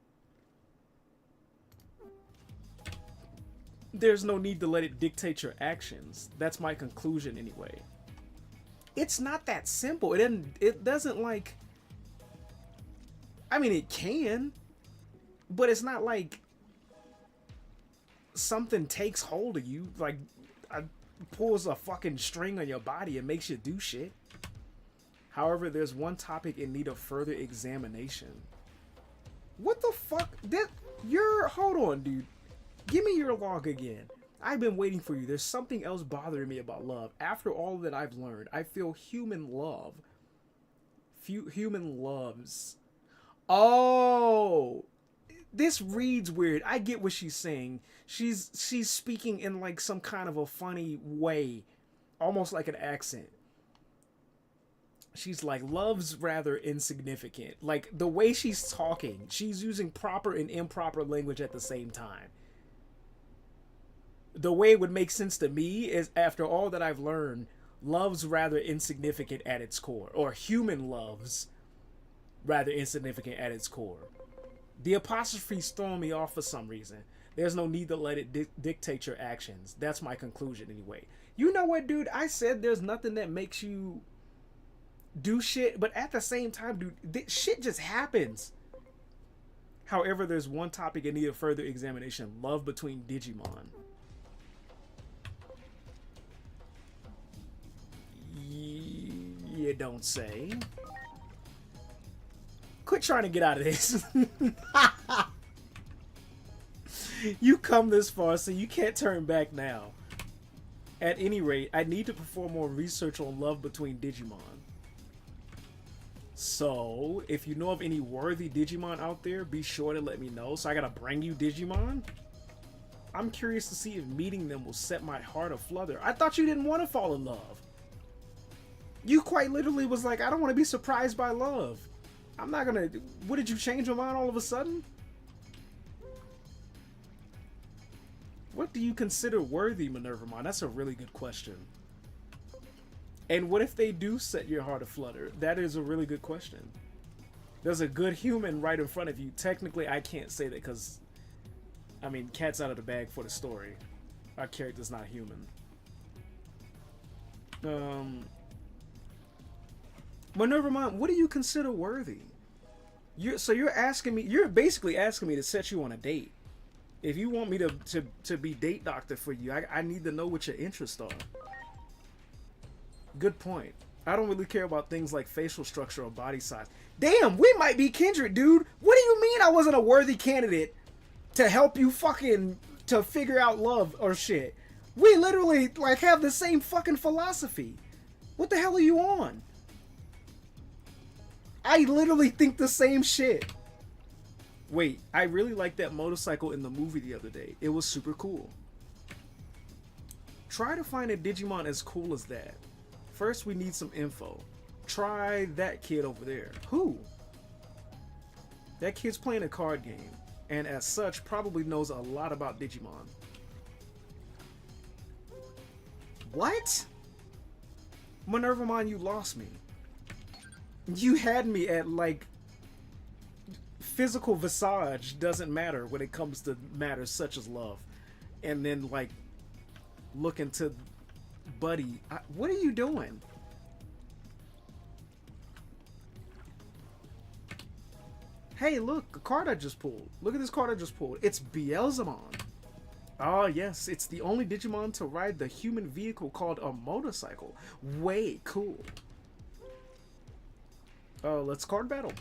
There's no need to let it dictate your actions. That's my conclusion anyway. It's not that simple. It doesn't like, I mean, it can, but it's not like something takes hold of you, like pulls a fucking string on your body and makes you do shit. However, there's one topic in need of further examination. What the fuck? Hold on, dude. Give me your log again. I've been waiting for you. There's something else bothering me about love. After all that I've learned, I feel human love. Human loves. Oh, this reads weird. I get what she's saying. She's speaking in like some kind of a funny way, almost like an accent. She's like, love's rather insignificant. Like the way she's talking, she's using proper and improper language at the same time. The way it would make sense to me is, after all that I've learned, love's rather insignificant at its core, or human love's rather insignificant at its core. The apostrophe's throwing me off for some reason. There's no need to let it dictate your actions. That's my conclusion anyway. You know what, dude? I said there's nothing that makes you do shit, but at the same time, dude, shit just happens. However, there's one topic in need of further examination. Love between Digimon. You don't say. Quit trying to get out of this. You come this far, so you can't turn back now. At any rate, I need to perform more research on love between Digimon. So, if you know of any worthy Digimon out there, be sure to let me know. So I gotta bring you Digimon? I'm curious to see if meeting them will set my heart aflutter. I thought you didn't want to fall in love. You quite literally was like, I don't want to be surprised by love. I'm not gonna... What, did you change your mind all of a sudden? What do you consider worthy, Minervamon? That's a really good question. And what if they do set your heart aflutter? That is a really good question. There's a good human right in front of you. Technically, I can't say that because, I mean, cat's out of the bag for the story. Our character's not human. Minervamon, what do you consider worthy? You're asking me, you're basically asking me to set you on a date. If you want me to be date doctor for you, I need to know what your interests are. Good point. I don't really care about things like facial structure or body size. Damn, we might be kindred, dude. What do you mean I wasn't a worthy candidate to help you to figure out love or shit? We literally, like, have the same fucking philosophy. What the hell are you on? I literally think the same shit. Wait, I really liked that motorcycle in the movie the other day. It was super cool. Try to find a Digimon as cool as that. First, we need some info. Try that kid over there. Who? That kid's playing a card game, and as such, probably knows a lot about Digimon. What? Minervamon, you lost me. You had me at, like, physical visage doesn't matter when it comes to matters such as love. And then, like, look into... Buddy, what are you doing? Hey, look, a card I just pulled. Look at this card I just pulled. It's Beelzemon. Oh, yes, it's the only Digimon to ride the human vehicle called a motorcycle. Way cool. Let's card battle.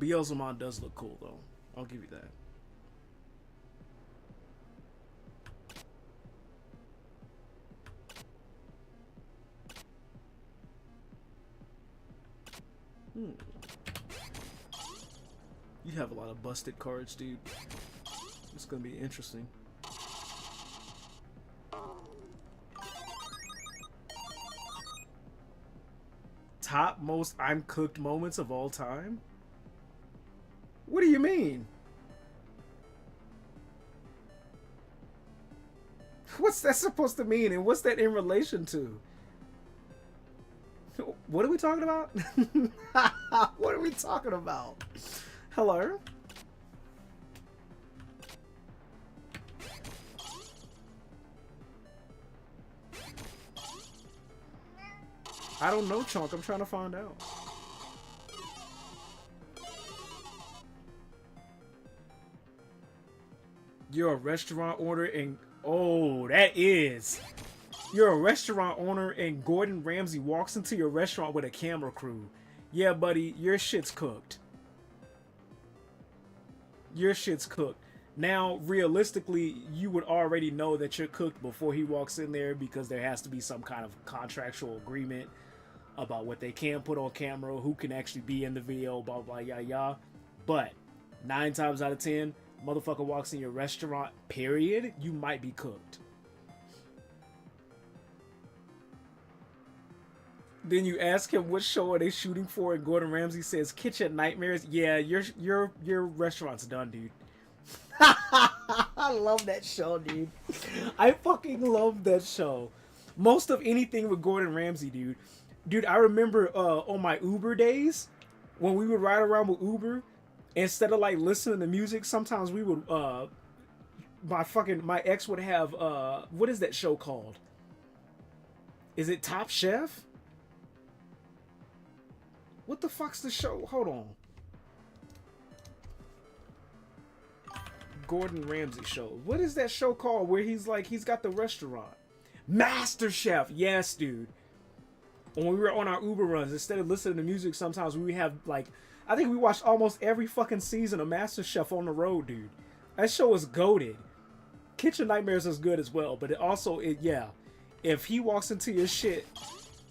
Beelzemon does look cool though. I'll give you that. You have a lot of busted cards, dude. It's gonna be interesting. Top most I'm cooked moments of all time? What do you mean? What's that supposed to mean, and what's that in relation to? What are we talking about? What are we talking about? Hello? I don't know, Chunk. I'm trying to find out. You're a restaurant owner and... Oh, that is... You're a restaurant owner and Gordon Ramsay walks into your restaurant with a camera crew. Yeah, buddy, your shit's cooked. Your shit's cooked. Now, realistically, you would already know that you're cooked before he walks in there because there has to be some kind of contractual agreement about what they can put on camera, who can actually be in the video, blah, blah, yah, yah. But 9 times out of 10, motherfucker walks in your restaurant, period, you might be cooked. Then you ask him what show are they shooting for, and Gordon Ramsay says Kitchen Nightmares. Yeah, your restaurant's done, dude. I love that show, dude. I fucking love that show. Most of anything with Gordon Ramsay, dude. Dude, I remember on my Uber days when we would ride around with Uber, instead of like listening to music, sometimes we would my ex would have what is that show called? Is it Top Chef? What the fuck's the show? Hold on. Gordon Ramsay show. What is that show called where he's like, he's got the restaurant? Master Chef. Yes, dude. When we were on our Uber runs, instead of listening to music, sometimes we would have like, I think we watched almost every fucking season of Master Chef on the road, dude. That show is goated. Kitchen Nightmares is good as well, but it also, yeah, if he walks into your shit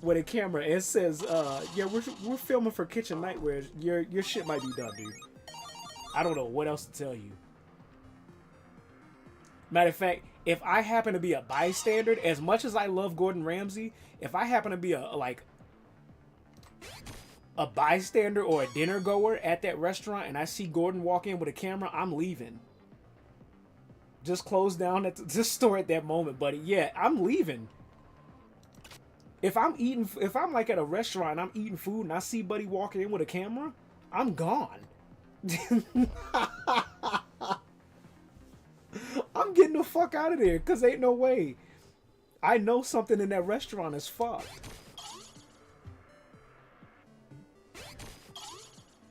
with a camera and says, yeah, we're filming for Kitchen Nightmares, your shit might be done, dude. I don't know what else to tell you. Matter of fact, if I happen to be a bystander, as much as I love Gordon Ramsay, if I happen to be a bystander or a dinner goer at that restaurant and I see Gordon walk in with a camera, I'm leaving. Just close down at the store at that moment, buddy. Yeah, I'm leaving. If I'm like at a restaurant and I'm eating food and I see buddy walking in with a camera, I'm gone. I'm getting the fuck out of there, cause ain't no way. I know something in that restaurant is fucked.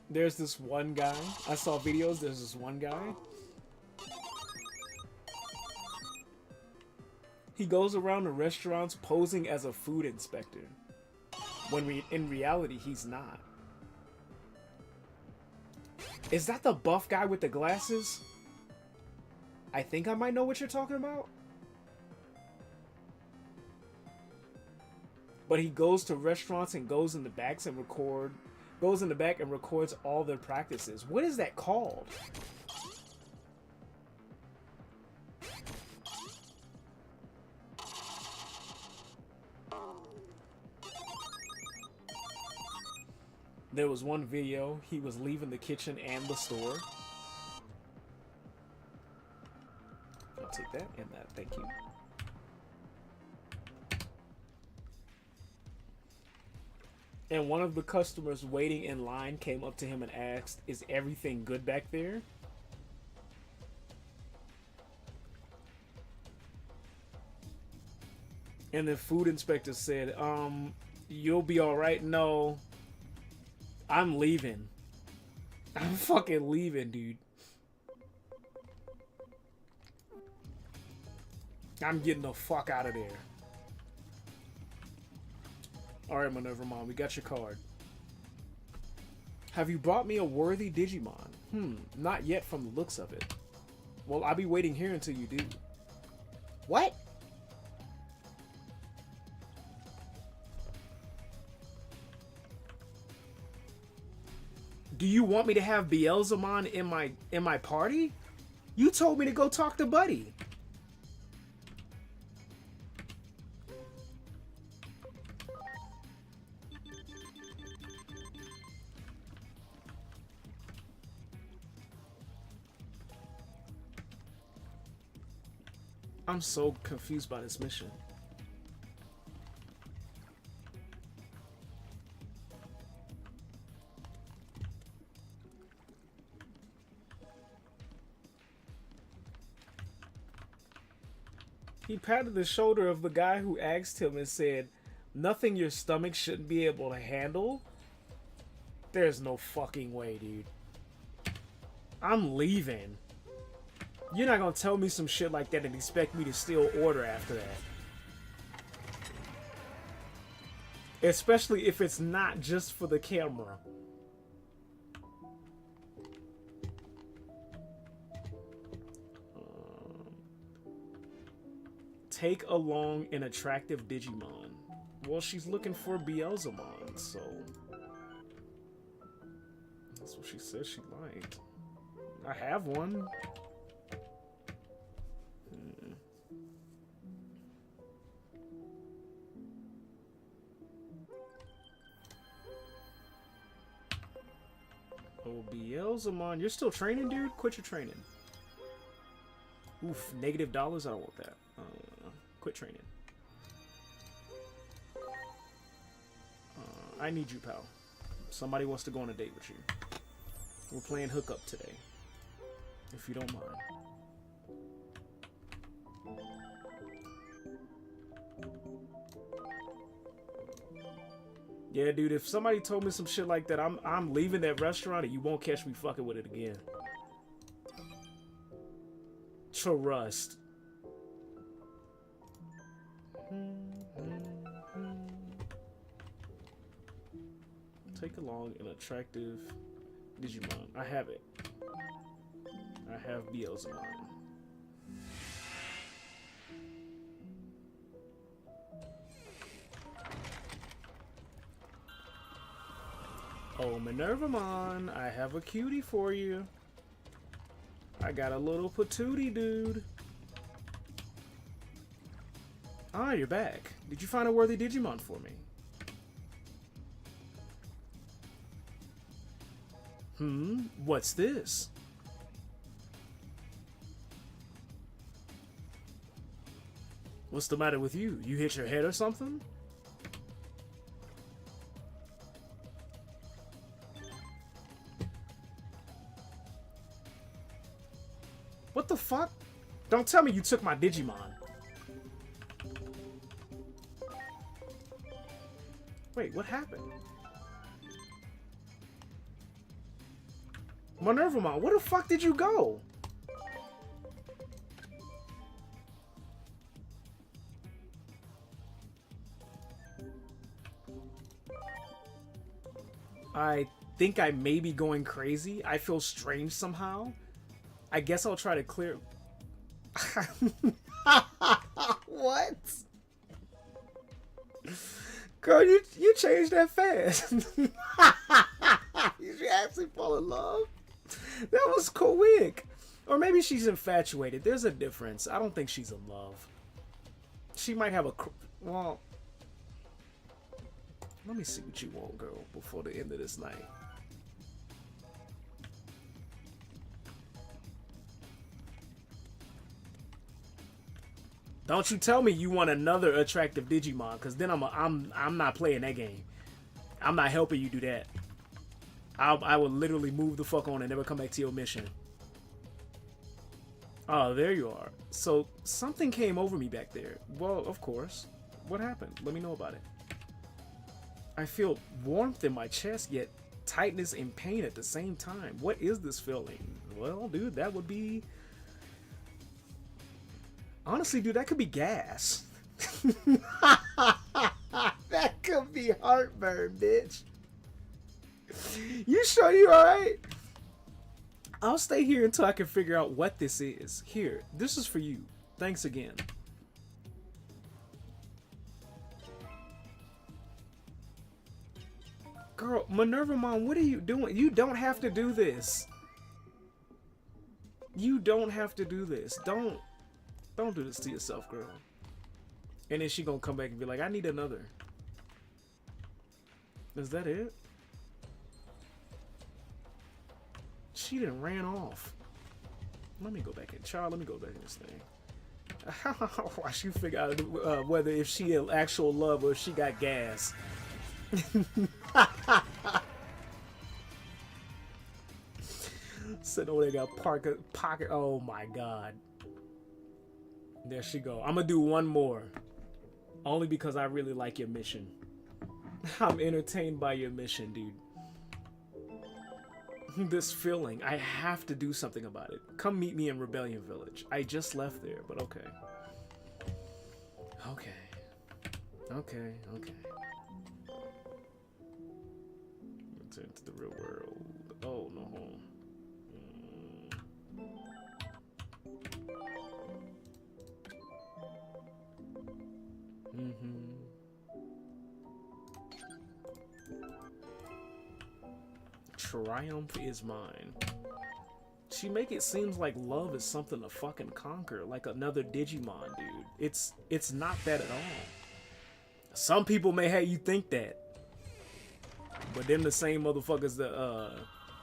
There's this one guy. I saw videos. There's this one guy. He goes around the restaurants posing as a food inspector, when in reality he's not. Is that the buff guy with the glasses? I think I might know what you're talking about. But he goes to restaurants and goes in the back and records all their practices. What is that called? There was one video, he was leaving the kitchen and the store. I'll take that and that, thank you. And one of the customers waiting in line came up to him and asked, "Is everything good back there?" And the food inspector said, "You'll be alright." No. I'm leaving. I'm fucking leaving, dude. I'm getting the fuck out of there. Alright, Minerva Mom, we got your card. Have you brought me a worthy Digimon? Not yet from the looks of it. Well, I'll be waiting here until you do. What? Do you want me to have Beelzemon in my party? You told me to go talk to Buddy. I'm so confused by this mission. He patted the shoulder of the guy who asked him and said, "Nothing your stomach shouldn't be able to handle?" There's no fucking way, dude. I'm leaving. You're not gonna tell me some shit like that and expect me to still order after that. Especially if it's not just for the camera. Take along an attractive Digimon. Well, she's looking for Beelzemon, so... That's what she says she liked. I have one. Oh, Beelzemon. You're still training, dude? Quit your training. Oof, $- I don't want that. Quit training. I need you, pal. Somebody wants to go on a date with you. We're playing hookup today. If you don't mind. Yeah, dude, if somebody told me some shit like that, I'm leaving that restaurant and you won't catch me fucking with it again. Trust. Take along an attractive Digimon. I have it. I have Beelzemon. Oh, Minervamon, I have a cutie for you. I got a little patootie, dude. Ah, you're back. Did you find a worthy Digimon for me? What's this? What's the matter with you? You hit your head or something? What the fuck? Don't tell me you took my Digimon. Wait, what happened? Minervamon, where the fuck did you go? I think I may be going crazy. I feel strange somehow. I guess I'll try to clear... What? Girl, you changed that fast. Did you actually fall in love? That was quick. Or maybe she's infatuated. There's a difference. I don't think she's in love. She might have a... Well... Let me see what you want, girl, before the end of this night. Don't you tell me you want another attractive Digimon, because then I'm not playing that game. I'm not helping you do that. I will literally move the fuck on and never come back to your mission. Oh, there you are. So something came over me back there. Well, of course. What happened? Let me know about it. I feel warmth in my chest, yet tightness and pain at the same time. What is this feeling? Well, dude, that would be... Honestly, dude, that could be gas. That could be heartburn, bitch. You sure you alright? I'll stay here until I can figure out what this is. Here, this is for you. Thanks again. Girl, Minerva Mom, what are you doing? You don't have to do this. You don't have to do this. Don't do this to yourself, girl. And then she gonna come back and be like, I need another. Is that it? She done ran off. Let me go back in. Child, let me go back in this thing. Watch you figure out whether if she in actual love or if she got gas. Sitting over there got pocket. Oh my god. There she go. I'm gonna do one more. Only because I really like your mission. I'm entertained by your mission, dude. This feeling, I have to do something about it. Come meet me in Rebellion Village. I just left there, but okay. Okay. Return to the real world. Oh no. Triumph is mine. She make it seem like love is something to fucking conquer, like another Digimon, dude. It's not that at all. Some people may have you think that, but then the same motherfuckers that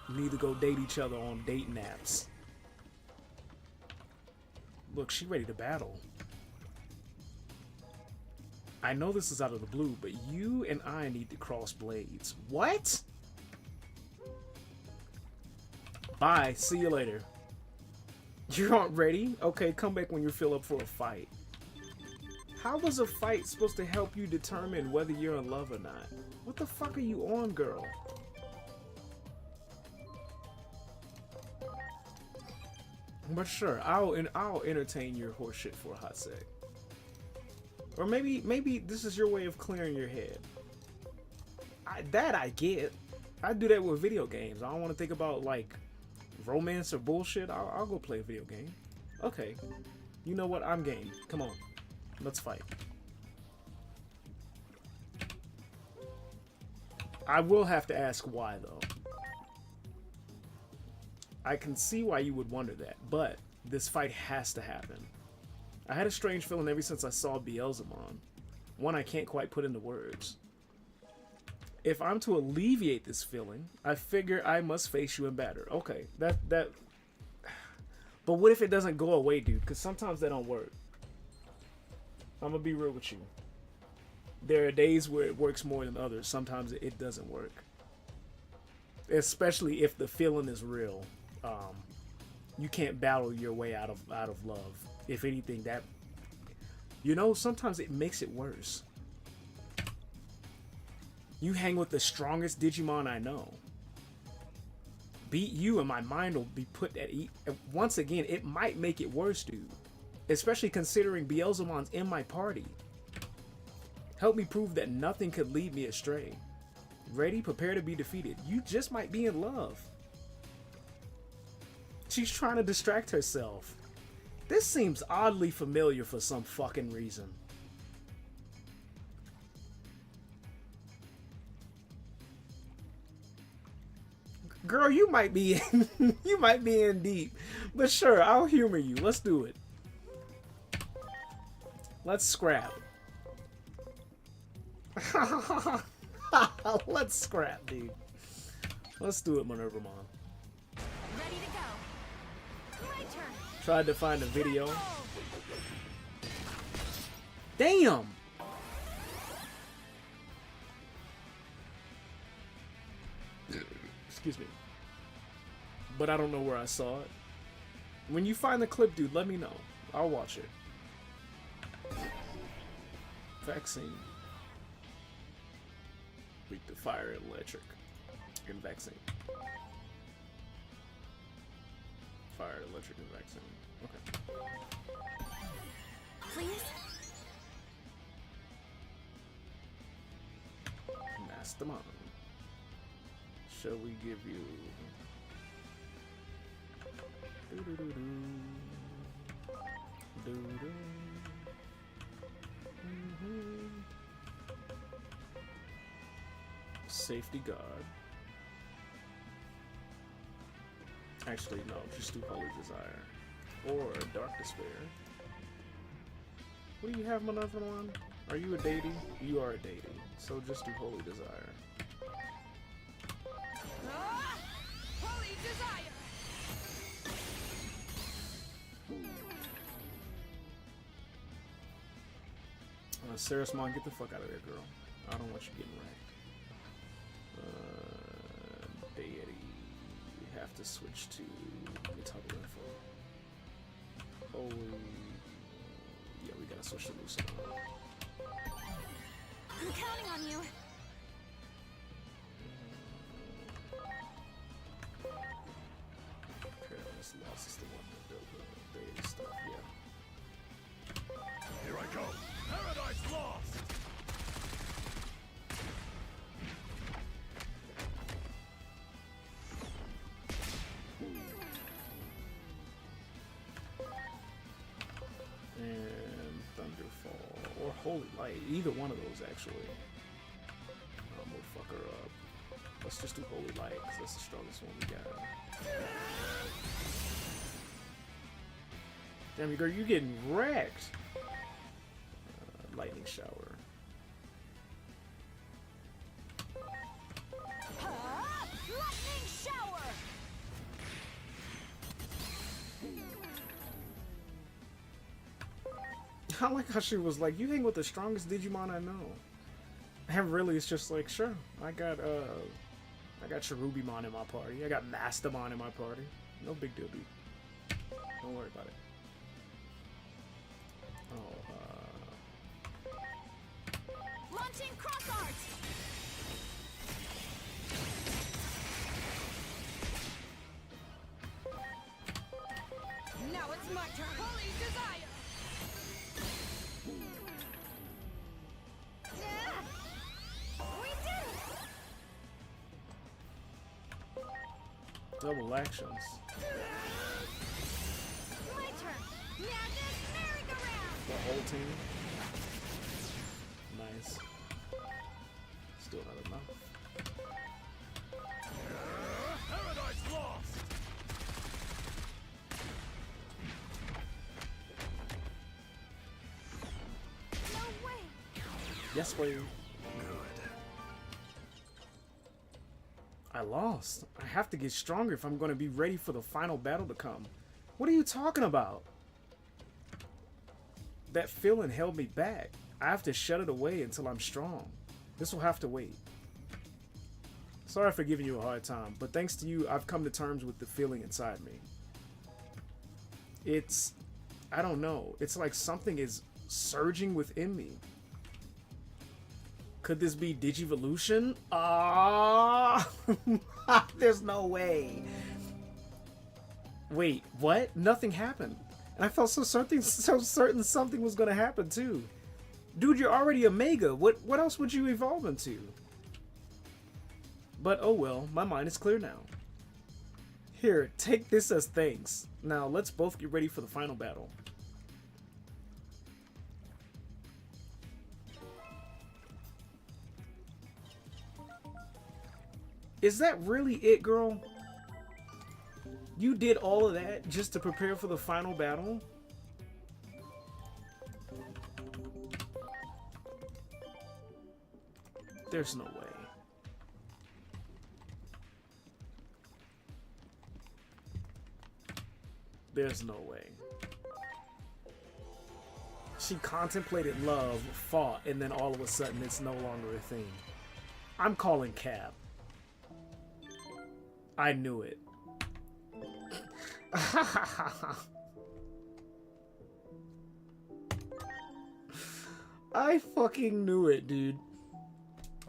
need to go date each other on dating apps. Look, she ready to battle. I know this is out of the blue, but you and I need to cross blades. What? Bye. See you later. You aren't ready? Okay, come back when you feel up for a fight. How was a fight supposed to help you determine whether you're in love or not? What the fuck are you on, girl? But sure, I'll entertain your horse shit for a hot sec. Or maybe this is your way of clearing your head. I get. I do that with video games. I don't want to think about like romance or bullshit. I'll go play a video game. Okay. You know what? I'm game. Come on. Let's fight. I will have to ask why though. I can see why you would wonder that, but this fight has to happen. I had a strange feeling ever since I saw Beelzemon. One I can't quite put into words. If I'm to alleviate this feeling, I figure I must face you in battle. Okay, that. But what if it doesn't go away, dude? Because sometimes that don't work. I'm gonna be real with you. There are days where it works more than others. Sometimes it doesn't work. Especially if the feeling is real. You can't battle your way out of love. If anything, that, you know, sometimes it makes it worse. You hang with the strongest Digimon I know. Beat you and my mind will be put at ease. Once again, it might make it worse, dude. Especially considering Beelzemon's in my party. Help me prove that nothing could lead me astray. Ready? Prepare to be defeated. You just might be in love. She's trying to distract herself. This seems oddly familiar for some fucking reason. Girl, you might be in, you might be in deep. But sure, I'll humor you. Let's do it. Let's scrap. Let's scrap, dude. Let's do it, Minerva Mom. Ready to go. My turn. Tried to find a video. Damn! Excuse me. But I don't know where I saw it. When you find the clip, dude, let me know. I'll watch it. Vaccine. Weak to fire and electric. And vaccine. Fire, electric, and vaccine. Okay. Please? Mastermind. shall we give you? Doo-doo-doo-doo. Doo-doo. Mhm. Safety guard. Actually, no, just do Holy Desire. Or Dark Despair. What do you have, Minerva on? Are you a deity? You are a deity. So just do Holy Desire. Holy desire! Sarasmon, get the fuck out of there, girl. I don't want you getting wrecked. Deity. We have to switch to toggle info. Holy. Yeah, we gotta switch to Lucina. I'm counting on you. Paradise Lost is the one that built the deity stuff, yeah. Here I go. Paradise Lost. And Thunderfall. Or Holy Light. Either one of those, actually. We'll fuck her up. Let's just do Holy Light, because that's the strongest one we got. Damn, girl, you getting wrecked. Lightning Shower. Lightning shower! I like how she was like, you hang with the strongest Digimon I know. And really, it's just like, sure, I got Cherubimon in my party. I got Mastermon in my party. No big deal, dude. Don't worry about it. Oh, Launching cross art! Now it's my turn. Holy desire! We did it! double actions. My turn. Madness merry-go-round! The whole team. Nice. Still not enough. Paradise Lost. No way! Yes, please. I lost. I have to get stronger if I'm going to be ready for the final battle to come. What are you talking about? That feeling held me back. I have to shut it away until I'm strong. This will have to wait. Sorry for giving you a hard time, but thanks to you, I've come to terms with the feeling inside me. It's... I don't know. It's like something is surging within me. Could this be Digivolution? Ah, there's no way. Wait, what? Nothing happened. And I felt so certain something was gonna happen too. Dude, you're already a Mega. What else would you evolve into? But oh well, my mind is clear now. Here, take this as thanks. Now let's both get ready for the final battle. Is that really it, girl? You did all of that just to prepare for the final battle? There's no way. There's no way. She contemplated love, fought, and then all of a sudden it's no longer a thing. I'm calling cap. I knew it. I fucking knew it, dude.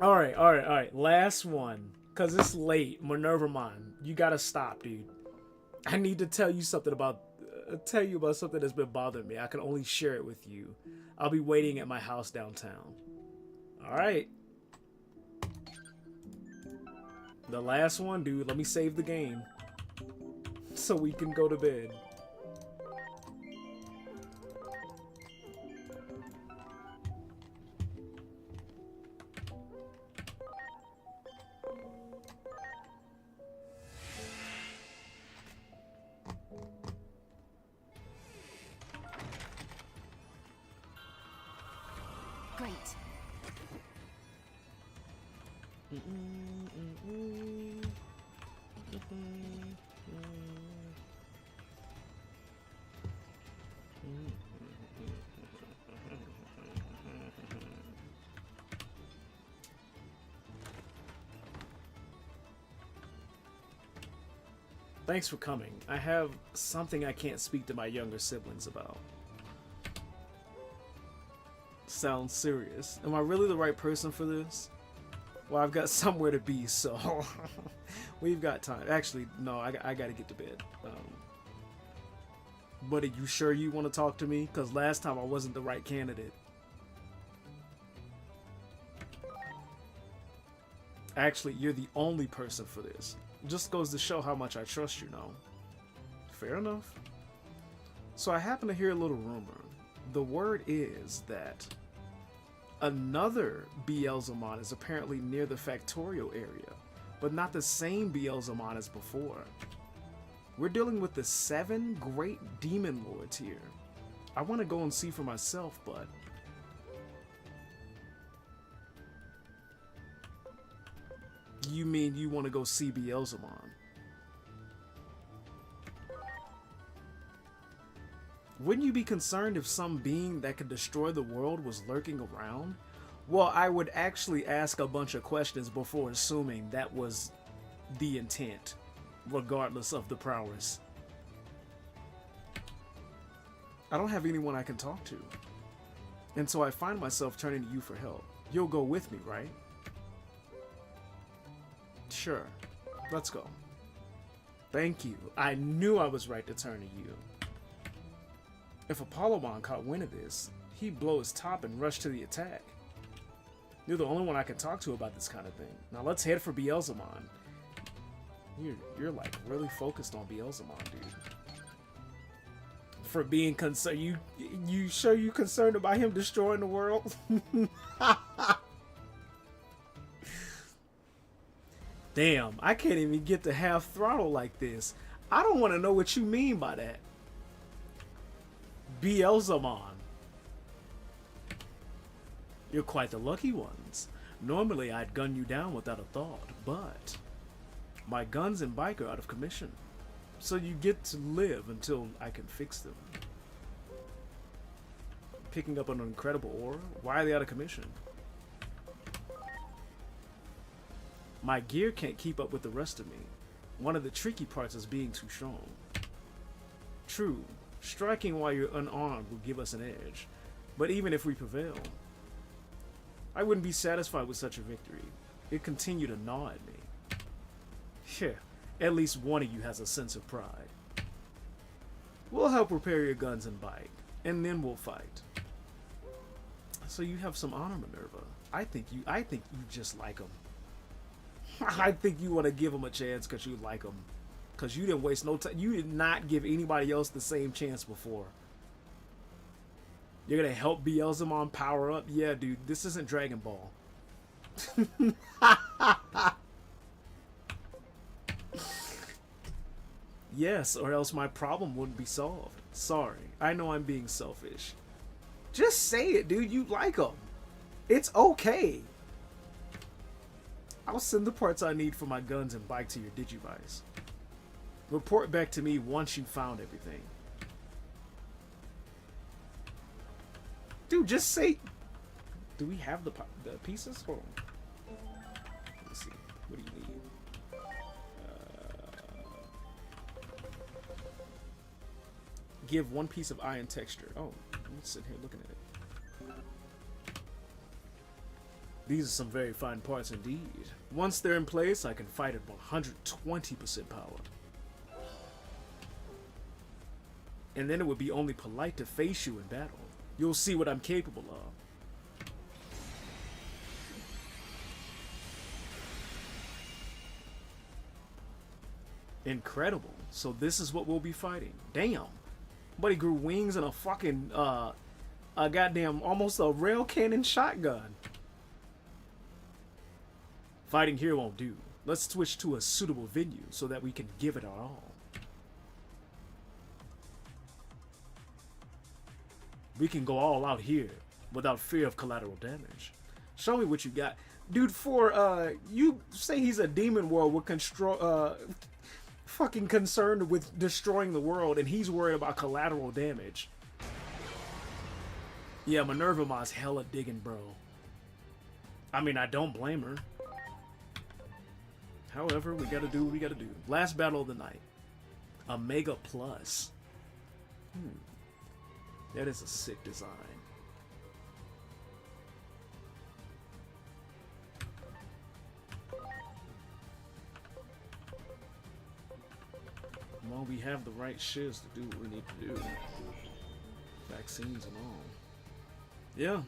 Alright. Last one. Cause it's late. Minervamon, you gotta stop, dude. I need to tell you something about something that's been bothering me. I can only share it with you. I'll be waiting at my house downtown. Alright. The last one, dude. Let me save the game so we can go to bed. Great. Thanks for coming. I have something I can't speak to my younger siblings about. Sounds serious. Am I really the right person for this? Well, I've got somewhere to be, so we've got time. Actually, no, I gotta get to bed. But are you sure you want to talk to me? Because last time I wasn't the right candidate. Actually, you're the only person for this. Just goes to show how much I trust you, know. Fair enough. So I happen to hear a little rumor. The word is that another Beelzemon is apparently near the Factorio area, but not the same Beelzemon as before. We're dealing with the 7 great demon lords here. I want to go and see for myself, but you mean you want to go see Beelzemon? Wouldn't you be concerned if some being that could destroy the world was lurking around? Well, I would actually ask a bunch of questions before assuming that was the intent, regardless of the prowess. I don't have anyone I can talk to, and so I find myself turning to you for help. You'll go with me, right? Sure. Let's go. Thank you. I knew I was right to turn to you. If Apollomon caught wind of this, he'd blow his top and rush to the attack. You're the only one I can talk to about this kind of thing. Now let's head for Beelzemon. You're like really focused on Beelzemon, dude. For being concerned, you sure you concerned about him destroying the world? Damn, I can't even get to half throttle like this. I don't want to know what you mean by that. Beelzemon. You're quite the lucky ones. Normally I'd gun you down without a thought, but my guns and bike are out of commission. So you get to live until I can fix them. Picking up an incredible aura? Why are they out of commission? My gear can't keep up with the rest of me. One of the tricky parts is being too strong. True, striking while you're unarmed will give us an edge, but even if we prevail, I wouldn't be satisfied with such a victory. It'd continue to gnaw at me. Yeah, at least one of you has a sense of pride. We'll help repair your guns and bike, and then we'll fight. So you have some honor, Minerva. I think you just like him. I think you want to give him a chance because you like him. Because you didn't waste no time. You did not give anybody else the same chance before. You're going to help Beelzemon power up? Yeah, dude. This isn't Dragon Ball. Yes, or else my problem wouldn't be solved. Sorry. I know I'm being selfish. Just say it, dude. You like him. It's okay. I'll send the parts I need for my guns and bike to your Digivice. Report back to me once you found everything. Dude, just say... Do we have the pieces? Hold on. Let's see. What do you need? Give one piece of iron texture. Oh, I'm sitting here looking at it. These are some very fine parts indeed. Once they're in place, I can fight at 120% power. And then it would be only polite to face you in battle. You'll see what I'm capable of. Incredible. So this is what we'll be fighting. Damn. Buddy grew wings and a fucking, a goddamn, almost a rail cannon shotgun. Fighting here won't do. Let's switch to a suitable venue so that we can give it our all. We can go all out here without fear of collateral damage. Show me what you got. Dude, for, you say he's a demon world with fucking concerned with destroying the world, and he's worried about collateral damage. Yeah, Minerva Ma's hella digging, bro. I mean, I don't blame her. However, we gotta do what we gotta do. Last battle of the night. Omega Plus. That is a sick design. Well, we have the right shiz to do what we need to do. Vaccines and all. Yeah.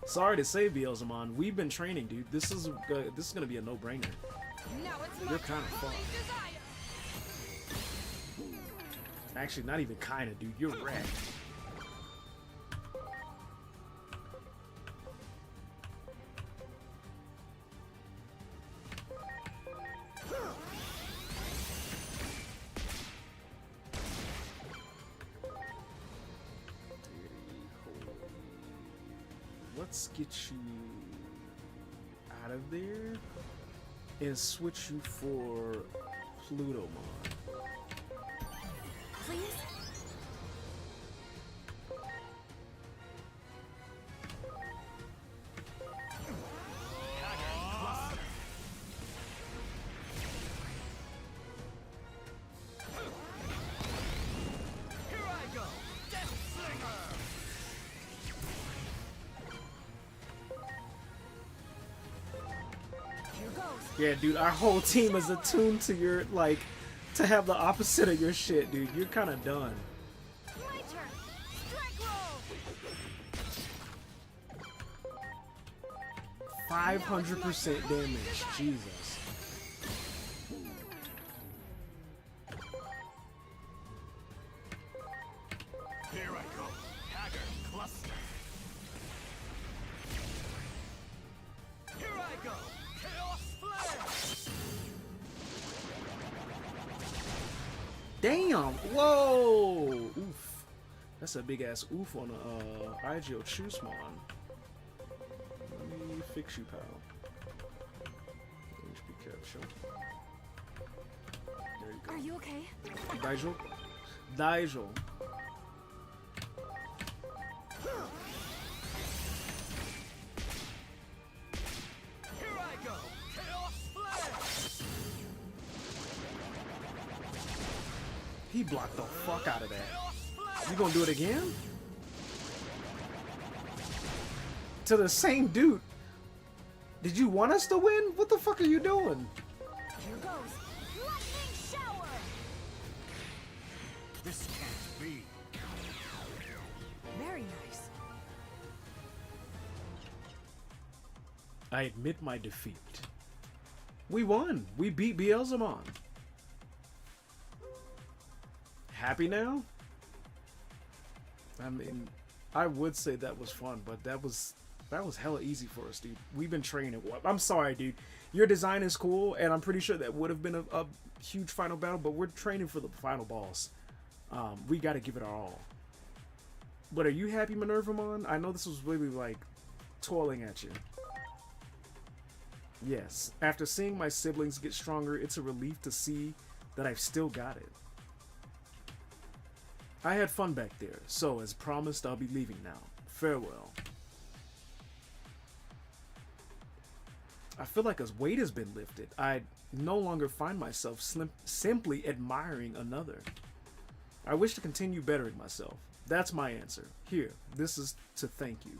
Sorry to say, Beelzemon, we've been training, dude. This is gonna be a no-brainer. Now it's my You're kind of only fucked. desire. Actually, not even kinda, dude. You're wrecked. Let's get you out of there and switch you for Plutomon. Please? Here I go! Death Slinger! Here goes. Yeah, dude, our whole team is attuned to your, like, to have the opposite of your shit, dude. You're kind of done. My turn. Strike roll. 500% damage. Jesus. Here I go! Haggard Cluster! Here I go! Chaos Flare! Damn! Whoa! Oof. That's a big ass oof on a YuGiOh Chusmon. Let me fix you, pal. HP capture. There you go. Are you okay? Daijo? Daijo. Here I go! Chaos Flare! He blocked the fuck out of that. Chaos Flare! You gonna do it again? To the same dude. Did you want us to win? What the fuck are you doing? Here goes. Lightning shower. This can't be. Very nice. I admit my defeat. We won. We beat Beelzemon. Happy now? I mean, I would say that was fun, but that was hella easy for us, dude. We've been training. I'm sorry, dude. Your design is cool, and I'm pretty sure that would have been a huge final battle, but we're training for the final boss. We got to give it our all. But are you happy, Minervamon? I know this was really, like, toiling at you. Yes. After seeing my siblings get stronger, it's a relief to see that I've still got it. I had fun back there, so as promised, I'll be leaving now. Farewell. I feel like a weight has been lifted. I no longer find myself simply admiring another. I wish to continue bettering myself. That's my answer. Here, this is to thank you.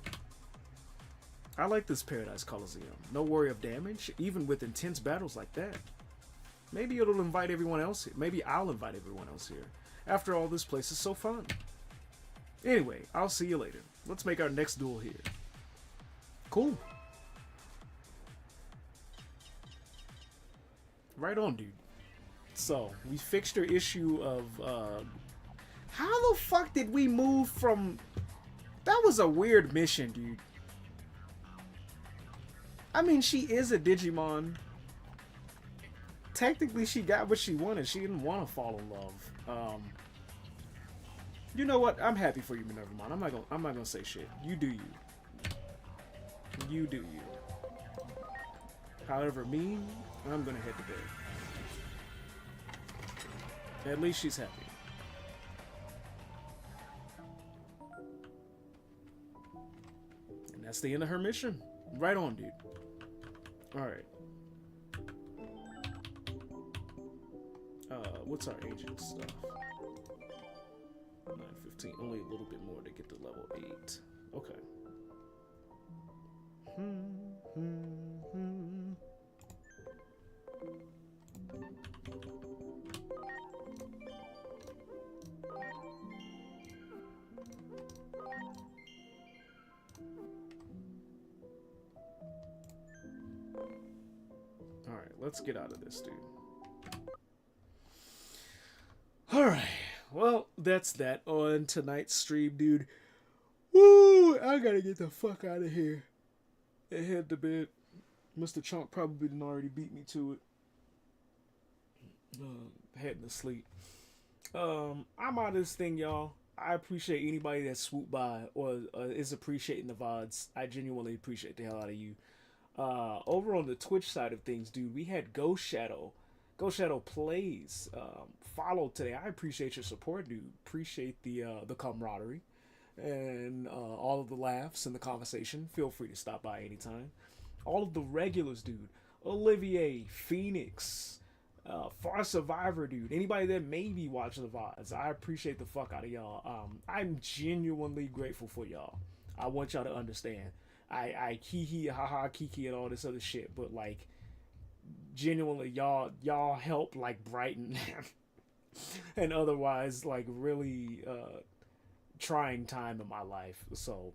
I like this Paradise Coliseum. No worry of damage, even with intense battles like that. Maybe it'll invite everyone else here. Maybe I'll invite everyone else here. After all, this place is so fun. Anyway, I'll see you later. Let's make our next duel here. Cool. Right on, dude. So we fixed her issue of how the fuck did we move from? That was a weird mission, dude. I mean, she is a Digimon. Technically, she got what she wanted. She didn't want to fall in love. You know what? I'm happy for you, Minervamon. I'm not gonna say shit. You do you. You do you. However, me, I'm gonna head to bed. At least she's happy. And that's the end of her mission. Right on, dude. Alright. What's our agent stuff? 9:15. Only a little bit more to get to level 8. Okay. Alright, let's get out of this, dude. Alright, well, that's that on tonight's stream, dude. Woo! I gotta get the fuck out of here and head to bed. Mr. Chunk probably didn't already beat me to it. Heading to sleep. I'm out of this thing, y'all. I appreciate anybody that swooped by or is appreciating the VODs. I genuinely appreciate the hell out of you. Over on the Twitch side of things, dude, we had Ghost Shadow. Ghost Shadow Plays followed today. I appreciate your support, dude. Appreciate the camaraderie and all of the laughs and the conversation. Feel free to stop by anytime. All of the regulars, dude. Olivier, Phoenix, Far Survivor, dude. Anybody that may be watching the VODs, I appreciate the fuck out of y'all. I'm genuinely grateful for y'all. I want y'all to understand. I hee haha kiki and all this other shit, but like genuinely y'all help like brighten and otherwise like really trying time in my life. So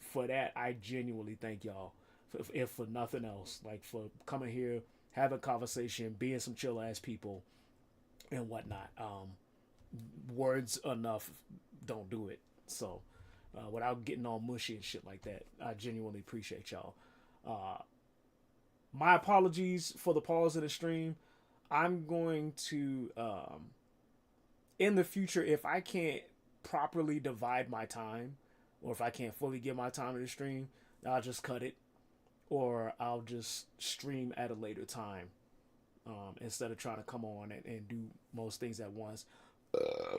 for that, I genuinely thank y'all. If for nothing else, like for coming here, having a conversation, being some chill ass people and whatnot. Words enough don't do it. So without getting all mushy and shit like that, I genuinely appreciate y'all. My apologies for the pause in the stream. I'm going to in the future, if I can't properly divide my time, or if I can't fully give my time to the stream, I'll just cut it, or I'll just stream at a later time instead of trying to come on and do most things at once.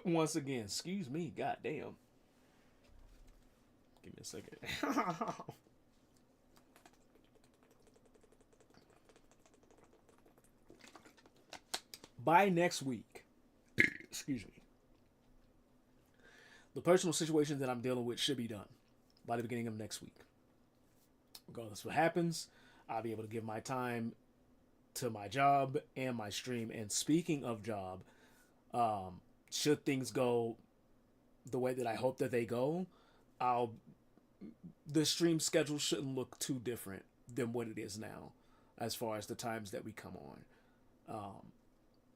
Once again, excuse me, goddamn. Give me a second. By next week, excuse me, the personal situation that I'm dealing with should be done by the beginning of next week. Regardless of what happens, I'll be able to give my time to my job and my stream. And speaking of job, should things go the way that I hope that they go, the stream schedule shouldn't look too different than what it is now as far as the times that we come on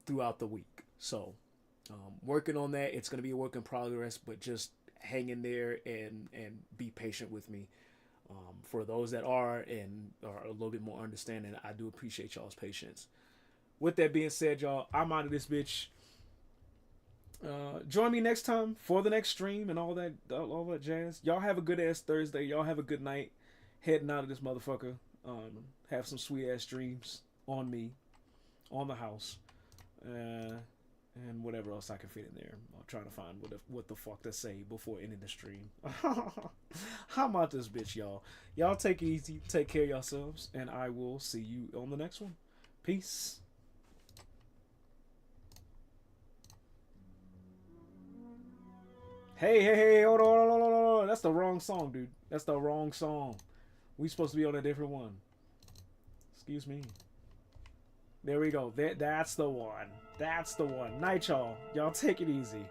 throughout the week. So working on that. It's going to be a work in progress, but just hang in there and be patient with me. For those that are and are a little bit more understanding, I do appreciate y'all's patience. With that being said, y'all, I'm out of this bitch. Join me next time for the next stream and all that jazz. Y'all have a good ass Thursday. Y'all have a good night. Heading out of this motherfucker. Have some sweet ass dreams on me, on the house, and whatever else I can fit in there. I'm trying to find what the fuck to say before ending the stream. How about this bitch, y'all? Y'all take it easy. Take care of yourselves, and I will see you on the next one. Peace. Hey, hold on. That's the wrong song, dude. That's the wrong song. We supposed to be on a different one. Excuse me. There we go. That's the one. That's the one. Night, y'all. Y'all take it easy.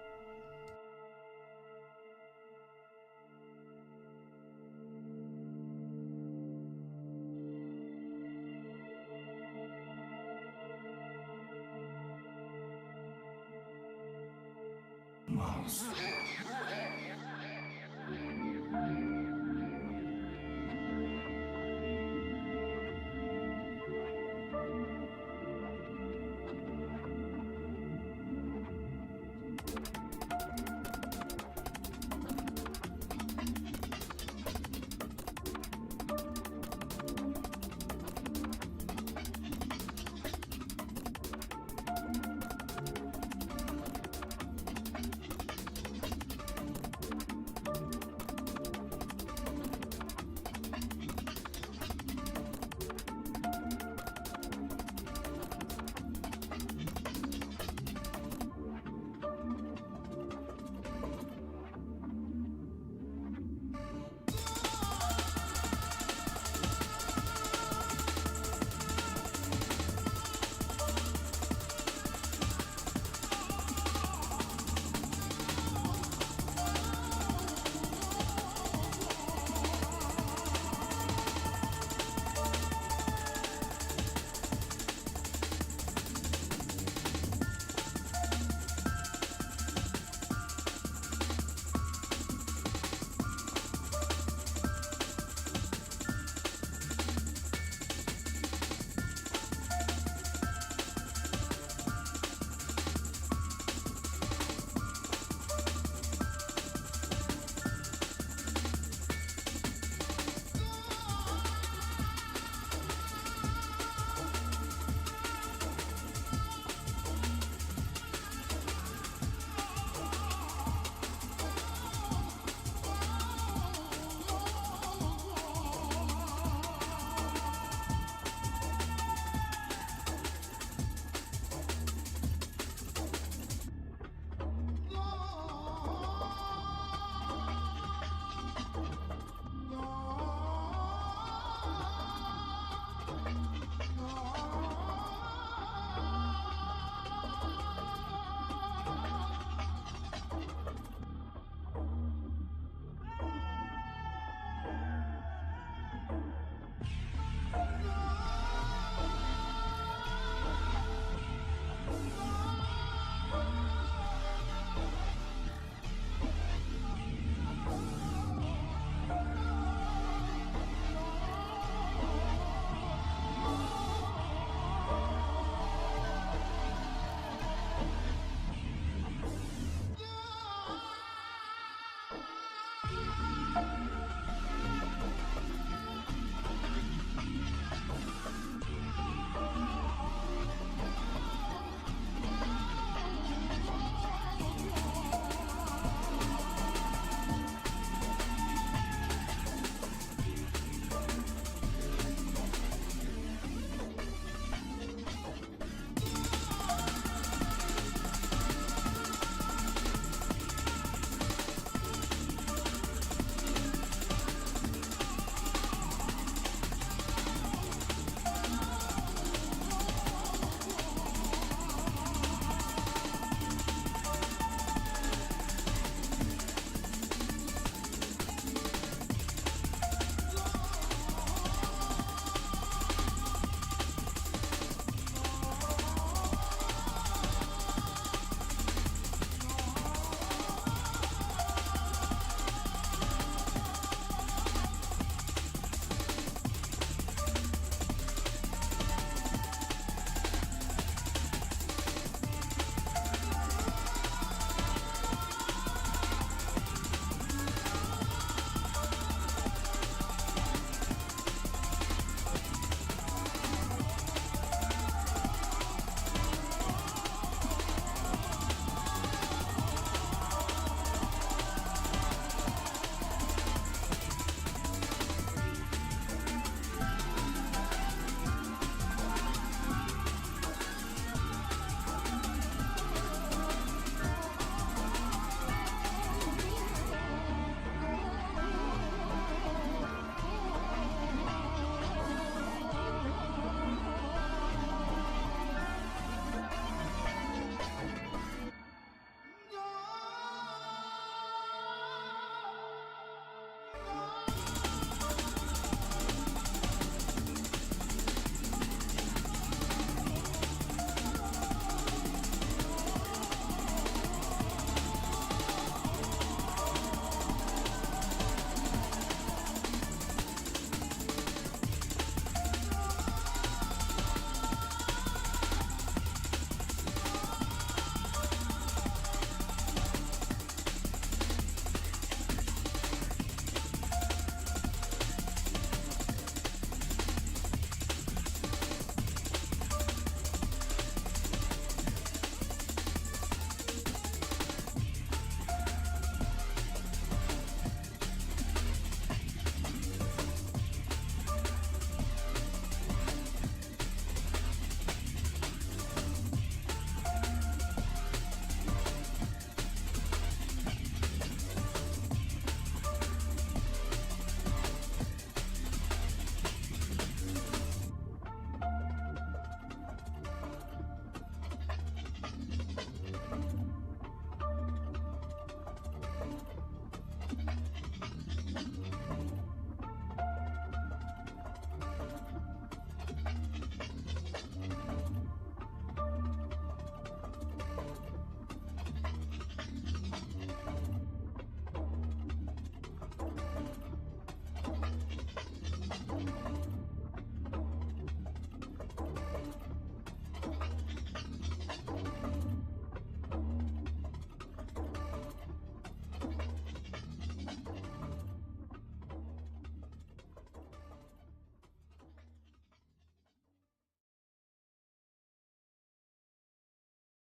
Chaos.